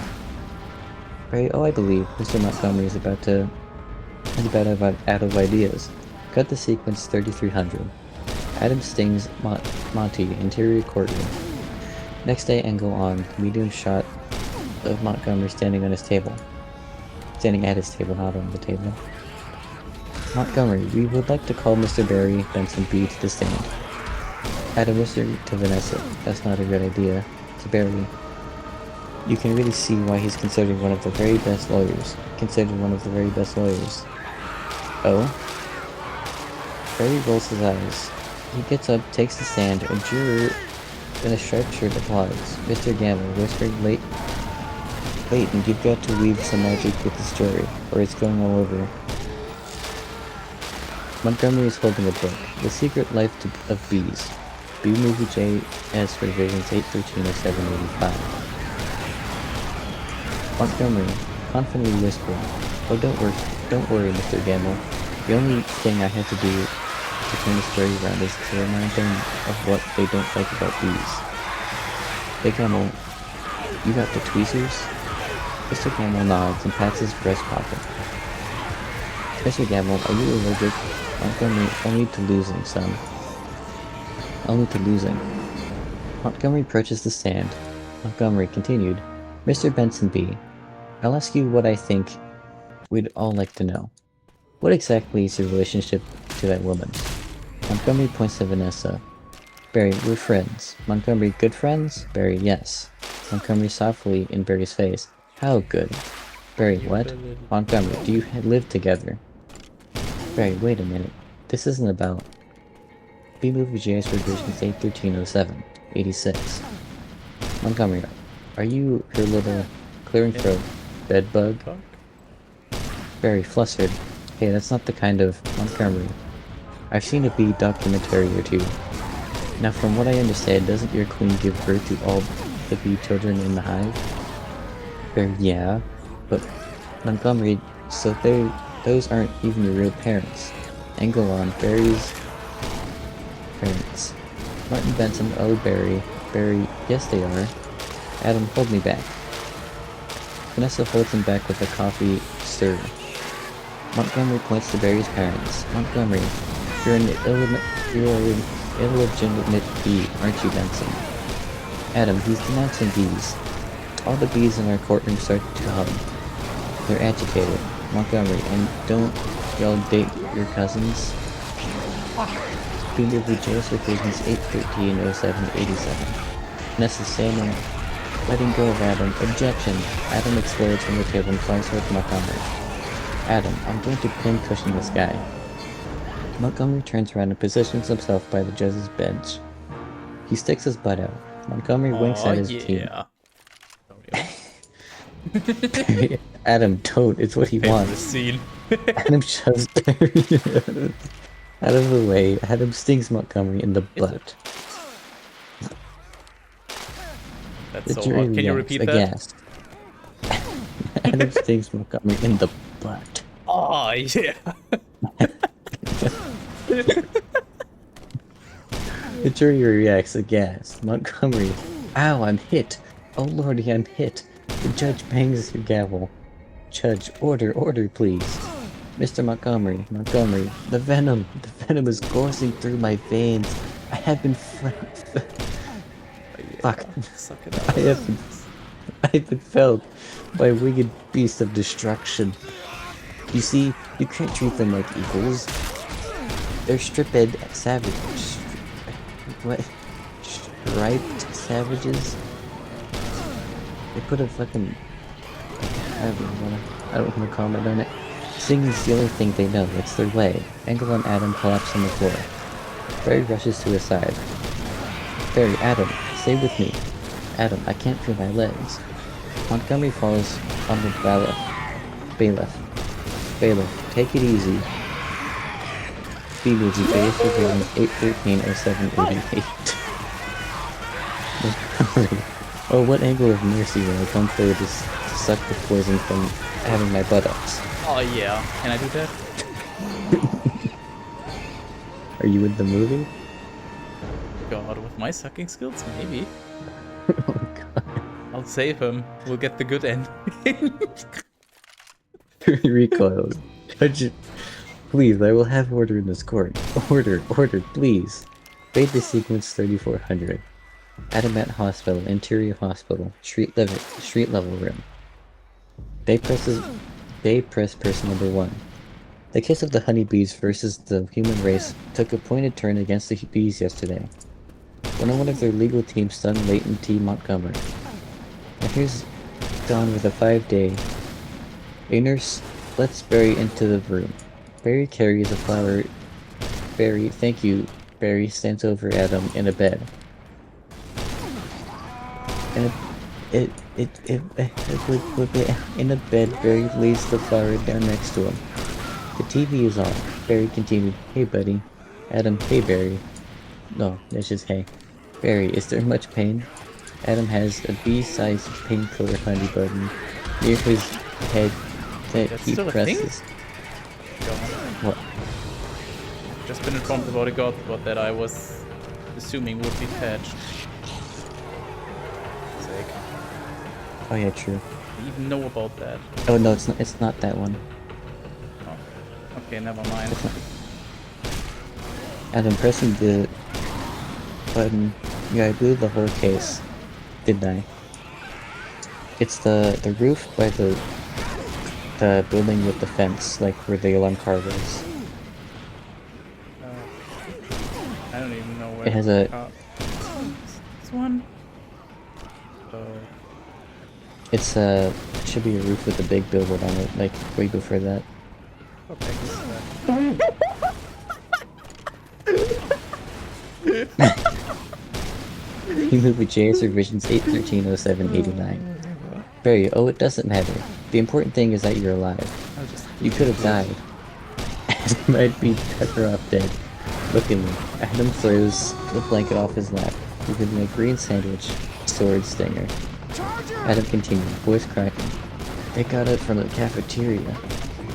Barry, oh I believe Mr. Montgomery is about out of ideas. Cut the sequence 3300. Adam stings Monty, interior courtroom. Next day, angle on, medium shot of Montgomery standing on his table. Standing at his table, not on the table. Montgomery, we would like to call Mr. Barry Benson B to the stand. Adam, Mr. to Vanessa. That's not a good idea. To Barry. You can really see why he's considered one of the very best lawyers. Oh? Barry rolls his eyes. He gets up, takes the stand, a juror in a striped shirt applauds. Mr. Gamble, whispering Leighton, you've got to weave some magic with this jury, or it's going all over. Montgomery is holding a book, The Secret Life of Bees. B Movie JS Revisions 8130785. Montgomery, confidently whispering, oh don't worry, Mr. Gamble. The only thing I have to do to turn the story around is to remind them of what they don't like about bees. Hey Gamble, you got the tweezers? Mr. Gamble nods and pats his breast pocket. Mr. Gamble, are you allergic? Montgomery, only to losing, son. Only to losing. Montgomery approaches the stand. Montgomery continued, Mr. Benson B., I'll ask you what I think we'd all like to know. What exactly is your relationship to that woman? Montgomery points to Vanessa. Barry, we're friends. Montgomery, good friends? Barry, yes. Montgomery softly in Barry's face. How good? Barry, what? Montgomery, do you live together? Barry, wait a minute. This isn't about... B Movie JS Revisions 81307, 86. Montgomery, are you her little clearing throat bedbug? Barry, flustered. Hey, that's not the kind of... Montgomery. I've seen a bee documentary or two. Now from what I understand, doesn't your queen give birth to all the bee children in the hive? Barry, yeah. But Montgomery, so those aren't even your real parents. Angle on Barry's parents. Martin Benson, oh Barry. Barry, yes they are. Adam, hold me back. Vanessa holds him back with a coffee stir. Montgomery points to Barry's parents. Montgomery, you're an illegitimate bee, aren't you, Benson? Adam, he's denouncing bees. All the bees in our courtroom start to hum. They're agitated. Montgomery, and don't y'all date your cousins? Peter VJ's Revisions 8130787. Vanessa standing, letting go of Adam. Objection! Adam explodes from the table and flies towards Montgomery. Adam, I'm going to pincushion this guy. Montgomery turns around and positions himself by the judge's bench. He sticks his butt out. Montgomery winks at his team. Adam, don't. It's what he wants. Scene. Adam shoves Barry out of the way. Adam stings Montgomery in the butt. That's so hard. Can you repeat that? Aghast. Adam stings Montgomery in the butt. Oh, yeah. The jury reacts aghast. Montgomery, ow, I'm hit. Oh lordy, I'm hit. The judge bangs your gavel. Judge, order, please. Mr. Montgomery, the venom is coursing through my veins. I have been Fuck. I have been felled by a winged beast of destruction. You see, you can't treat them like equals. They're striped savages. What? Striped savages? They put a fucking... I don't want to comment on it. Singing's the only thing they know. It's their way. Angle and Adam collapse on the floor. Barry rushes to his side. Barry, Adam, stay with me. Adam, I can't feel my legs. Montgomery falls on the bailiff. Bailiff, take it easy. B-Movie JS Revisions 8130788. Montgomery. Oh, what angle of mercy when I come forward to suck the poison from having my buttocks? Oh yeah, can I do that? Are you in the movie? God, with my sucking skills, maybe. Oh god. I'll save him. We'll get the good end. Recoils. Judge, please, I will have order in this court. Order, please. Raid the sequence 3400. Adamat Hospital, Interior Hospital, street level room. Day press person number 1. The case of the honeybees versus the human race took a pointed turn against the bees yesterday. One of their legal team stunned Leighton T. Montgomery. And here's Dawn with a 5-day. A nurse lets Barry into the room. Barry carries a flower. Barry, thank you. Barry stands over Adam in a bed. In a bed, Barry lays the flower down next to him. The TV is on. Barry continued, "Hey, buddy." Adam, "Hey, Barry." No, that's just hey. Barry, is there much pain? Adam has a bee-sized painkiller honey button near his head that That's he still a thing? presses. God. What? Just been informed about a god spot that I was assuming would be patched. Sake. Oh yeah, true. I even know about that. Oh no, it's not that one. Oh. Okay, never mind. Adam, pressing the button. Yeah, I blew the whole case. Didn't I? It's the roof by the building with the fence, like where the alarm car was. I don't even know where. It has a. This one? It's should be a roof with a big billboard on it, like way before that. Okay, You move with JS revisions 8130789. Barry, oh, it doesn't matter. The important thing is that you're alive. You could have died. Adam might be better off dead. Look at me. Adam throws the blanket off his lap, giving a green sandwich, sword stinger. Adam continued, voice cracking. They got it from the cafeteria.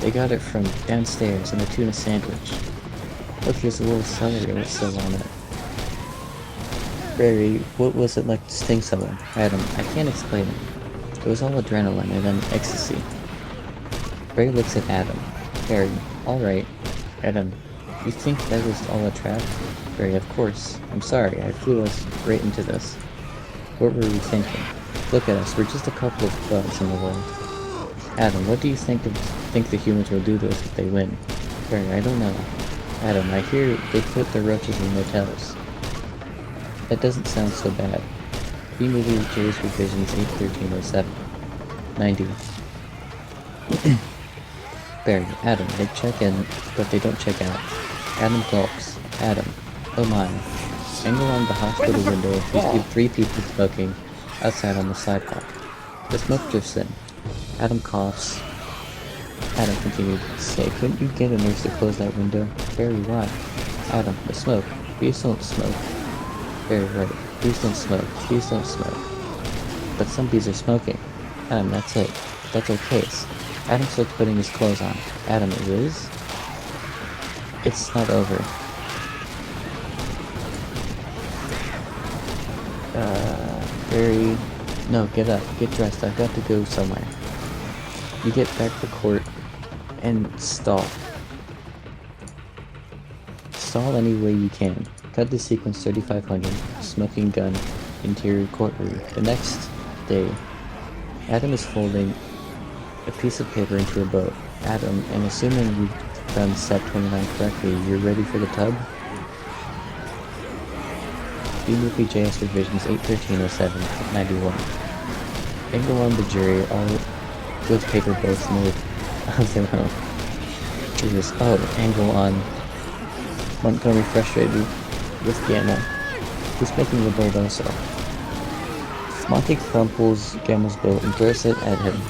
They got it from downstairs in a tuna sandwich. Look, here's a little celery with still on it. Barry, what was it like to sting someone? Adam, I can't explain it. It was all adrenaline and then ecstasy. Barry looks at Adam. Barry, alright. Adam, you think that was all a trap? Barry, of course. I'm sorry, I flew us right into this. What were we thinking? Look at us, we're just a couple of bugs in the world. Adam, what do you think the humans will do to us if they win? Barry, I don't know. Adam, I hear they put the roaches in motels. That doesn't sound so bad. B-Movie J's Revisions 81307. 90. Barry, Adam, they check in, but they don't check out. Adam gulps. Adam, oh my. Angle on the hospital window, you see 3 people smoking outside on the sidewalk. The smoke drifts in. Adam coughs. Adam continued, say, couldn't you get a nurse to close that window? Barry, why? Adam, the smoke. Please don't smoke. Barry, right. Please don't smoke. Please don't smoke. But some bees are smoking. Adam, that's it. That's our case. Adam starts putting his clothes on. Adam, it is? It's not over. Barry... No, get up. Get dressed. I've got to go somewhere. You get back to court and stall. Stall any way you can. Cut the sequence 3500, smoking gun, interior courtroom. The next day, Adam is folding a piece of paper into a boat. Adam, and assuming you've done step 29 correctly, you're ready for the tub? B-Movie JS Revisions 81307, 91. Angle on the jury, all with paper boats made of their own. Jesus, oh, angle on Montgomery frustrated with Gamma, who's making the boat also. Monty crumples Gamma's boat and throws it at him.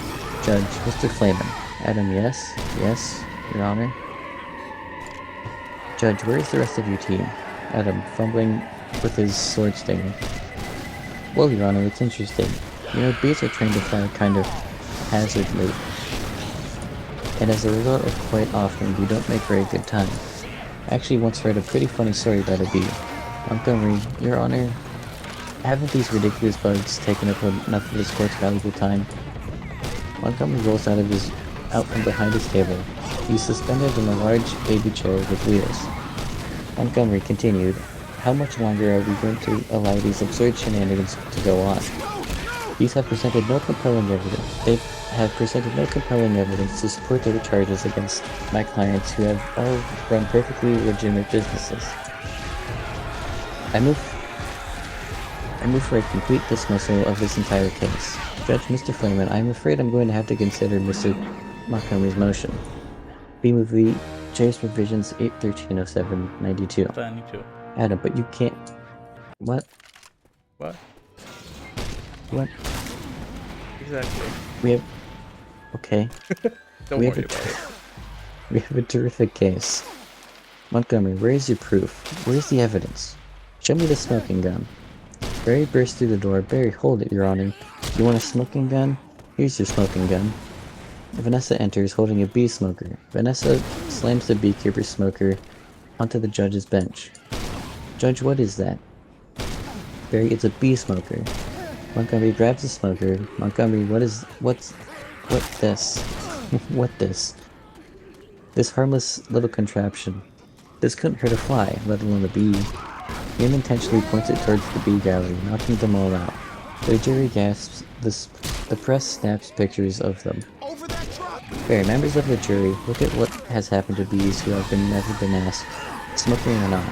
Judge, Mr. Flamin. Adam, yes? Yes, Your Honor. Judge, where's the rest of your team? Adam, fumbling with his sword stinger. Well, Your Honor, it's interesting. You know, bees are trained to fly a kind of hazard loop. And as a result of quite often, we don't make very good time. I actually once read a pretty funny story about a bee. Montgomery, Your Honor, haven't these ridiculous bugs taken up enough of his court's valuable time? Montgomery rolls out from behind his table. He's suspended in a large baby chair with wheels. Montgomery continued, how much longer are we going to allow these absurd shenanigans to go on? These have presented no compelling evidence. They have presented no compelling evidence to support their charges against my clients who have all run perfectly legitimate businesses. I move for a complete dismissal of this entire case. Judge Mr. Flayman, I'm afraid I'm going to have to consider Mr. Montgomery's motion. B movie Chase Revisions 8/13/07/92. I need to. Adam, but you can't. What? What? What? Exactly. We have. Okay. Don't We worry have about it. We have a terrific case. Montgomery, where is your proof? Where's the evidence? Show me the smoking gun. Barry bursts through the door. Barry, hold it, Your Honor. You want a smoking gun? Here's your smoking gun. Vanessa enters holding a bee smoker. Vanessa slams the beekeeper's smoker onto the judge's bench. Judge, what is that? Barry, it's a bee smoker. Montgomery grabs the smoker. Montgomery, what's this? What this? This harmless little contraption. This couldn't hurt a fly, let alone a bee. He unintentionally points it towards the bee gallery, knocking them all out. The jury gasps. The press snaps pictures of them. Barry, members of the jury, look at what has happened to bees who have never been asked, smoking or not.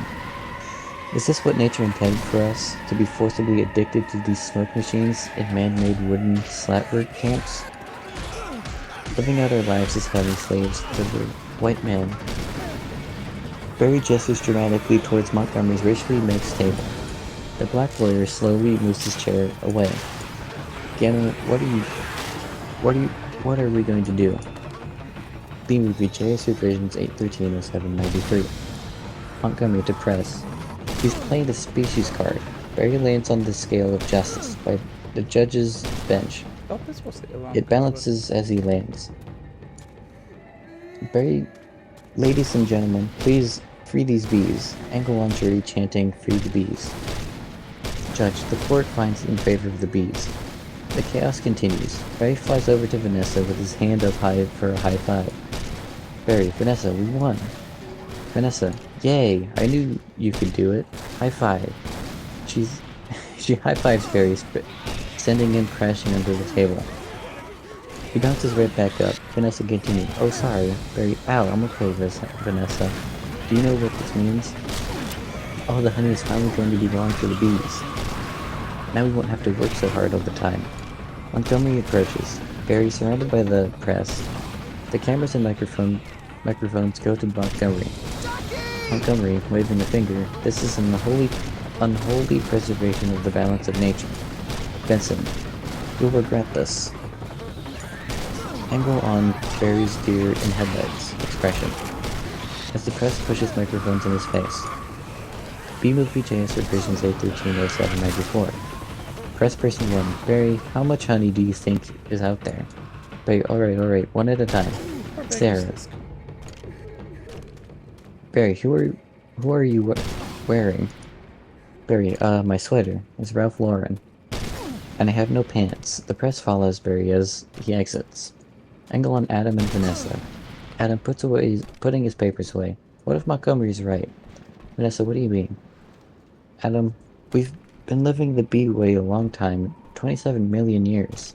Is this what nature intended for us, to be forcibly addicted to these smoke machines in man-made wooden slatwork camps? Living out our lives as having slaves to the white man. Barry gestures dramatically towards Montgomery's racially mixed table. The black lawyer slowly moves his chair away. Gamma, what are we going to do? B movie JS Revisions 8/13/07/93. Montgomery to press. He's playing the species card. Barry lands on the scale of justice by the judge's bench. Oh, this was the alarm. It balances as he lands. Barry, ladies and gentlemen, please free these bees. Angle on jury chanting, free the bees. Judge, the court finds in favor of the bees. The chaos continues. Barry flies over to Vanessa with his hand up high for a high five. Barry, Vanessa, we won. Vanessa, yay, I knew you could do it. High five. She high fives Barry, sending him crashing under the table. He bounces right back up. Vanessa continues. Oh, sorry. Barry, ow, I'm okay, Vanessa. Do you know what this means? Oh, the honey is finally going to be gone for the bees. Now we won't have to work so hard all the time. Montgomery approaches. Barry, surrounded by the press. The cameras and microphones go to Montgomery. Montgomery, waving a finger, this is an unholy preservation of the balance of nature. Benson, you'll regret this. Angle on Barry's deer in headlights expression as the press pushes microphones in his face. B-Movie JS Revisions 8/13/07/94. Press person 1. Barry, how much honey do you think is out there? Barry, alright, one at a time. Sarah. Barry, who are you wearing? Barry, my sweater. It's Ralph Lauren. And I have no pants. The press follows Barry as he exits. Angle on Adam and Vanessa. Adam putting his papers away. What if Montgomery's right? Vanessa, what do you mean? Adam, we've been living the bee way a long time. 27 million years.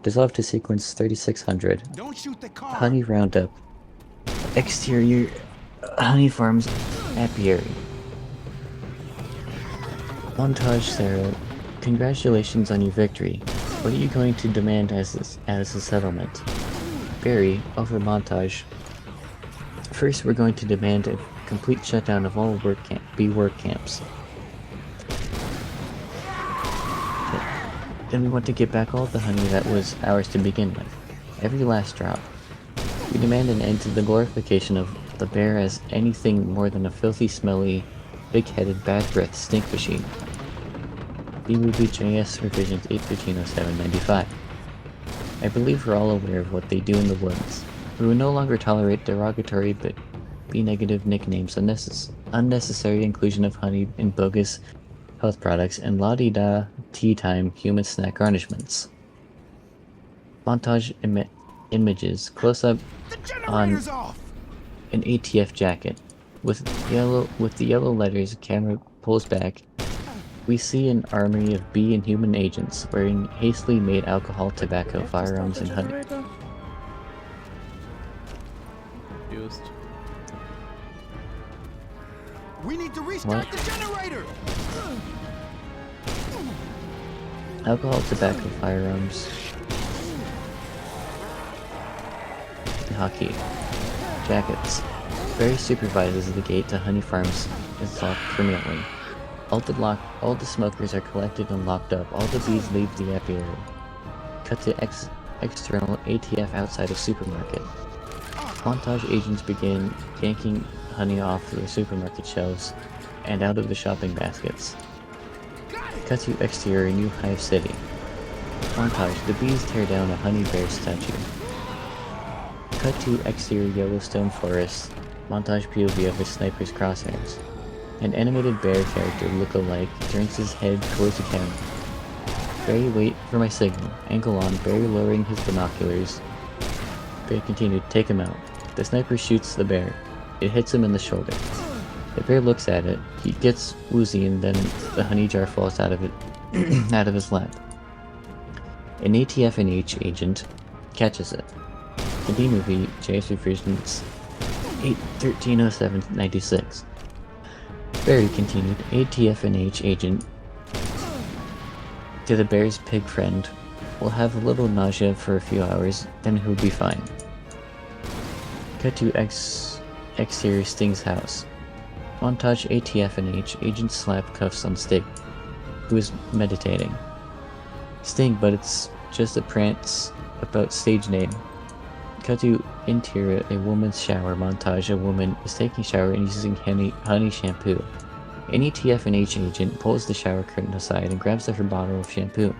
Dissolved to sequence 3600. Don't shoot the car. Honey Roundup. Exterior honey farms apiary. Montage Sarah. Congratulations on your victory. What are you going to demand as a settlement? Barry, over montage. First, we're going to demand a complete shutdown of all bee work camps. Then we want to get back all the honey that was ours to begin with. Every last drop. We demand an end to the glorification of the bear as anything more than a filthy, smelly, big-headed, bad-breath stink machine. B-Movie JS Revisions 8/13/07/95. I believe we're all aware of what they do in the woods. We will no longer tolerate derogatory but B-negative nicknames, unnecessary inclusion of honey in bogus health products, and la-di-da tea time human snack garnishments. Montage images, close-up on Off. an ATF jacket. With the yellow letters, camera pulls back, we see an army of bee and human agents wearing hastily made alcohol, tobacco, firearms, and honey. Confused. We need to restart the generator! Alcohol, tobacco, firearms, hockey, jackets. Barry supervises the gate to Honey Farms is locked permanently. All the smokers are collected and locked up. All the bees leave the apiary. Cut to external ATF outside of supermarket. Montage agents begin yanking honey off the supermarket shelves and out of the shopping baskets. Cut to exterior New Hive City. Montage, the bees tear down a honey bear statue. Cut to exterior Yellowstone Forest. Montage POV of the sniper's crosshairs. An animated bear character look-alike turns his head towards the camera. Barry, wait for my signal. Angle on, Barry lowering his binoculars. Barry continued, take him out. The sniper shoots the bear. It hits him in the shoulder. The bear looks at it. He gets woozy and then the honey jar falls out of it, out of his lap. An ATF&H agent catches it. The B-movie, JS Revisions 8/13/07/96. Barry continued, ATF&H agent to the bear's pig friend will have a little nausea for a few hours, then he'll be fine. Cut to exterior Sting's house. Montage ATF&H agent slap cuffs on Sting, who is meditating. Sting, but it's just a prance about stage name. Cut to interior a woman's shower montage. A woman is taking a shower and using honey shampoo. An ATF&H agent pulls the shower curtain aside and grabs her bottle of shampoo.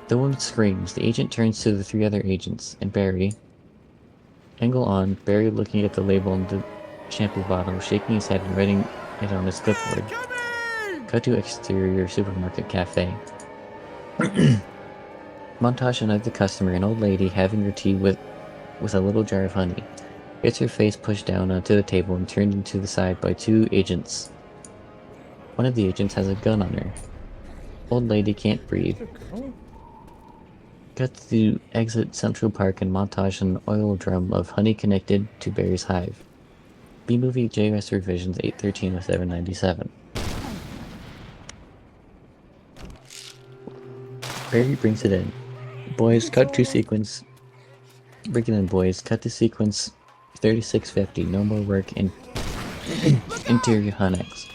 The woman screams. The agent turns to the three other agents and Barry. Angle on, Barry looking at the label on the shampoo bottle, shaking his head and writing it on his clipboard. Cut to exterior supermarket cafe. Montage another customer, an old lady having her tea with a little jar of honey. Gets her face pushed down onto the table and turned into the side by two agents. One of the agents has a gun on her. Old lady can't breathe. Cut to exit Central Park and montage an oil drum of honey connected to Barry's hive. B-movie JS Revisions 8/13/07/97. Barry brings it in. Boys, cut to sequence. Bring it in, boys. Cut to sequence 3650. No more work in interior Hunex.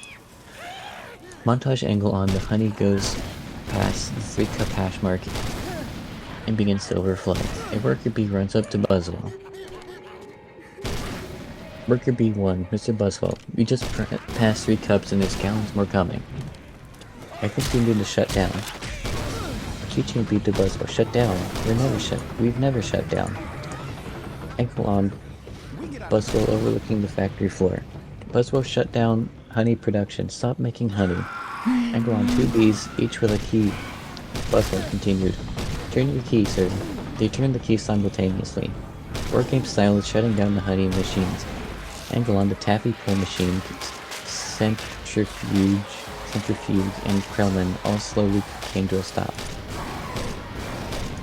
Montage angle on the honey goes past the 3-cup hash mark and begins to overflow. A worker bee runs up to Buzzwell. Worker B1, Mr. Buzzwell, we just passed 3 cups and there's gallons more coming. I think we need to shut down. Teaching beat to Buzzwell, shut down. We've never shut down. Ankle on Buzzwell overlooking the factory floor. Buzzwell shut down honey production. Stop making honey. Ankle on 2 bees, each with a key. Buzzwell continued. Turn your key, sir. They turned the key simultaneously. Wargame style is shutting down the honey machines. Angle on the taffy pull machine, centrifuge, and Krellman all slowly came to a stop.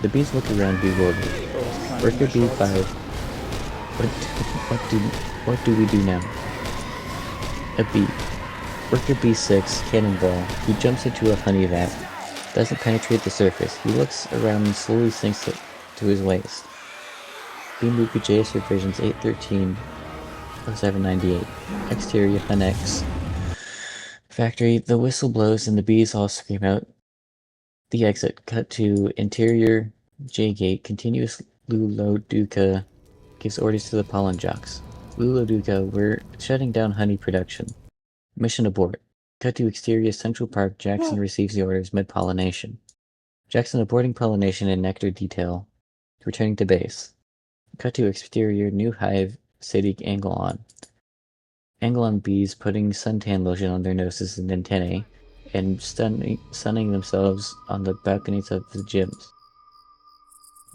The bees look around bewildered. Worker B5, what do we do now? A bee. Worker B6, Cannonball, who jumps into a honey vat, doesn't penetrate the surface. He looks around and slowly sinks to his waist. B-movie JS Revisions 8/13/07/98. Exterior Hunex. Factory, the whistle blows and the bees all scream out the exit. Cut to interior J-Gate. Continuous Lulo Duca gives orders to the pollen jocks. Lulo Duca, we're shutting down honey production. Mission abort. Cut to exterior Central Park. Jackson receives the orders mid-pollination. Jackson aborting pollination and nectar detail. Returning to base. Cut to exterior New Hive City. Angle on. Angle on bees putting suntan lotion on their noses and antennae and sunning themselves on the balconies of the gyms.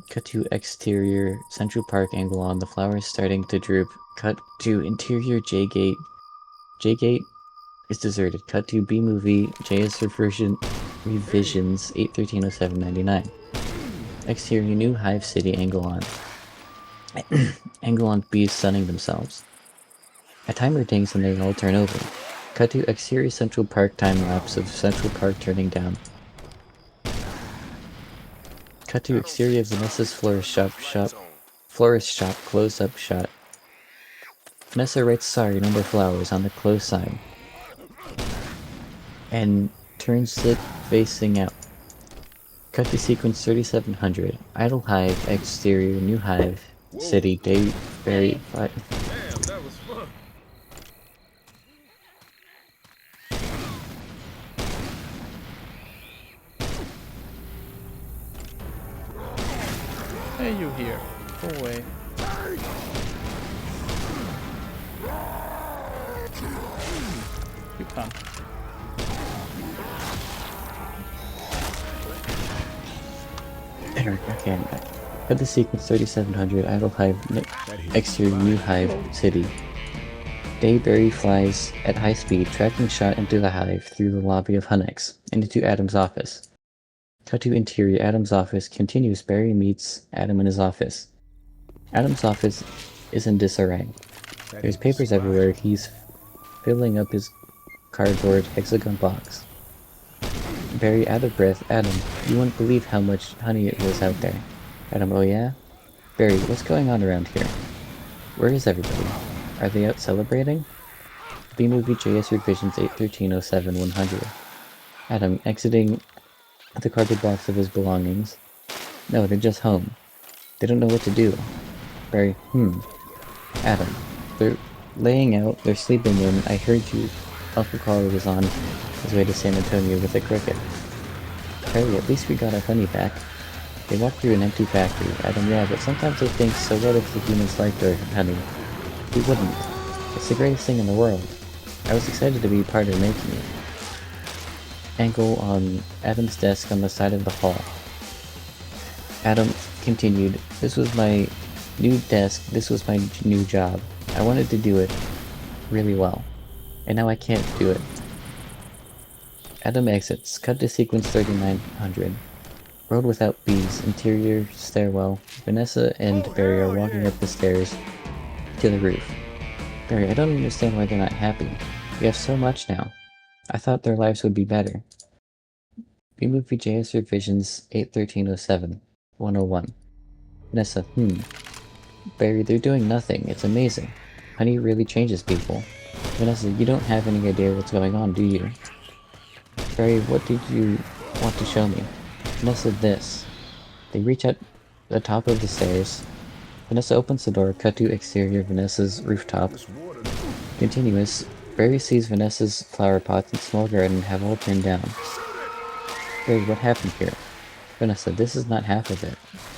Cut to exterior Central Park. Angle on the flowers starting to droop. Cut to interior J-Gate. J-Gate is deserted. Cut to B movie JS revisions 8/13/07/99. Exterior New Hive City Angelon. Angelon bees sunning themselves. A timer dings and they all turn over. Cut to exterior Central Park time lapse of Central Park turning down. Cut to exterior Vanessa's florist shop close up shot. Vanessa writes sorry, no more flowers on the close sign. And turns it facing out. Cut to sequence 3700. Idle Hive, exterior, New Hive, City, Day, Berry, Damn, that was fun. Hey, you here. Go away. You can't. Okay, I'm back. Cut the sequence 3700. Idle Hive, exterior, New Hive, City. Dayberry flies at high speed, tracking shot into the hive through the lobby of Hunex, and into Adam's office. Cut to interior Adam's office continues. Barry meets Adam in his office. Adam's office is in disarray. There's papers everywhere. He's filling up his cardboard hexagon box. Barry, out of breath. Adam, you wouldn't believe how much honey it was out there. Adam, oh yeah? Barry, what's going on around here? Where is everybody? Are they out celebrating? B-Movie JS Revisions 8/13/07/100. Adam, exiting the cardboard box of his belongings. No, they're just home. They don't know what to do. Barry, Adam, they're laying out, they're sleeping in. I heard you. Uncle Carl was on his way to San Antonio with a cricket. Barry, at least we got our honey back. They walked through an empty factory. Adam, yeah, but sometimes I think, so what if the humans liked our honey? We wouldn't. It's the greatest thing in the world. I was excited to be part of making it. Angle on Adam's desk on the side of the hall. Adam continued, this was my new desk, this was my new job. I wanted to do it really well. And now I can't do it. Adam exits. Cut to sequence 3900. Road without bees. Interior stairwell. Vanessa and Barry are walking up the stairs to the roof. Barry, I don't understand why they're not happy. We have so much now. I thought their lives would be better. B-Movie JS Revisions 8/13/07/101. Vanessa, Barry, they're doing nothing. It's amazing. Honey really changes people. Vanessa, you don't have any idea what's going on, do you? Barry, what did you want to show me? Vanessa, this. They reach at the top of the stairs. Vanessa opens the door. Cut to exterior Vanessa's rooftop. Continuous. Barry sees Vanessa's flower pots and small garden have all turned down. Barry, what happened here? Vanessa, this is not half of it.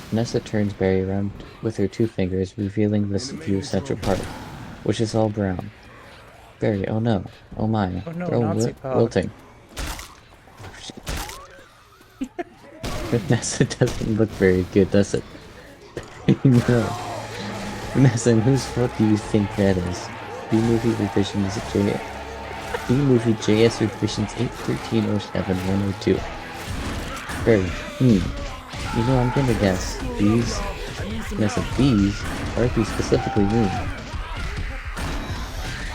Vanessa turns Barry around with her two fingers, revealing this view of Central Park, which is all brown. Barry, oh no. Oh my. Oh no, They're all Nazi Park. wilting. Vanessa doesn't look very good, does it? No. Vanessa, whose fault do you think that is? B-Movie Revisions B-Movie JS Revisions 8/13/07/102. Barry, you know, I'm gonna guess. Bees? Vanessa, bees? What do you specifically mean?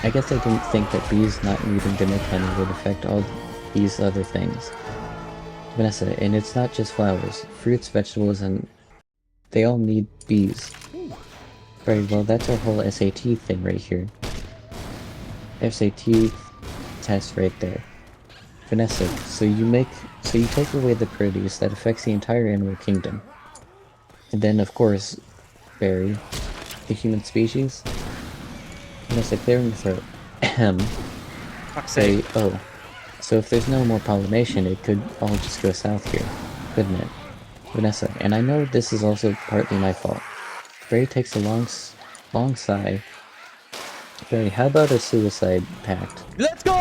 I guess I didn't think that bees not needing to make honey would affect all these other things. Vanessa, and it's not just flowers. Fruits, vegetables, and they all need bees. Very well, that's our whole SAT thing right here. SAT test right there. Vanessa, so you take away the produce that affects the entire animal kingdom. And then, of course, Barry, the human species. Vanessa, clearing the throat. Say, oh. So if there's no more pollination, it could all just go south here, couldn't it? Vanessa, and I know this is also partly my fault. Barry takes a long sigh. Barry, how about a suicide pact? Let's go!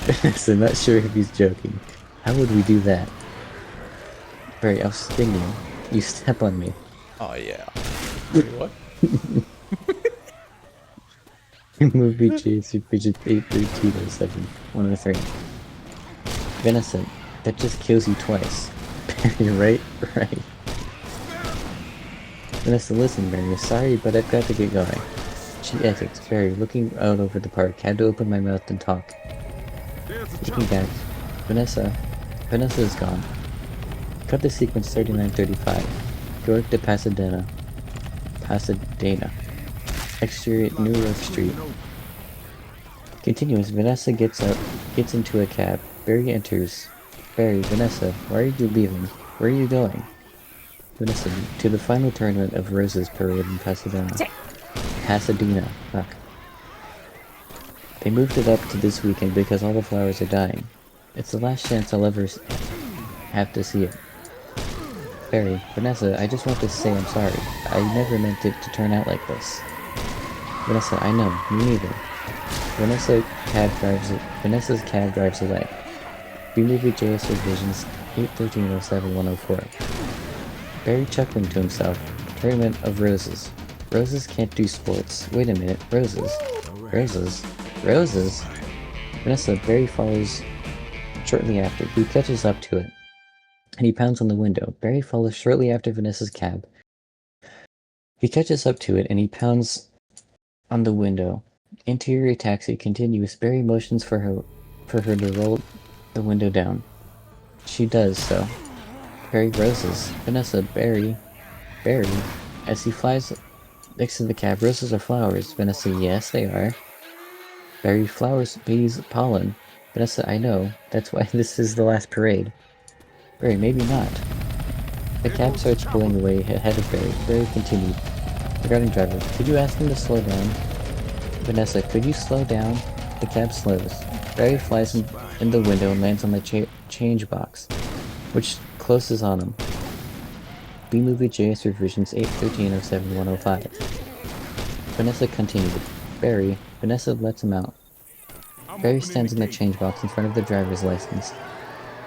Vanessa, not sure if he's joking. How would we do that? Barry, I'll sting you. You step on me. Oh yeah. Wait, what? Remove VGA Supervision 81307-103. Vanessa, that just kills you twice. Barry, right? Right. Vanessa, listen, Barry, sorry, but I've got to get going. She exits. Barry, looking out over the park, had to open my mouth and talk. Looking back, Vanessa is gone. Cut the sequence 3935. Go to Pasadena. Exterior New York Street. Continuous. Vanessa gets into a cab. Barry enters. Barry, Vanessa, why are you leaving? Where are you going? Vanessa, to the final tournament of Roses Parade in Pasadena. Fuck. They moved it up to this weekend because all the flowers are dying. It's the last chance I'll ever have to see it. Barry, Vanessa, I just want to say I'm sorry. I never meant it to turn out like this. Vanessa, I know, me neither. Vanessa's cab drives away. B-Movie JS Revisions 81307-104. Barry chuckling to himself. Tournament of Roses. Roses can't do sports. Wait a minute, Roses? Roses? Vanessa, Barry follows shortly after. He catches up to it, and he pounds on the window. Barry follows shortly after Vanessa's cab. He catches up to it, and he pounds on the window. Interior taxi continuous. Barry motions for her to roll the window down. She does so. Barry, Roses. Vanessa, Barry. As he flies next to the cab, roses are flowers. Vanessa, yes, they are. Barry, flowers, bees, pollen. Vanessa, I know. That's why this is the last parade. Barry, maybe not. The cab starts pulling away ahead of Barry. Barry continued. Regarding driver, could you ask him to slow down? Vanessa, could you slow down? The cab slows. Barry flies in the window and lands on the change box, which closes on him. B-Movie JS Revisions 81307-105. Vanessa continued. Barry, Vanessa lets him out. Barry stands in the change box in front of the driver's license.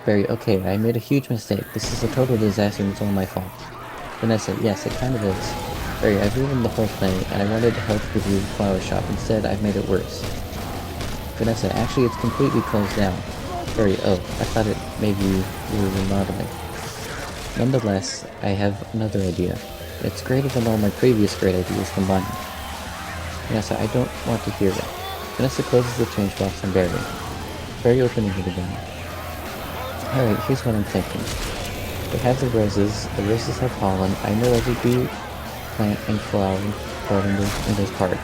Barry, okay, I made a huge mistake. This is a total disaster and it's all my fault. Vanessa, yes, it kind of is. Barry, I've ruined the whole thing, and I wanted to help with your flower shop. Instead, I've made it worse. Vanessa, actually, it's completely closed down. Barry, oh, I thought it maybe you were remodeling. Nonetheless, I have another idea. It's greater than all my previous great ideas combined. Vanessa, I don't want to hear that. Vanessa closes the change box on Barry. Barry opening it again. Alright, here's what I'm thinking. They have the roses have pollen. I know every bee, plant, and flower garden in this park.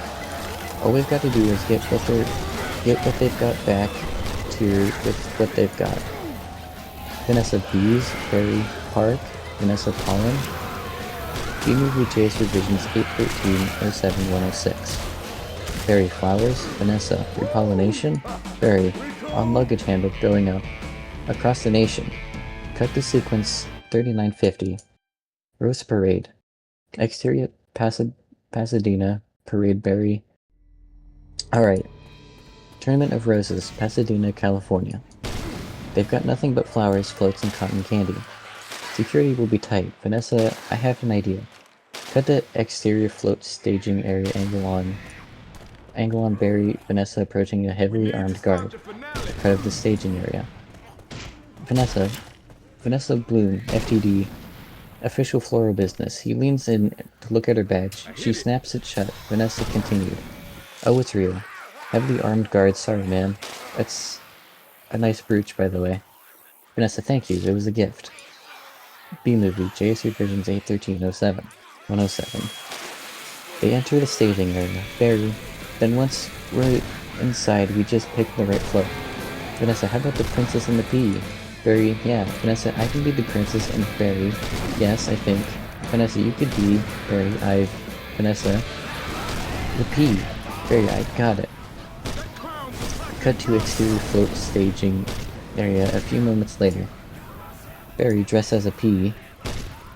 All we've got to do is get what they've got back to with what they've got. Vanessa bees, Barry park, Vanessa pollen. B-Movie JS Revisions 81307-106. Barry flowers, Vanessa repollination, Barry on luggage handle going up across the nation. Cut the sequence 3950. Rose Parade. Exterior Pasadena Parade Barry. Alright. Tournament of Roses, Pasadena, California. They've got nothing but flowers, floats, and cotton candy. Security will be tight. Vanessa, I have an idea. Cut the exterior float staging area angle on Barry, Vanessa approaching a heavily armed guard. Cut of the staging area. Vanessa Bloom, FTD, official floral business. He leans in to look at her badge. She snaps it shut. Vanessa continued. Oh, it's real. Heavily armed guards, sorry man. That's a nice brooch, by the way. Vanessa, thank you, it was a gift. B-Movie, JS Revisions 81307-107. They enter the staging area. Barry. Then once we're inside, we just pick the right float. Vanessa, how about the princess and the pea? Barry, yeah. Vanessa, I can be the princess and Barry. Yes, I think. Vanessa, you could be Barry. Vanessa. The pea. Barry, I got it. Cut to exterior float staging area a few moments later. Barry, dressed as a pea,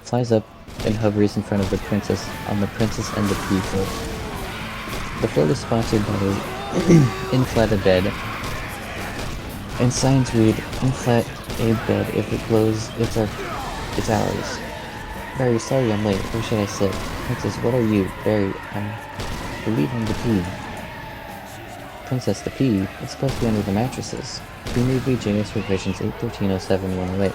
flies up and hovers in front of the princess on the princess and the pea float. The float is sponsored by Inflat a Bed, and signs read, Inflat a Bed, if it blows, it's ours. Barry, sorry I'm late, where should I sit? Princess, what are you? Barry, I believe I'm the pea. Princess, the P, it's supposed to be under the mattresses. BJS revisions 81307-108.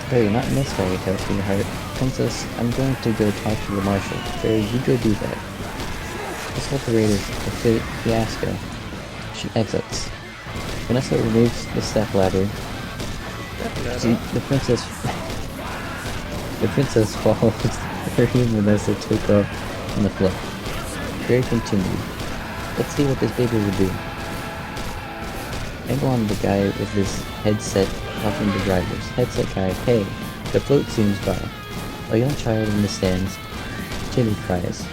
Barry, not in this fairy tale, sweetheart. Princess, I'm going to go talk to the marshal. Barry, you go do that. This whole parade is a fiasco. She exits. Vanessa removes the stepladder. See, the princess falls. Barry and Vanessa take off on the floor. Barry continued. Let's see what this baby will do. Angle on the guy with his headset talking to drivers. Headset guy, hey, the float zooms by. A young child in the stands. Jimmy cries.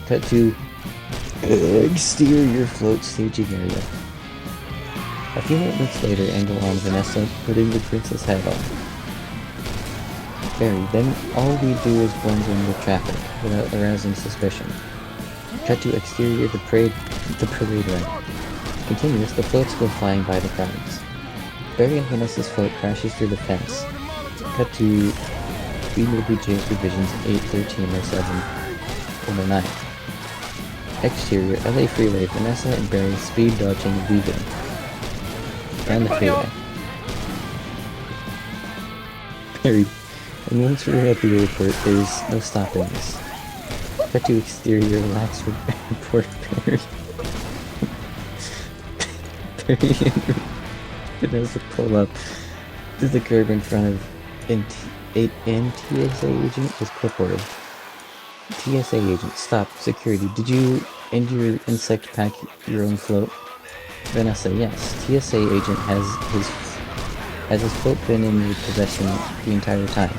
Cut to exterior float staging area. A few moments later, angle on Vanessa putting the princess hat on. Barry, then all we do is blend in with traffic without arousing suspicion. Cut to exterior the parade run. Continuous, the floats go flying by the crowds. Barry and Vanessa's float crashes through the fence. Cut to BJ's revisions 81307-109. Exterior, LA freeway, Vanessa and Barry speed dodging and weaving. Down the freeway. Barry, and once we're at the airport, there's no stopping us. Cut to exterior, relax airport, Barry. Barry and Vanessa pull up to the curb in front of an TSA agent with clipboard. TSA agent, stop, security, did you and your insect pack your own float? Vanessa, yes. TSA agent has his float been in your possession the entire time?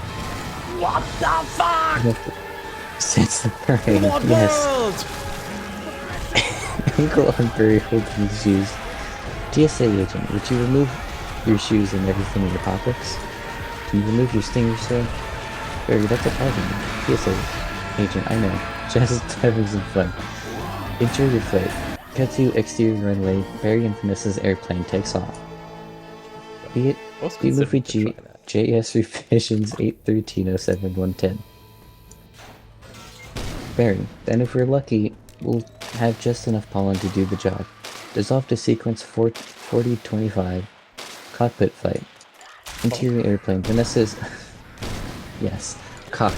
What the fuck? Since the parade, What yes. world? Ankle on Barry holding his shoes. TSA agent, would you remove your shoes and everything in your pockets? Can you remove your stinger sword? Barry, that's a problem. TSA agent, I know. Just having some fun. Enjoy your flight. Cut to exterior runway. Barry and Vanessa's airplane takes off. Be movie JS revisions 81307-110. Barry, then if we're lucky, we'll have just enough pollen to do the job. Dissolve to sequence 4025. Cockpit flight. Interior airplane. Vanessa's... yes. Cock.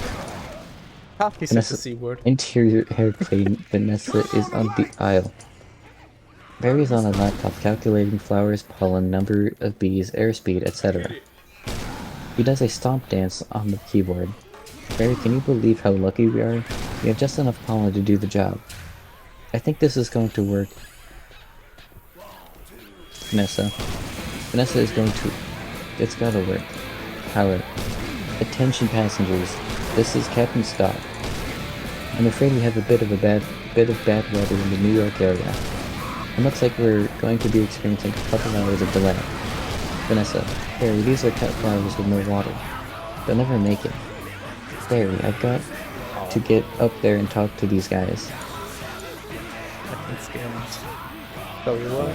Cock is a C word. Interior airplane. Vanessa is on the aisle. Barry's on a laptop calculating flowers, pollen, number of bees, airspeed, etc. He does a stomp dance on the keyboard. Barry, can you believe how lucky we are? We have just enough pollen to do the job. I think this is going to work. Vanessa is going to... It's gotta work. Pilot. Attention passengers. This is Captain Scott. I'm afraid we have a bit of bad weather in the New York area. It looks like we're going to be experiencing a couple hours of delay. Vanessa. Barry, these are cut flowers with no water. They'll never make it. Barry, I've got to get up there and talk to these guys. I'm scared. Tell you what.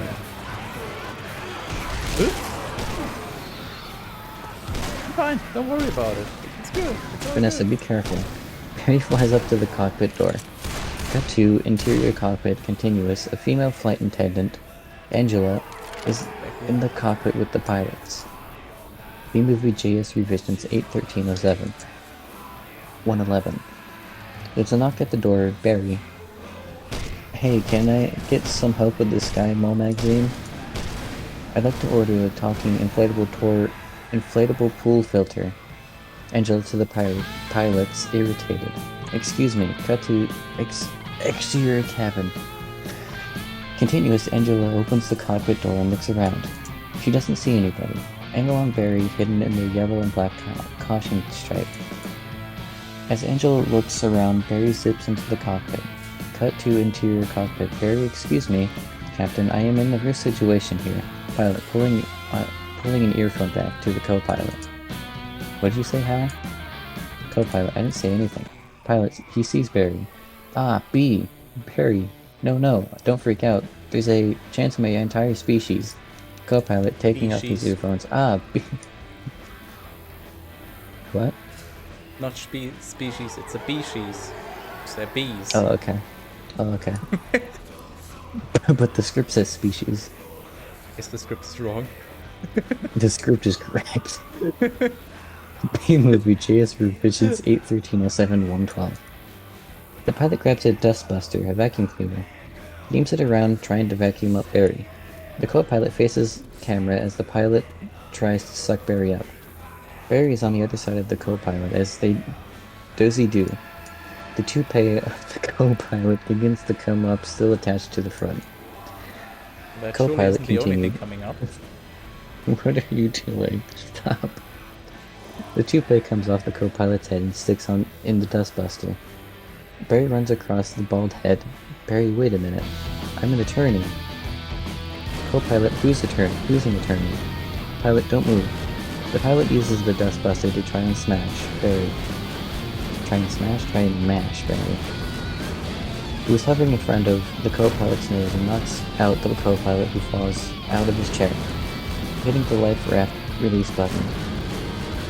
Fine, don't worry about it. It's good. It's all Vanessa, good. be careful. Barry flies up to the cockpit door. Cut to interior cockpit continuous. A female flight attendant, Angela, is in the cockpit with the pilots. B-movie JS revisions 81307. 111. There's a knock at the door. Barry. Hey, can I get some help with this Sky Mall magazine? I'd like to order a talking inflatable pool filter. Angela to the pilots, irritated. Excuse me, cut to exterior cabin. Continuous, Angela opens the cockpit door and looks around. She doesn't see anybody. Angle on Barry hidden in the yellow and black caution stripe. As Angela looks around, Barry zips into the cockpit. Cut to interior cockpit. Barry, excuse me, Captain, I am in a risk situation here. Pilot, pulling an earphone back to the co-pilot. What did you say, Hal? Co-pilot, I didn't say anything. Pilot, he sees Barry. Ah, B. Barry. No, don't freak out. There's a chance of my entire species. Co-pilot, taking out these earphones. Ah, B. What? Not species, it's a species. They're bees. Oh, okay. But the script says species. Guess the script is wrong. The script is correct. B-movie JS revisions 8.13.07.112. The pilot grabs a dustbuster, a vacuum cleaner, beams it around trying to vacuum up Barry. The co-pilot faces camera as the pilot tries to suck Barry up. Barry is on the other side of the co-pilot as they dozy-do. The toupee of the co-pilot begins to come up, still attached to the front. That Co-pilot surely isn't the only thing continued. coming up. What are you doing? Stop. The toupee comes off the co-pilot's head and sticks in the dustbuster. Barry runs across the bald head. Barry, wait a minute. I'm an attorney. Co-pilot, who's an attorney? Pilot, don't move. The pilot uses the dustbuster to try and smash Barry. Try and mash Barry. He was hovering in front of the co-pilot's nose and knocks out the co-pilot, who falls out of his chair, hitting the life raft release button.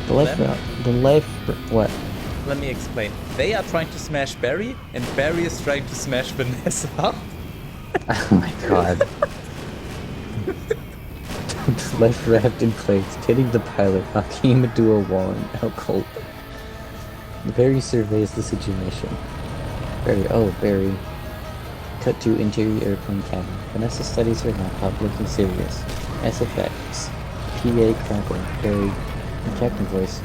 What? Let me explain. They are trying to smash Barry, and Barry is trying to smash Vanessa. Oh my god. The life raft inflates, hitting the pilot, knocking him into a wall and out cold. Barry surveys the situation. Barry. Cut to interior airplane cabin. Vanessa studies her laptop, looking serious. SFX. PA crackle. Barry. Captain voice.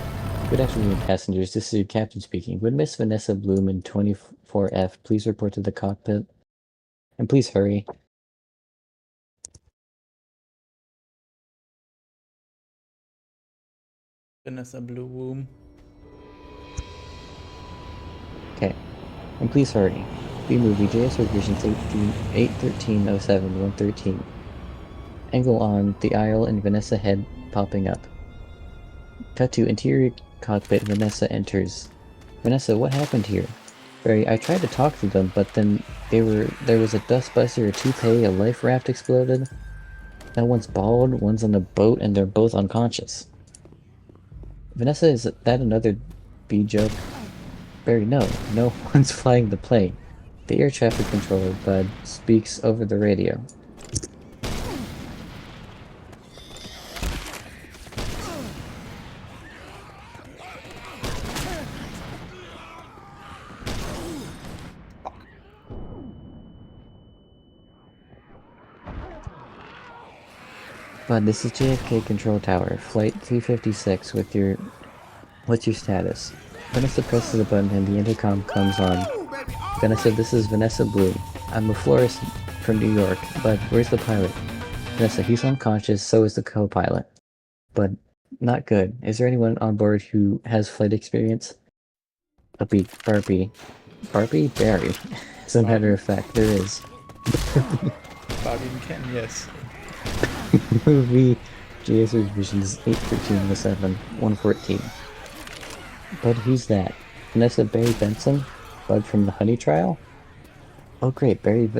Good afternoon, passengers. This is your captain speaking. Would Miss Vanessa Bloom in 24F please report to the cockpit? And please hurry. Vanessa Bloom. Okay. And please hurry. B-movie JS revisions 8.13.07.113. Angle on the aisle and Vanessa head popping up. Cut to interior cockpit. Vanessa enters. Vanessa, what happened here? Barry, I tried to talk to them, but then there was a dustbuster, a toupee, a life raft exploded. Now one's bald, one's on a boat, and they're both unconscious. Vanessa, is that another B joke? Barry, no one's flying the plane. The air traffic controller, Bud, speaks over the radio. Bud, this is JFK Control Tower, Flight 356, what's your status? Vanessa presses a button and the intercom comes on. Vanessa, this is Vanessa Bloom. I'm a florist from New York, but where's the pilot? Vanessa, he's unconscious, so is the co-pilot. But not good. Is there anyone on board who has flight experience? Barbie? Barry. As a matter of fact, there is. Barbie and Ken, yes. Movie JS revisions 8.13.07.114. But who's that? Vanessa Barry Benson? Bud from the Honey Trial? Oh great, Barry.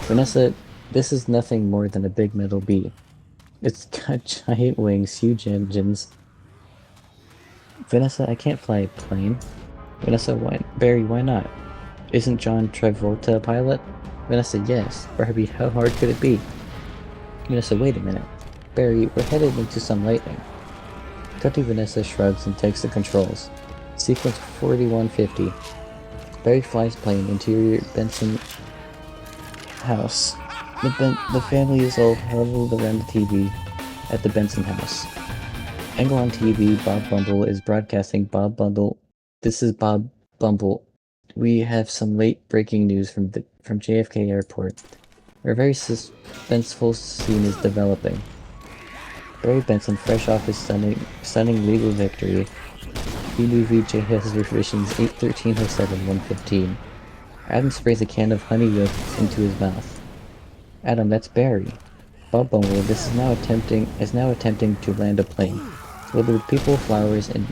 Vanessa, this is nothing more than a big metal bee. It's got giant wings, huge engines. Vanessa, I can't fly a plane. Vanessa, Barry, why not? Isn't John Travolta a pilot? Vanessa, yes. Barbie, how hard could it be? Vanessa, wait a minute. Barry, we're headed into some lightning. Cut to Vanessa shrugs and takes the controls. Sequence 4150. Barry flies plane, interior Benson house. The family is all huddled around the TV at the Benson house. Angle on TV, Bob Bumble is broadcasting. Bob Bumble. This is Bob Bumble. We have some late breaking news from JFK Airport. A very suspenseful scene is developing. Barry Benson, fresh off his stunning legal victory. B-movie JS revisions 8.13.07.115. Adam sprays a can of honey yolk into his mouth. Adam, that's Barry. Bob Bumble is now attempting to land a plane. Loaded with people, flowers, and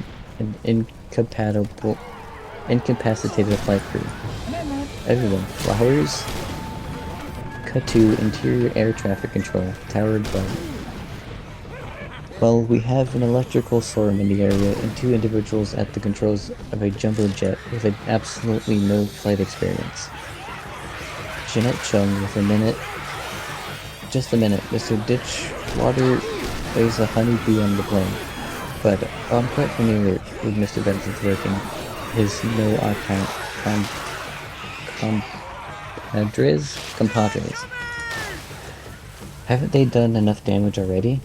incapacitated flight crew. Everyone, flowers? Cut to interior air traffic control, towered Bud. Well, we have an electrical storm in the area and two individuals at the controls of a jumbo jet with absolutely no flight experience. Jeanette Chung with a minute. Just a minute. Mr. Ditchwater lays a honeybee on the plane. But I'm quite familiar with Mr. Benson's work and his compadres. Haven't they done enough damage already?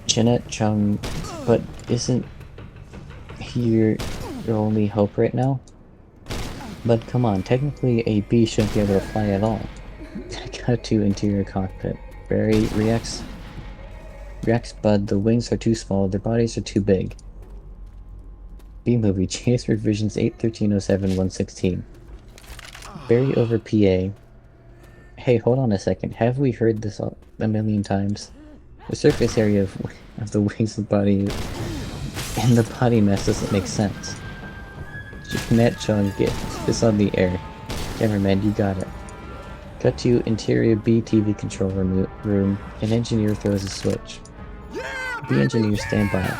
Jeanette Chung, but isn't he your only hope right now? But come on, technically a bee shouldn't be able to fly at all. Cut to interior cockpit. Barry reacts, but the wings are too small, their bodies are too big. B-movie, Chase revisions 8-13-07-116. Barry over PA. Hey, hold on a second, have we heard this a million times? The surface area of the wings of the body and the body mass doesn't make sense. Jeanette Chung, get this on the air. Cameraman, you got it. Cut to interior B TV control room. An engineer throws a switch. The engineer stand by.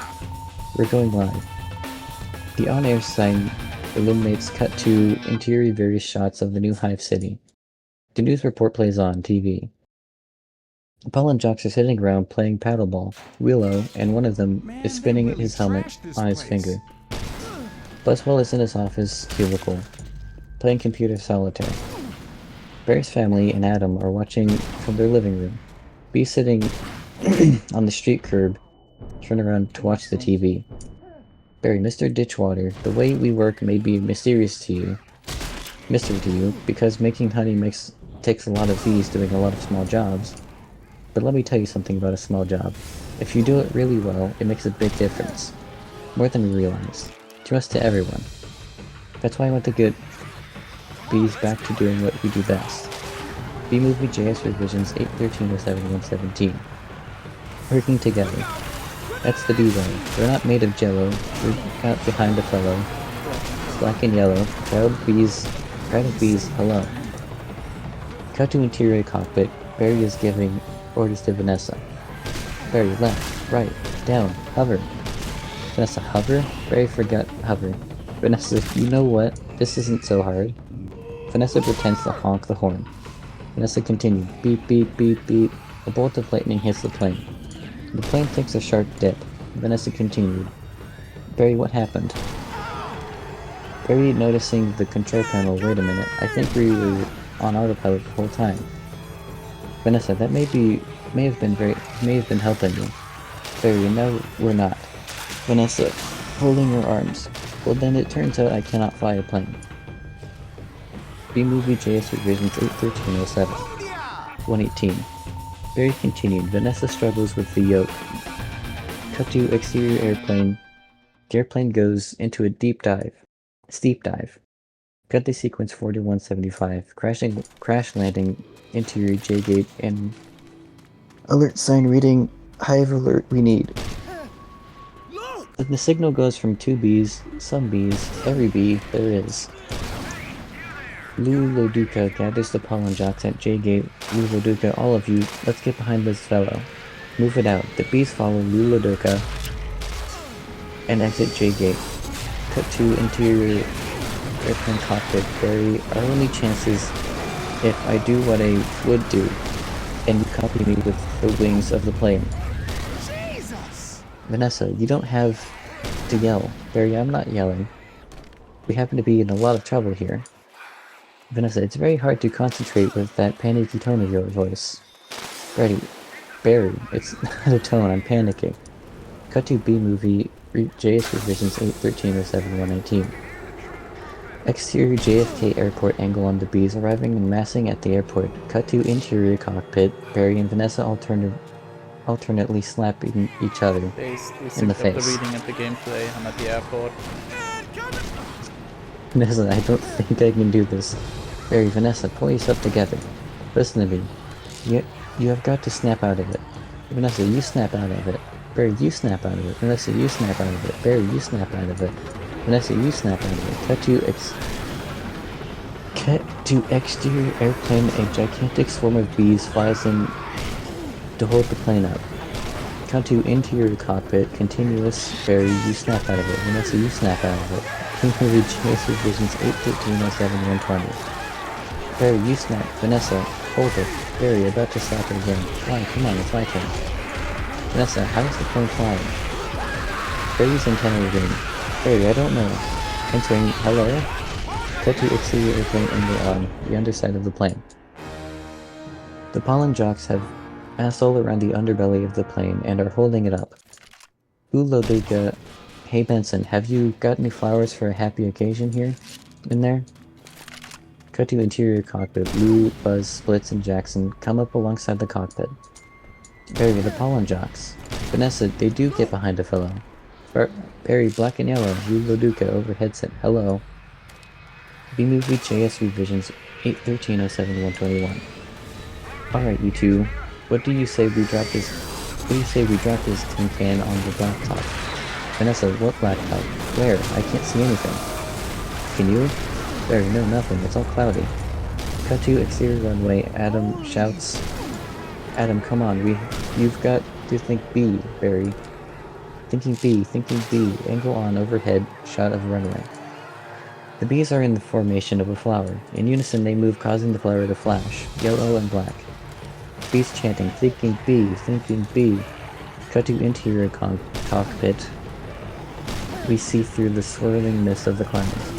We're going live. The on-air sign illuminates cut to interior various shots of the new Hive City. The news report plays on TV. Paul and Jocks are sitting around playing paddleball. Willow, and one of them is spinning his helmet on his finger. Buzzwell is in his office cubicle, playing computer solitaire. Barry's family and Adam are watching from their living room. Bee sitting on the street curb, turn around to watch the TV. Barry, Mr. Ditchwater, the way we work may be mystery to you, because making honey takes a lot of bees doing a lot of small jobs. But let me tell you something about a small job. If you do it really well, it makes a big difference. More than we realize. Trust to everyone. That's why I want to get bees back to doing what we do best. B-movie JS revisions 8-13-07-117. Working together. That's the bee way. We're not made of jello. We're not behind a fellow. Black and yellow. Proud of bees, hello. Cut to interior cockpit. Barry is giving orders to Vanessa. Barry, left, right, down, hover. Vanessa, hover? Barry forgot hover. Vanessa, you know what? This isn't so hard. Vanessa pretends to honk the horn. Vanessa continued. Beep, beep, beep, beep. A bolt of lightning hits the plane. The plane takes a sharp dip. Vanessa continued. Barry, what happened? Barry, noticing the control panel. Wait a minute. I think we were on autopilot the whole time. Vanessa, that may have been helping you. Barry, no, we're not. Vanessa, folding her arms. Well then it turns out I cannot fly a plane. B-movie JS revisions 8-13-07. 118. Barry continued. Vanessa struggles with the yoke. Cut to exterior airplane. The airplane goes into a steep dive. Cut to sequence 4175. Crash landing interior J-gate and alert sign reading Hive alert we need. The signal goes from 2 bees, some bees, every bee there is. Lou Loduca gathers the pollen jocks at J-gate. Lou Loduca, all of you, let's get behind this fellow. Move it out. The bees follow Lou Loduca and exit J-gate. Cut to interior airplane cockpit. Barry, our only chance is if I do what I would do, and you copy me with the wings of the plane. Vanessa, you don't have to yell. Barry, I'm not yelling. We happen to be in a lot of trouble here. Vanessa, it's very hard to concentrate with that panicky tone of your voice. Barry, it's not a tone, I'm panicking. Cut to B-movie, JS revisions 8-13-07-119. Exterior JFK airport angle on the bees arriving and massing at the airport. Cut to interior cockpit. Barry and Vanessa alternately slapping each other in the face. The reading of the gameplay. I'm at the airport. Vanessa, I don't think I can do this. Barry, Vanessa, pull yourself together. Listen to me. You have got to snap out of it. Vanessa, you snap out of it. Barry, you snap out of it. Vanessa, you snap out of it. Barry, you snap out of it. Vanessa, you snap out of it. Cut to exterior airplane. A gigantic swarm of bees flies in to hold the plane up. Cut to interior cockpit. Continuous. Barry, you snap out of it. Vanessa, you snap out of it. Movie JS revisions 8-13-07-120. Barry, you snap. Vanessa, hold it. Barry, about to slap her again. Come on, it's my turn. Vanessa, how is the plane flying? Barry's antenna ring. Barry, I don't know. Entering, hello? Cut to exterior airplane angle on the underside of the plane. The pollen jocks have massed all around the underbelly of the plane and are holding it up. Uloduka, hey Benson, have you got any flowers for a happy occasion here? In there? Cut to interior cockpit. Lou, Buzz, Splits, and Jackson come up alongside the cockpit. Barry, the pollen jocks. Vanessa, they do get behind a fellow. Barry, black and yellow. Uloduka over headset. Hello. B-Movie JS Revisions 81307-121. Alright, you two. What do you say we drop this tin can on the blacktop? Vanessa, what blacktop? Where? I can't see anything. Can you? Barry, no, nothing. It's all cloudy. Cut to exterior runway. Adam shouts. Adam, come on. You've got to think B, Barry. Thinking B. Angle on overhead. Shot of runway. The bees are in the formation of a flower. In unison they move, causing the flower to flash. Yellow and black. Bees chanting, thinking B. Cut to interior cockpit. We see through the swirling mist of the clouds.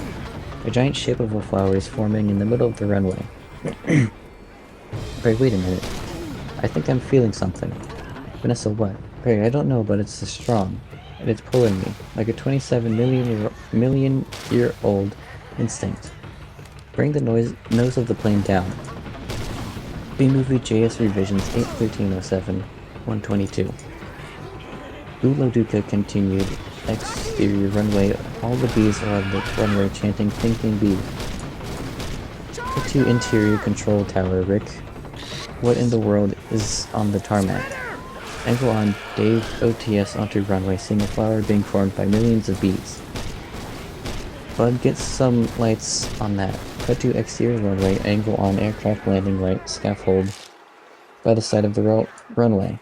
A giant shape of a flower is forming in the middle of the runway. Barry, wait a minute. I think I'm feeling something. Vanessa, what? Barry, I don't know, but it's strong. And it's pulling me, like a 27 million year old instinct. Bring the nose of the plane down. B-Movie JS Revisions 81307-122. Uloduka continued. Exterior runway. All the bees are on the runway chanting thinking B. Cut to interior control tower. Rick, what in the world is on the tarmac? Angle on Dave OTS onto runway, seeing a flower being formed by millions of bees. Bud gets some lights on that. Cut to exterior runway. Angle on aircraft landing light scaffold by the side of the runway,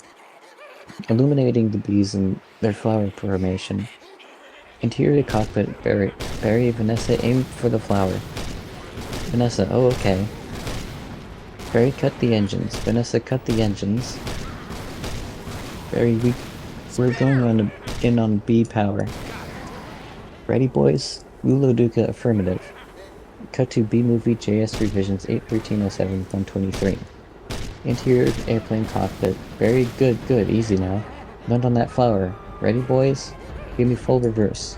illuminating the bees and their flower formation. Interior cockpit. Barry, Vanessa, aim for the flower. Vanessa, oh okay. Barry, cut the engines. Vanessa, cut the engines. Barry, we're going in on B power. Ready, boys? Uloduka, affirmative. Cut to B-Movie JS Revisions 81307-123. Interior airplane cockpit. Very good, easy now. Land on that flower. Ready, boys? Give me full reverse.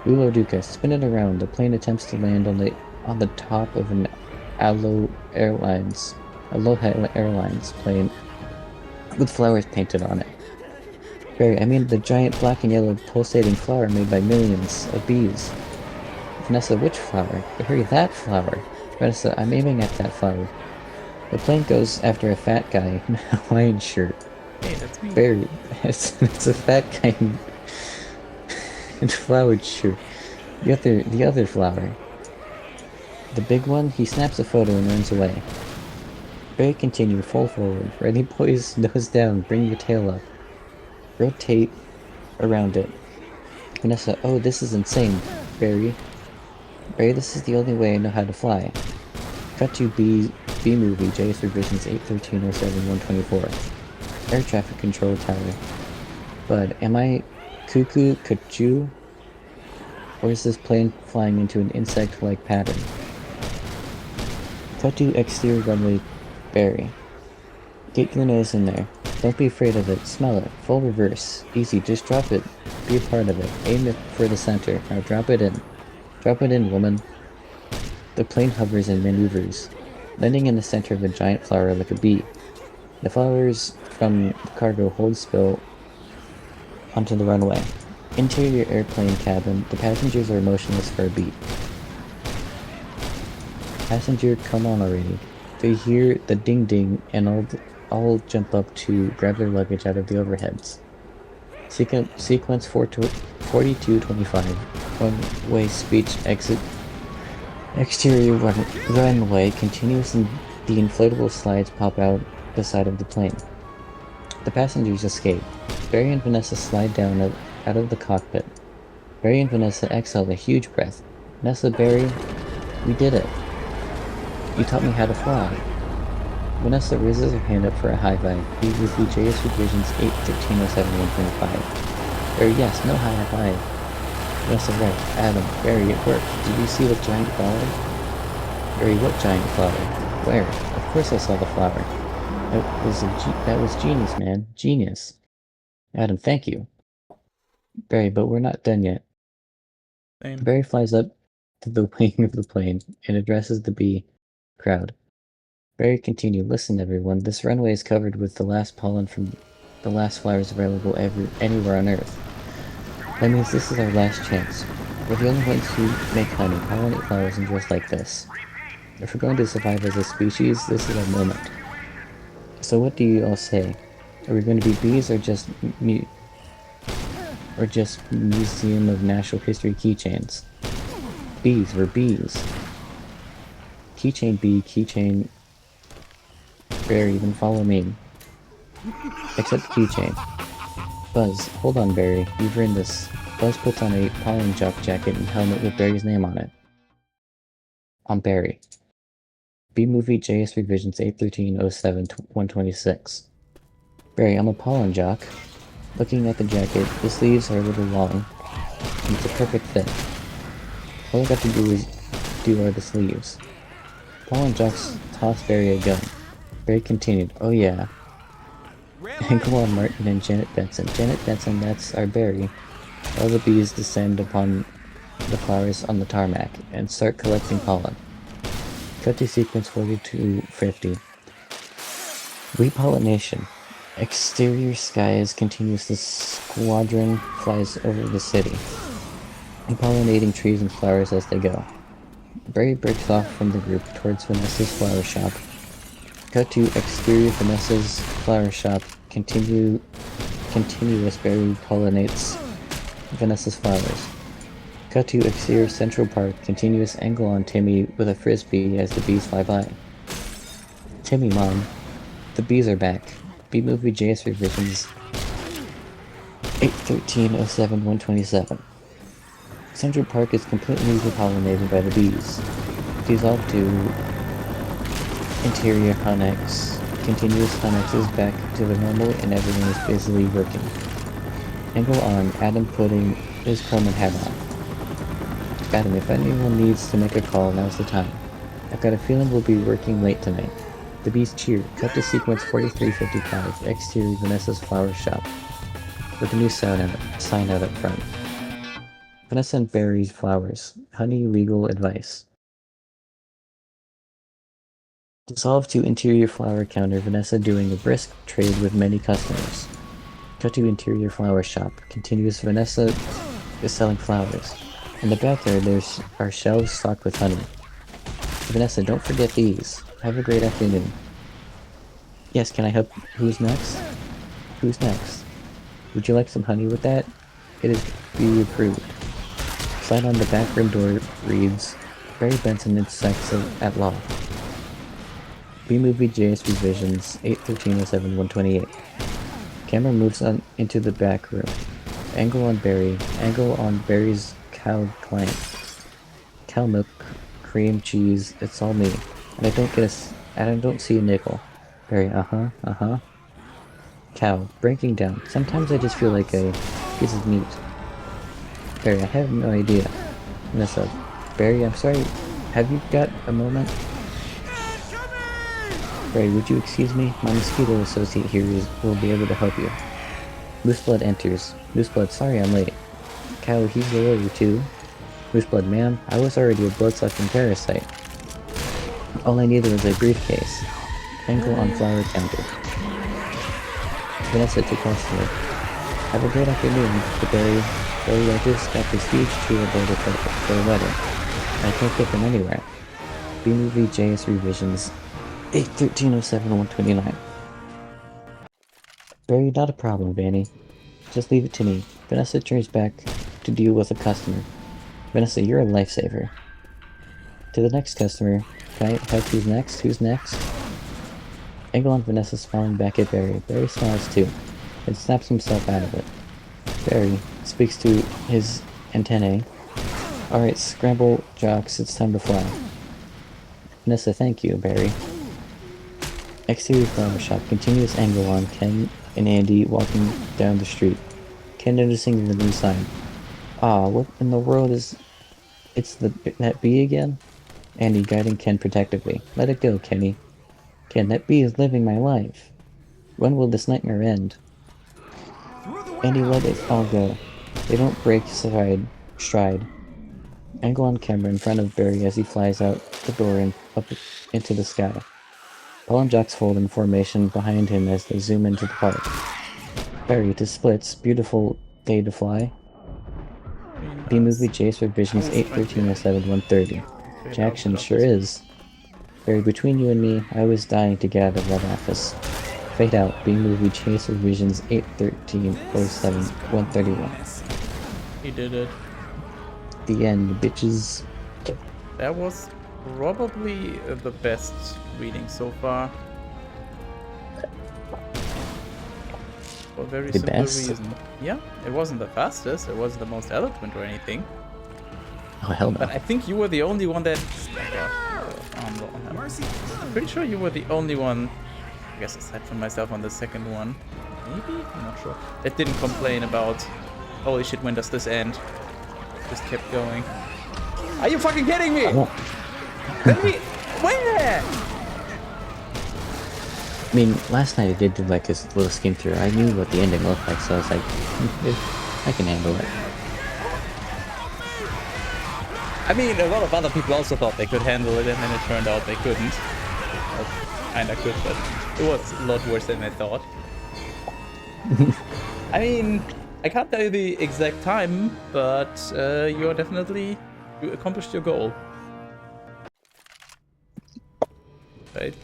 Uloduka, spin it around. The plane attempts to land on the top of an Aloha Airlines plane with flowers painted on it. Barry, I mean the giant black and yellow pulsating flower made by millions of bees. Vanessa, which flower? Barry, that flower. Vanessa, I'm aiming at that flower. The plane goes after a fat guy in a Hawaiian shirt. Hey, that's me. Barry, it's a fat guy in a flowered shirt. The other flower. The big one, he snaps a photo and runs away. Barry, continue, full forward. Ready, boys? Nose down, bring your tail up. Rotate around it. Vanessa, oh, this is insane. Barry, this is the only way I know how to fly. Cut to B-Movie JS Revisions 81307-124. Air traffic control tower. Bud, am I cuckoo kachu? Or is this plane flying into an insect-like pattern? Cut to exterior runway. Barry, get your nose in there. Don't be afraid of it. Smell it. Full reverse. Easy, just drop it. Be a part of it. Aim it for the center. Now drop it in. Drop it in, woman. The plane hovers and maneuvers, landing in the center of a giant flower like a bee. The flowers from the cargo hold spill onto the runway. Interior airplane cabin. The passengers are motionless for a beat. Passenger, come on already. They hear the ding-ding and all jump up to grab their luggage out of the overheads. Sequence 4225. One-way speech exit. Exterior runway continues and the inflatable slides pop out the side of the plane. The passengers escape. Barry and Vanessa slide down out of the cockpit. Barry and Vanessa exhale a huge breath. Vanessa, Barry, we did it. You taught me how to fly. Vanessa raises her hand up for a high five. He with the JS Revisions 8.13.07.125. Barry, yes, no high five. Vanessa, right. Adam, Barry, it worked. Did you see the giant flower? Barry, what giant flower? Where? Of course I saw the flower. That was genius, man. Genius. Adam, thank you. Barry, but we're not done yet. Same. Barry flies up to the wing of the plane and addresses the bee crowd. Barry continued, listen everyone, this runway is covered with the last pollen from the last flowers available anywhere on Earth. That means this is our last chance. We're the only ones who make honey, pollinate flowers, and dress like this. If we're going to survive as a species, this is our moment. So what do you all say? Are we going to be bees or just Museum of Natural History keychains? Bees, we're bees. Keychain bee, keychain Barry, then follow me. Except keychain. Buzz, hold on Barry, you've earned this. Buzz puts on a pollen jock jacket and helmet with Barry's name on it. On Barry. B-Movie JS Revisions 8.13.07.126. Barry, I'm a pollen jock. Looking at the jacket, the sleeves are a little long, and it's a perfect fit. All I got to do are the sleeves. Pollen jocks tossed Barry a gun. Barry continued, oh yeah. And go on Martin and Janet Benson. Janet Benson, that's our Barry. All the bees descend upon the flowers on the tarmac and start collecting pollen. Cut to sequence 4250. Repollination. Exterior skies continues. The squadron flies over the city, pollinating trees and flowers as they go. Barry breaks off from the group towards Vanessa's flower shop. Cut to exterior Vanessa's flower shop. Continuous Barry pollinates Vanessa's flowers. Cut to exterior Central Park. Continuous angle on Timmy with a frisbee as the bees fly by. Timmy, Mom. The bees are back. B-Movie JS Revisions 8.13.07.127. Central Park is completely repollinated by the bees. Dissolved to interior Hunex. Continuous Hunex is back to the normal and everyone is busily working. Angle on Adam putting his Coleman hat on. Adam, if anyone needs to make a call, now's the time. I've got a feeling we'll be working late tonight. The bees cheer. Cut to sequence 4355. Exterior Vanessa's flower shop. With a new sign out up front. Vanessa and Barry's flowers. Honey legal advice. Dissolved to interior flower counter. Vanessa doing a brisk trade with many customers. Cut to interior flower shop. Continuous Vanessa is selling flowers. In the back there's our shelves stocked with honey. Vanessa, don't forget these. Have a great afternoon. Yes, can I help? Who's next? Who's next? Would you like some honey with that? It is be approved. Sign on the back room door reads, Barry Benson is sex at law. B-Movie JS Revisions 8.13.07.128. Camera moves on into the back room. Angle on Barry. Angle on Barry's cow client. Cow milk, cream, cheese, it's all me. And I don't see a nickel. Barry, Cow, breaking down. Sometimes I just feel like a piece of meat. Barry, I have no idea. Vanessa, Barry, I'm sorry. Have you got a moment? Barry, would you excuse me? My mosquito associate here will be able to help you. Looseblood enters. Looseblood, sorry I'm late. Cow, he's a lawyer too. Looseblood, ma'am, I was already a blood-sucking parasite. All I needed was a briefcase. Angle on flower counter. Vanessa to customer. Have a great afternoon, Mr. Barry. Barry, I just got this huge tree order for a wedding. I can't get them anywhere. B-Movie JS Revisions 8.13.07.129. Barry, not a problem, Vanny. Just leave it to me. Vanessa turns back to deal with a customer. Vanessa, you're a lifesaver. To the next customer. Can I help? Who's next? Who's next? Angle on Vanessa smiling back at Barry. Barry smiles too, and snaps himself out of it. Barry speaks to his antennae. Alright, scramble, jocks, it's time to fly. Nessa, thank you, Barry. Exterior flower shop. Continuous angle on Ken and Andy walking down the street. Ken noticing the new sign. Ah, what in the world is... It's that bee again? Andy guiding Ken protectively. Let it go, Kenny. Ken, that bee is living my life. When will this nightmare end? Andy, let it all go. They don't break stride. Angle on camera in front of Barry as he flies out the door and up into the sky. Paul and Jocks hold in formation behind him as they zoom into the park. Barry to splits. Beautiful day to fly. B-movie chase revisions 8/13/07/130. Jackson sure is. Barry, between you and me, I was dying to get out of that office. Fade out. B-movie chase revisions 8/13/07/131. He did it. The end, bitches. That was probably the best reading so far. For a very simple reason. Yeah, it wasn't the fastest, it wasn't the most eloquent or anything. Oh, hell no. But I think you were the only one that... I'm pretty sure you were the only one, I guess aside from myself on the second one, maybe? I'm not sure. That didn't complain about, holy shit, when does this end? Just kept going. Are you fucking kidding me? Let me... Where? I mean, last night I did do like a little skim through. I knew what the ending looked like, so I was like, I can handle it. I mean, a lot of other people also thought they could handle it, and then it turned out they couldn't. Well, kinda could, but it was a lot worse than I thought. I mean, I can't tell you the exact time, but you accomplished your goal. Right?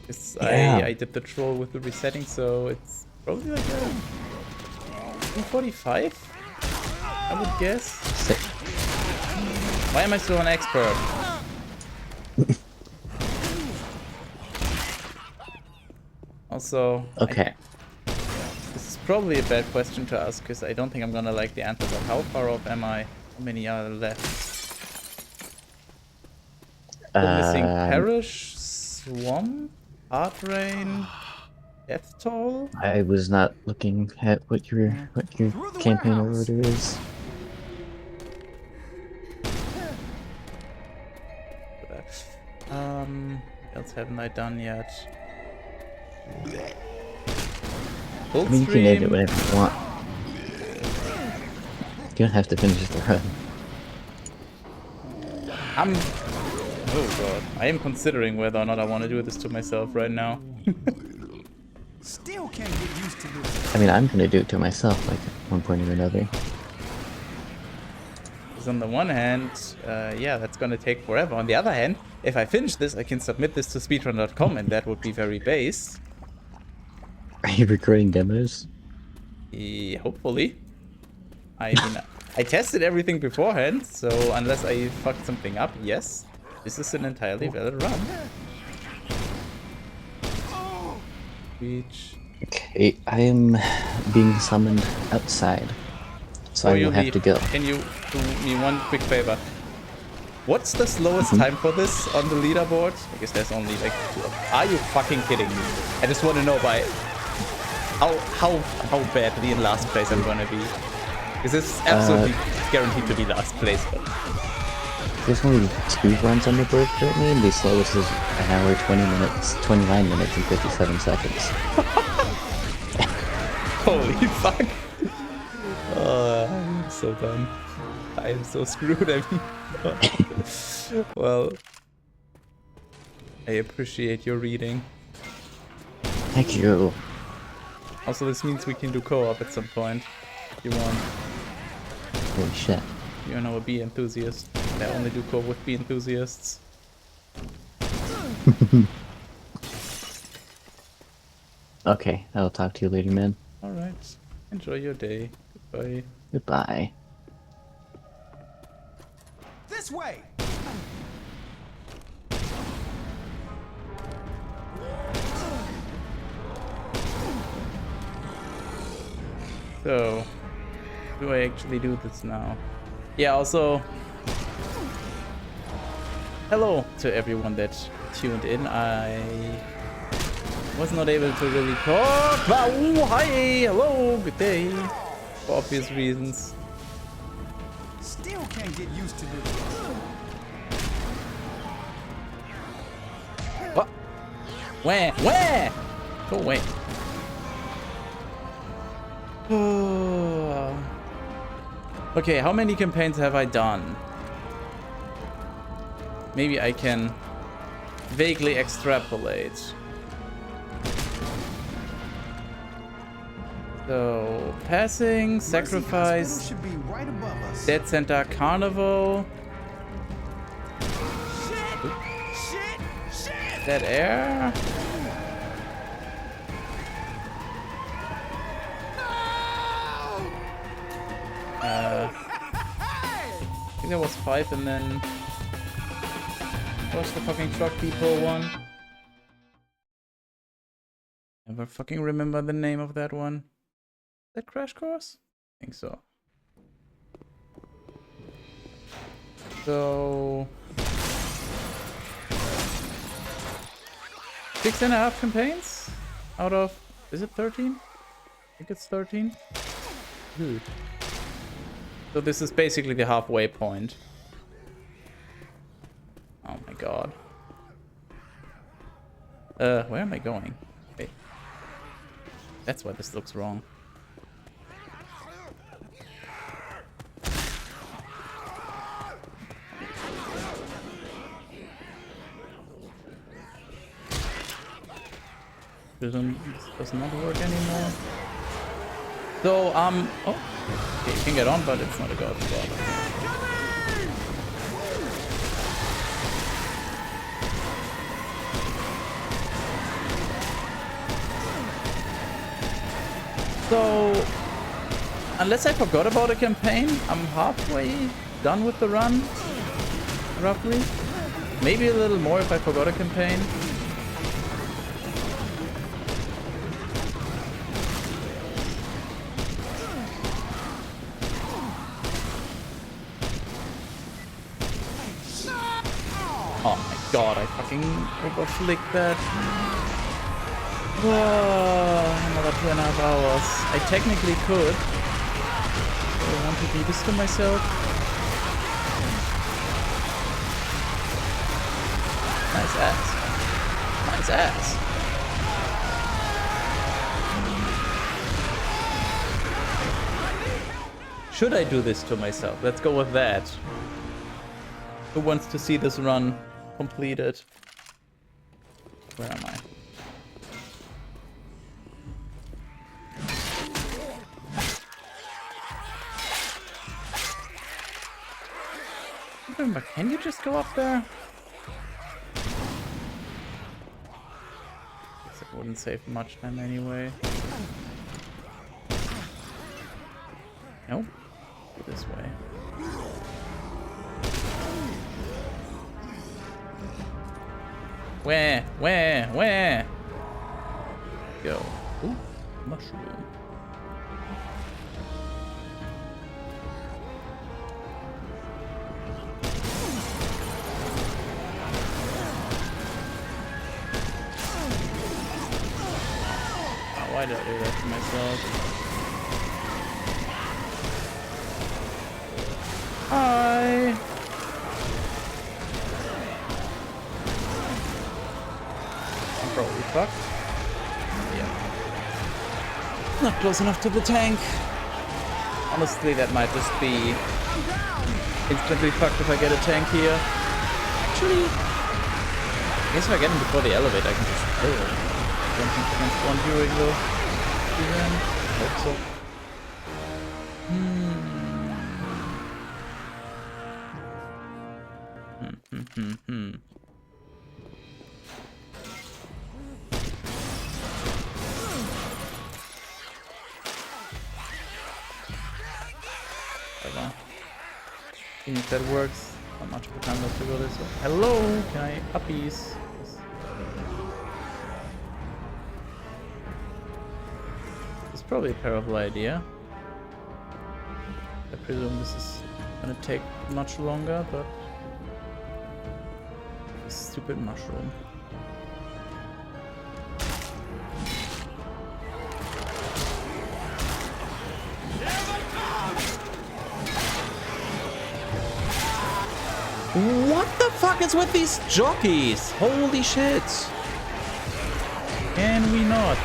Because Yeah. I did the troll with the resetting, so it's probably like a 245, I would guess. Sick. Why am I still an expert? Also, Okay. this is probably a bad question to ask because I don't think I'm gonna like the answer, but how far off am I? How many are left? Still missing Parish, Swamp, Hard Rain, Death Toll? I was not looking at what your campaign order is. What else haven't I done yet? I mean, you can edit whatever you want. You don't have to finish the run. Oh god. I am considering whether or not I want to do this to myself right now. Still can't get used to this. I mean, I'm gonna do it to myself, like, at one point or another. Because on the one hand, yeah, that's gonna take forever. On the other hand, if I finish this, I can submit this to speedrun.com and that would be very base. Are you recording demos? Hopefully. I mean, I tested everything beforehand, so unless I fucked something up, yes, this is an entirely valid run. Beach. Okay, I am being summoned outside, so I will have to go. Can you do me one quick favor? What's the slowest time for this on the leaderboard? I guess there's only like 2. Are you fucking kidding me? I just want to know by how badly in last place I'm gonna be. Because it's absolutely guaranteed to be last place. But... There's only 2 runs on the board currently, and the slowest is 1 hour, 29 minutes, and 57 seconds. Holy fuck. I'm so done. I am so screwed, I mean. Well, I appreciate your reading. Thank you. Also, this means we can do co-op at some point. If you want. Holy shit. You know, a bee enthusiast. I only do co-op with bee enthusiasts. Okay, I'll talk to you later, man. Alright. Enjoy your day. Goodbye. Goodbye. This way. So, do I actually do this now? Yeah, also, hello to everyone that tuned in, I was not able to really talk. Wow, hi, hello, good day. For obvious reasons. Still can't get used to this. What? Where? Where? Go away. Okay, how many campaigns have I done? Maybe I can vaguely extrapolate. So, passing, sacrifice, Should be right above us. Dead Center Carnival, Dead Air. I think there was 5 and then what's the fucking truck people one? Never fucking remember the name of that one. Is that Crash Course? I think so. So 6.5 campaigns out of, is it 13? I think it's 13. So this is basically the halfway point. Oh my god. Where am I going? Wait. That's why this looks wrong. This does not work anymore. So, oh, okay, you can get on, but it's not a god spot. So, unless I forgot about a campaign, I'm halfway done with the run, roughly. Maybe a little more if I forgot a campaign. Oh my god, I fucking overflicked that. Another 2.5 hours. I technically could. Do I want to do this to myself? Nice ass. Nice ass. Should I do this to myself? Let's go with that. Who wants to see this run completed? Where am I? Remember, can you just go up there? Guess it wouldn't save much time anyway. Nope. Go this way. Where? Go. Ooh, mushroom. Oh, why did I do that to myself? Hi. Probably fucked. Yeah. Not close enough to the tank. Honestly, that might just be instantly fucked if I get a tank here. Actually, I guess if I get him before the elevator, I can just kill him. Don't think I can spawn during the event. Hope so. Even if that works, not much of a time left to go this way. Hello, can I puppies? Yes. It's probably a terrible idea. I presume this is gonna take much longer, but stupid mushroom. What the fuck is with these jockeys? Holy shit. Can we not?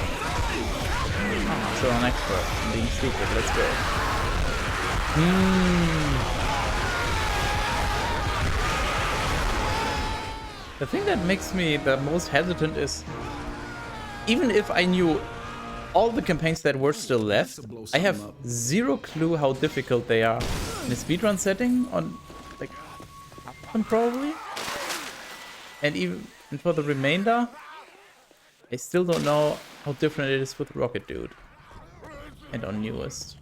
Ah, so an expert. I'm being stupid. Let's go. The thing that makes me the most hesitant is, even if I knew all the campaigns that were still left, I have zero clue how difficult they are. In a speedrun setting, on like them probably, and even for the remainder, I still don't know how different it is with RocketDude and on newest.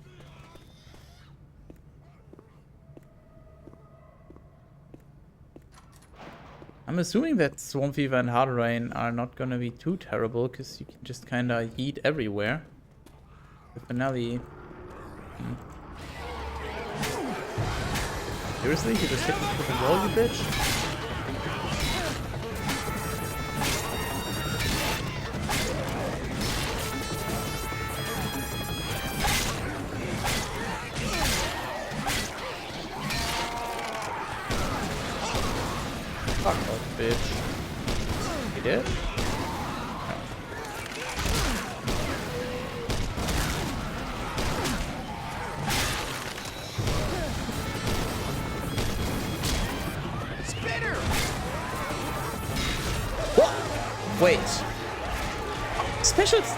I'm assuming that Swarm Fever and Hard Rain are not gonna be too terrible, because you can just kinda yeet everywhere. The finale. Seriously? You just hit me with the wall, you bitch? Fuck off, bitch. You did? What? Wait. Special. Is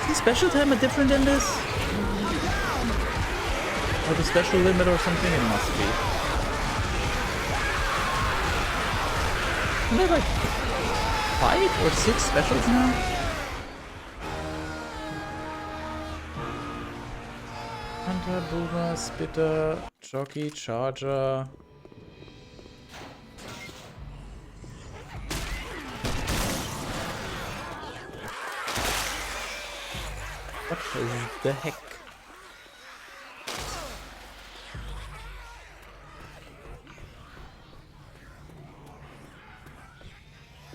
the special timer different than this? Or the special limit or something? It must be. Are there like 5 or 6 specials now? Hunter, Boomer, Spitter, Jockey, Charger. What the heck?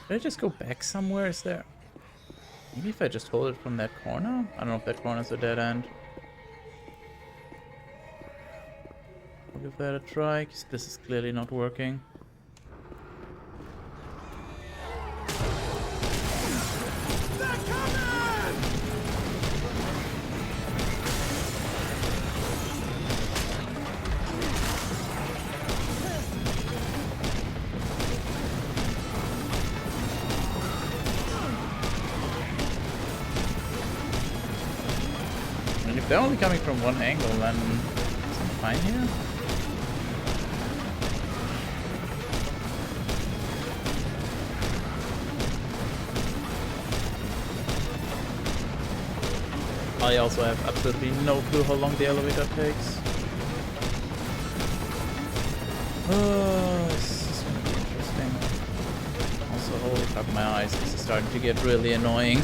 Did I just go back somewhere? Is there... Maybe if I just hold it from that corner? I don't know if that corner's a dead end. I'll give that a try, because this is clearly not working. And if they're only coming from one angle, then I'm fine here. I also have absolutely no clue how long the elevator takes. Oh, this is gonna be interesting. Also, holy fuck, my eyes, this is starting to get really annoying.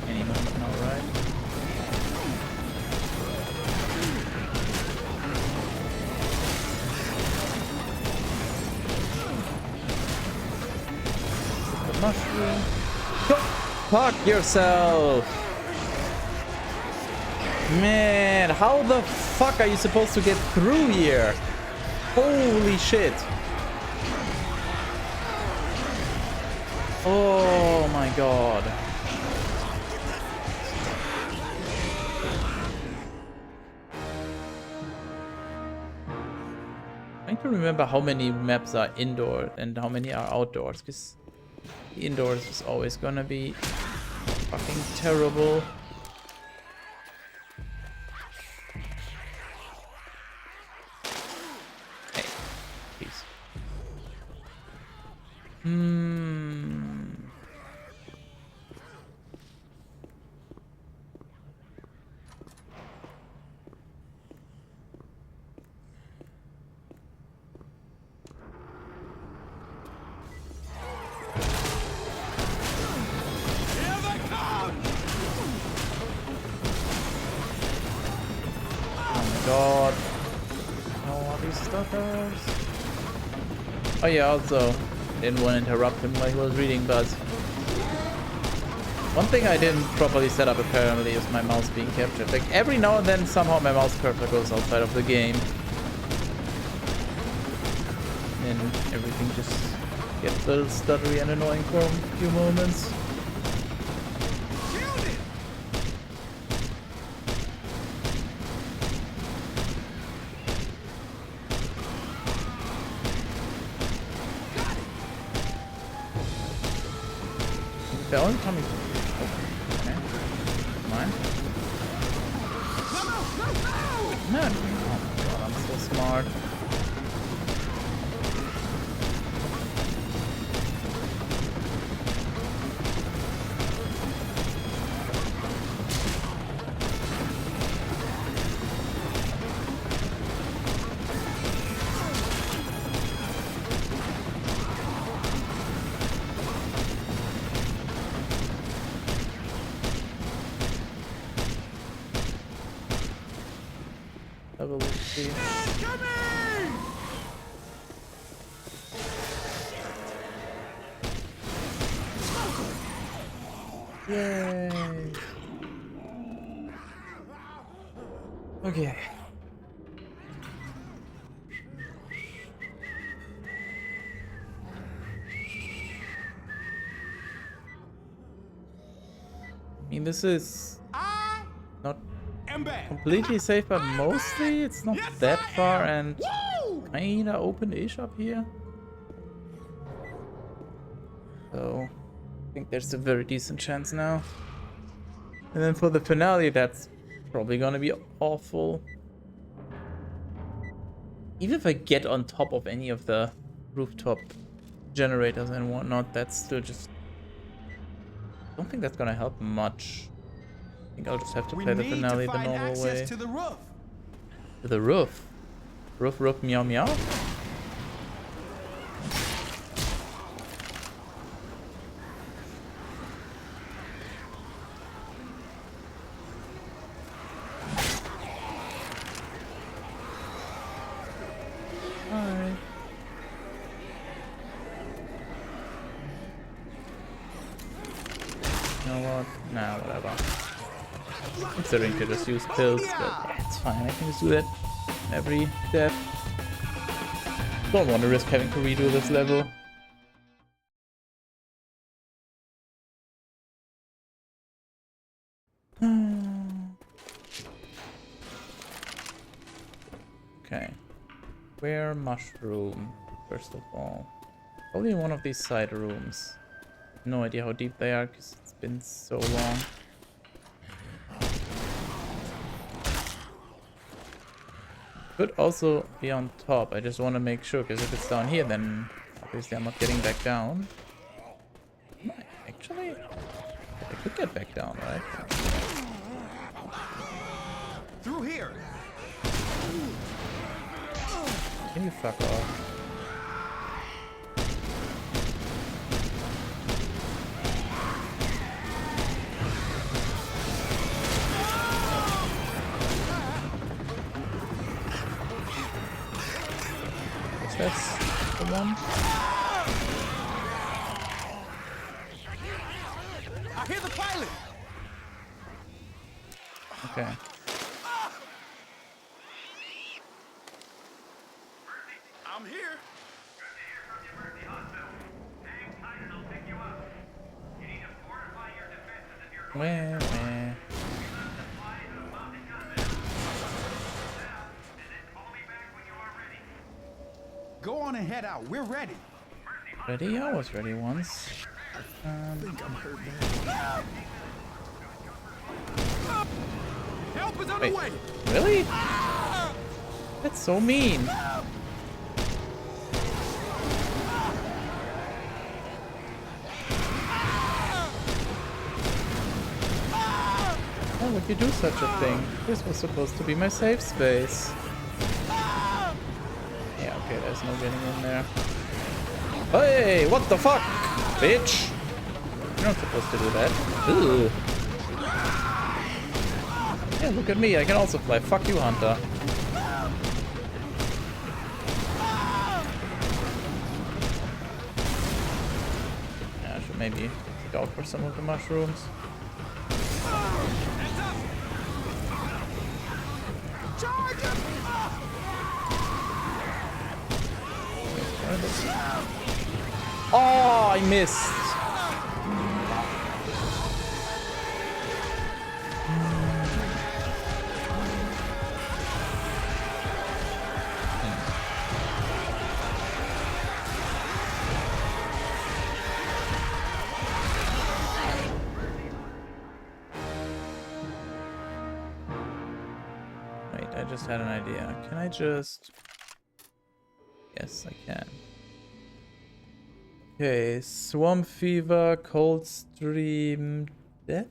Any moment now, right? Mushroom. Go fuck yourself! Man, how the fuck are you supposed to get through here? Holy shit! Oh my god. I'm trying to remember how many maps are indoor and how many are outdoors, because indoors is always gonna be fucking terrible. Hey, please. stutters. Oh yeah, also, didn't want to interrupt him while he was reading, but one thing I didn't properly set up apparently is my mouse being captured. Like every now and then somehow my mouse cursor goes outside of the game. And everything just gets a little stuttery and annoying for a few moments. They're only coming. Oh, okay. Mine. No. Oh my god, I'm so smart. We'll see. Yay! Okay. I mean, this is not completely safe, but mostly it's not that far and kinda open-ish up here. So I think there's a very decent chance now. And then for the finale, that's probably gonna be awful. Even if I get on top of any of the rooftop generators and whatnot, that's still just... I don't think that's gonna help much. I think I'll just have to play the finale the normal way. To the roof. To the roof? Roof, roof, meow, meow? Alright. You know what? Nah, whatever. Considering to just use pills, but yeah, it's fine. I can just do that every step. Don't want to risk having to redo this level. Okay. Where mushroom, first of all. Probably in one of these side rooms. No idea how deep they are because it's been so long. Could also be on top. I just want to make sure, because if it's down here, then obviously I'm not getting back down. Actually, I could get back down, right? Through here. Can you fuck off? That's the one. I hear the pilot. Okay. I'm here. Where? Go on and head out. We're ready. Ready? I was ready once. Help is on Wait, the way. really? That's so mean. Why would you do such a thing? This was supposed to be my safe space. Yeah, okay, there's no getting in there. Hey, what the fuck, bitch? You're not supposed to do that. Ugh. Yeah, look at me, I can also fly. Fuck you, Hunter. maybe scout for some of the mushrooms. Oh, I missed. Wait, I just had an idea. Can I just... Yes, I can. Okay, Swamp Fever, Cold Stream, Death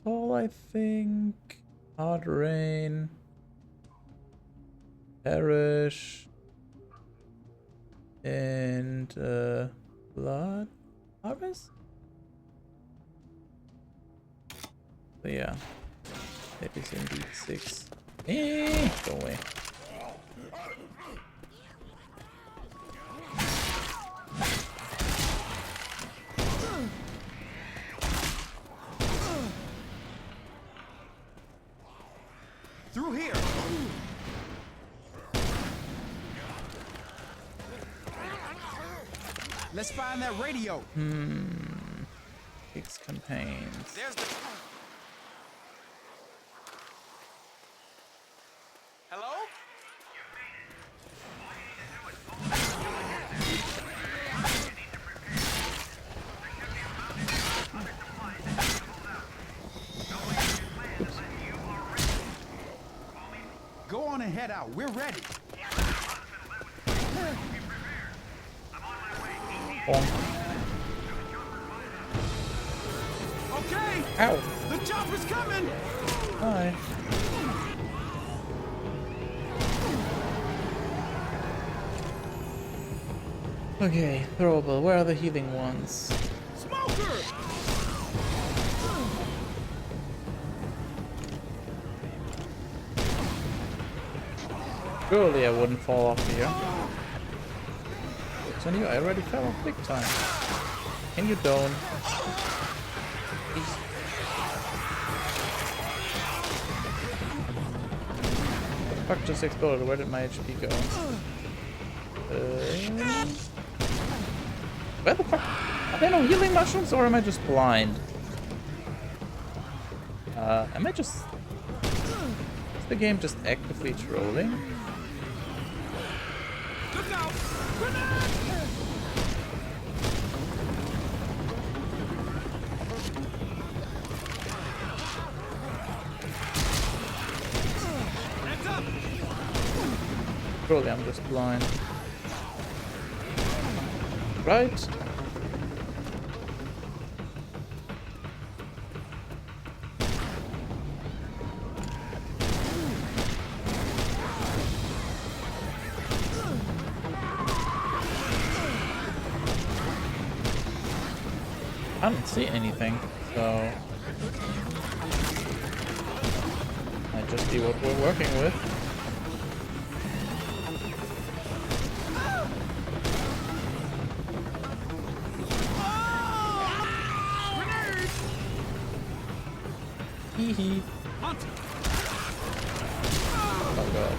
Toll, I think. Hard Rain. Perish. And Blood Harvest? So yeah. That is indeed 6. Go away. Through here. Let's find that radio. 6 campaigns. There's the. Hello? Go on and head out. We're ready. Bonk. Okay. Ow. The chopper's coming. Hi. Okay, throwable. Where are the healing ones? Smoker. Surely I wouldn't fall off here. So you, I already fell off big time. And you don't. Fuck just exploded. Where did my HP go? Where the fuck? Are there no healing mushrooms or am I just blind? Am I just... Is the game just actively trolling? Look out. Grenade. Hands up. Surely I'm just blind. Right? I don't see anything, so might just be what we're working with. Hee hee. Oh god.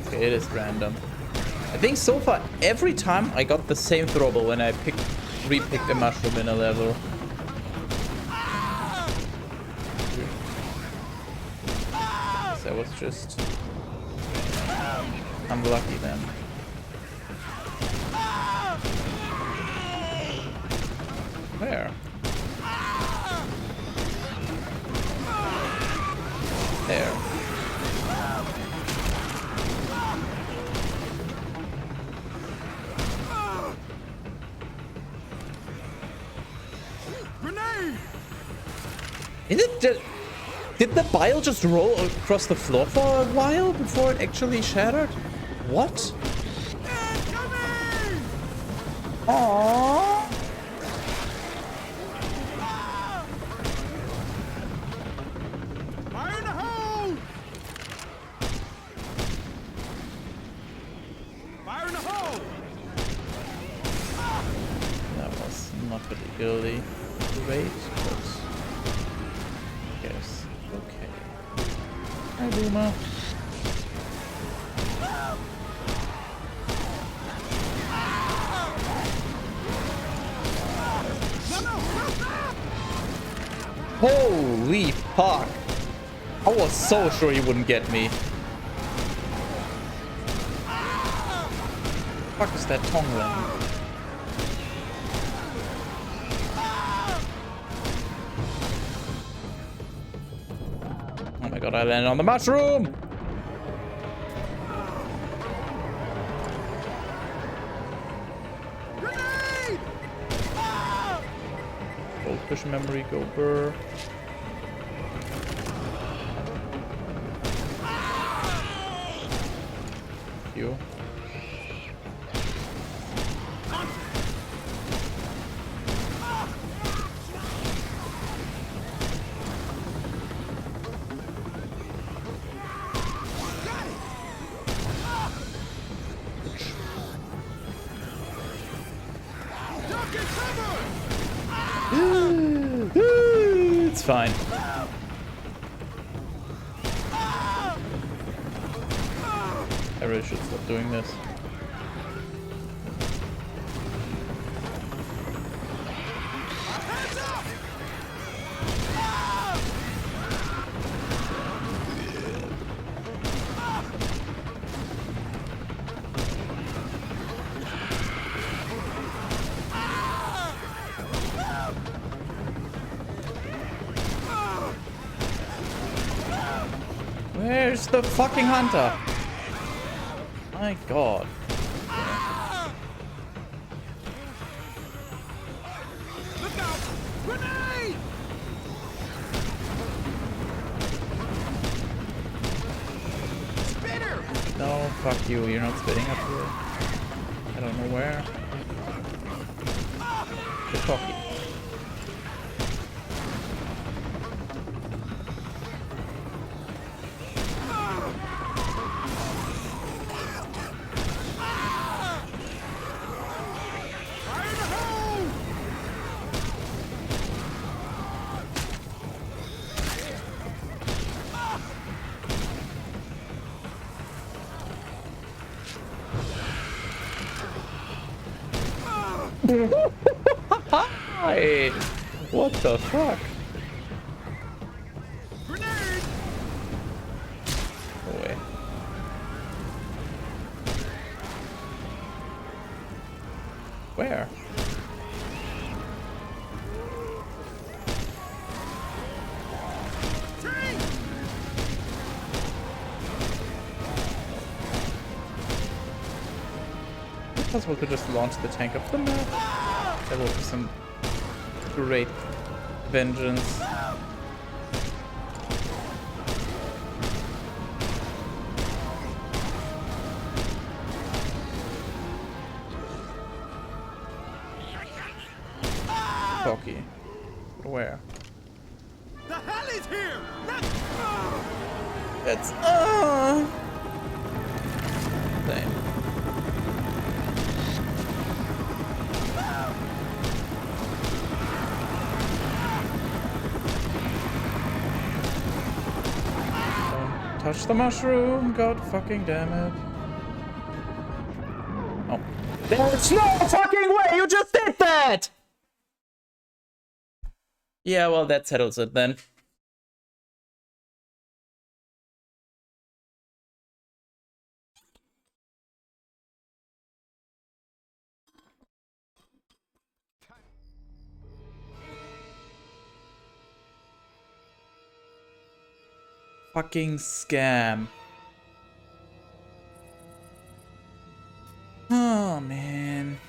Okay, it is random. I think so far every time I got the same throwable when I re-picked a mushroom in a level. So I was just unlucky then. Where? There. Grenade. Is it just... Did the bile just roll across the floor for a while before it actually shattered? What? Incoming. Aww. Fire in the hole. Fire in the hole. Not particularly great, but yes, okay. Hi, Boomer. Holy fuck! I was so sure he wouldn't get me. Fuck is that Tonglen? Oh my god, I landed on the mushroom! Goldfish memory, go burr. You. It's fine. I really should stop doing this. Where's the fucking hunter? My god. Look out! Grenade! Spinner! No, fuck you. You're not spitting up here. I don't know where. The cocky. Hi! What the fuck? Grenade! No way. Where? Tank! Is it possible to just launch the tank up the map? That would be some great vengeance. Cocky. Where? The hell is here? It's same. Don't touch the mushroom, god fucking damn it. Oh. There's no fucking way you just did that! Yeah, well, that settles it then. Fucking scam. Oh, man.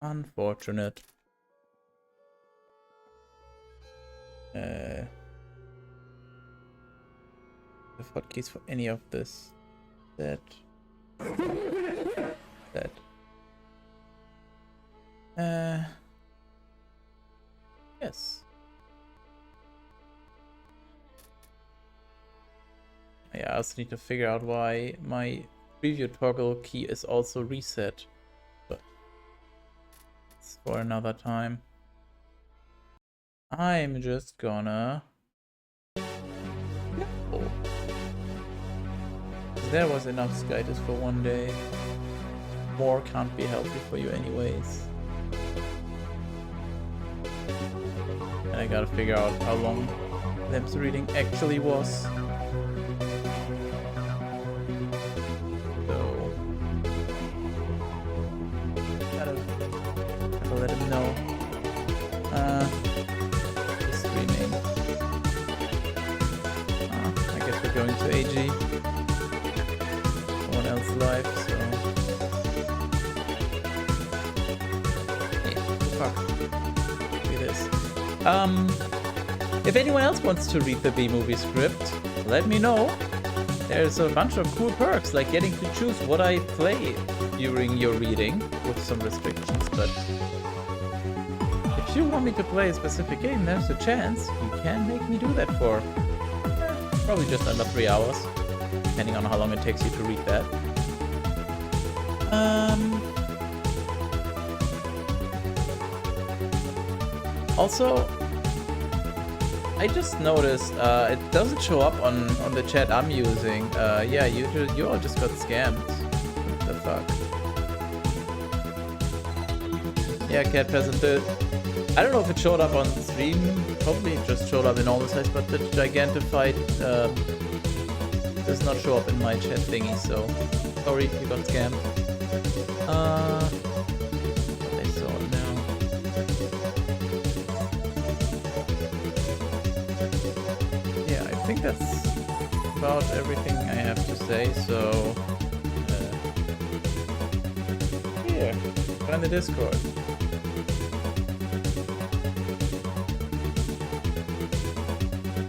Unfortunate. The hotkeys for any of this. That. Yes. Yeah, I also need to figure out why my preview toggle key is also reset. But for another time. I'm just gonna... Oh. There was enough Skytis for one day. More can't be healthy for you anyways. And I gotta figure out how long Lem's reading actually was. So... gotta let him know. He's streaming. I guess we're going to AG. No one else live, so... Hey, fuck. Look at this. If anyone else wants to read the B-movie script, let me know. There's a bunch of cool perks, like getting to choose what I play during your reading, with some restrictions, but if you want me to play a specific game, there's a chance you can make me do that for probably just under 3 hours, depending on how long it takes you to read that. Also, I just noticed it doesn't show up on the chat I'm using. Yeah, you all just got scammed. What the fuck? Yeah, Cat Peasant. I don't know if it showed up on stream. Probably it just showed up in normal size, but the Gigantified does not show up in my chat thingy. So sorry, you got scammed. I saw it now. Yeah, I think that's about everything I have to say. So here, join the Discord.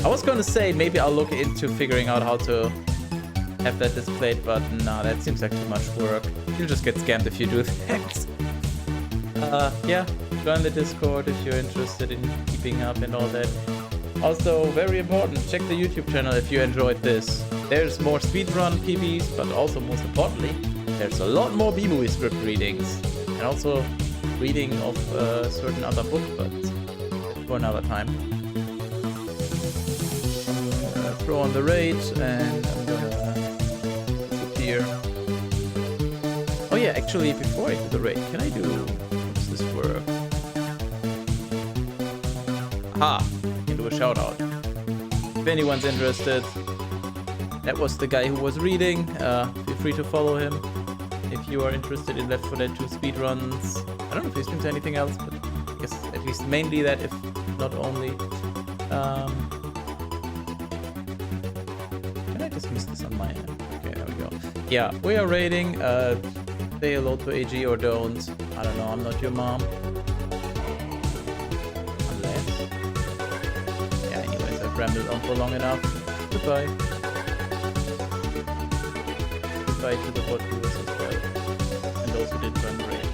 I was gonna say maybe I'll look into figuring out how to have that displayed, but nah, that seems like too much work. You'll just get scammed if you do that. Yeah, join the Discord if you're interested in keeping up and all that. Also, very important, check the YouTube channel if you enjoyed this. There's more speedrun PBs, but also most importantly, there's a lot more B-movie script readings. And also reading of certain other books, but for another time. Throw on the raid and I'm gonna disappear. Oh yeah, actually before I do the raid, can I do... what's this work? Aha! Can do a shout out. If anyone's interested, that was the guy who was reading. Feel free to follow him if you are interested in Left 4 Dead 2 speedruns. I don't know if he streams anything else, but I guess at least mainly that, if not only. Just missed this on my end. Okay, there we go. Yeah, we are raiding. Say hello to AG or don't. I don't know, I'm not your mom. Unless... yeah, anyways, I've rambled on for long enough. Goodbye. Goodbye to the bot viewers as well. And those who did join the raid.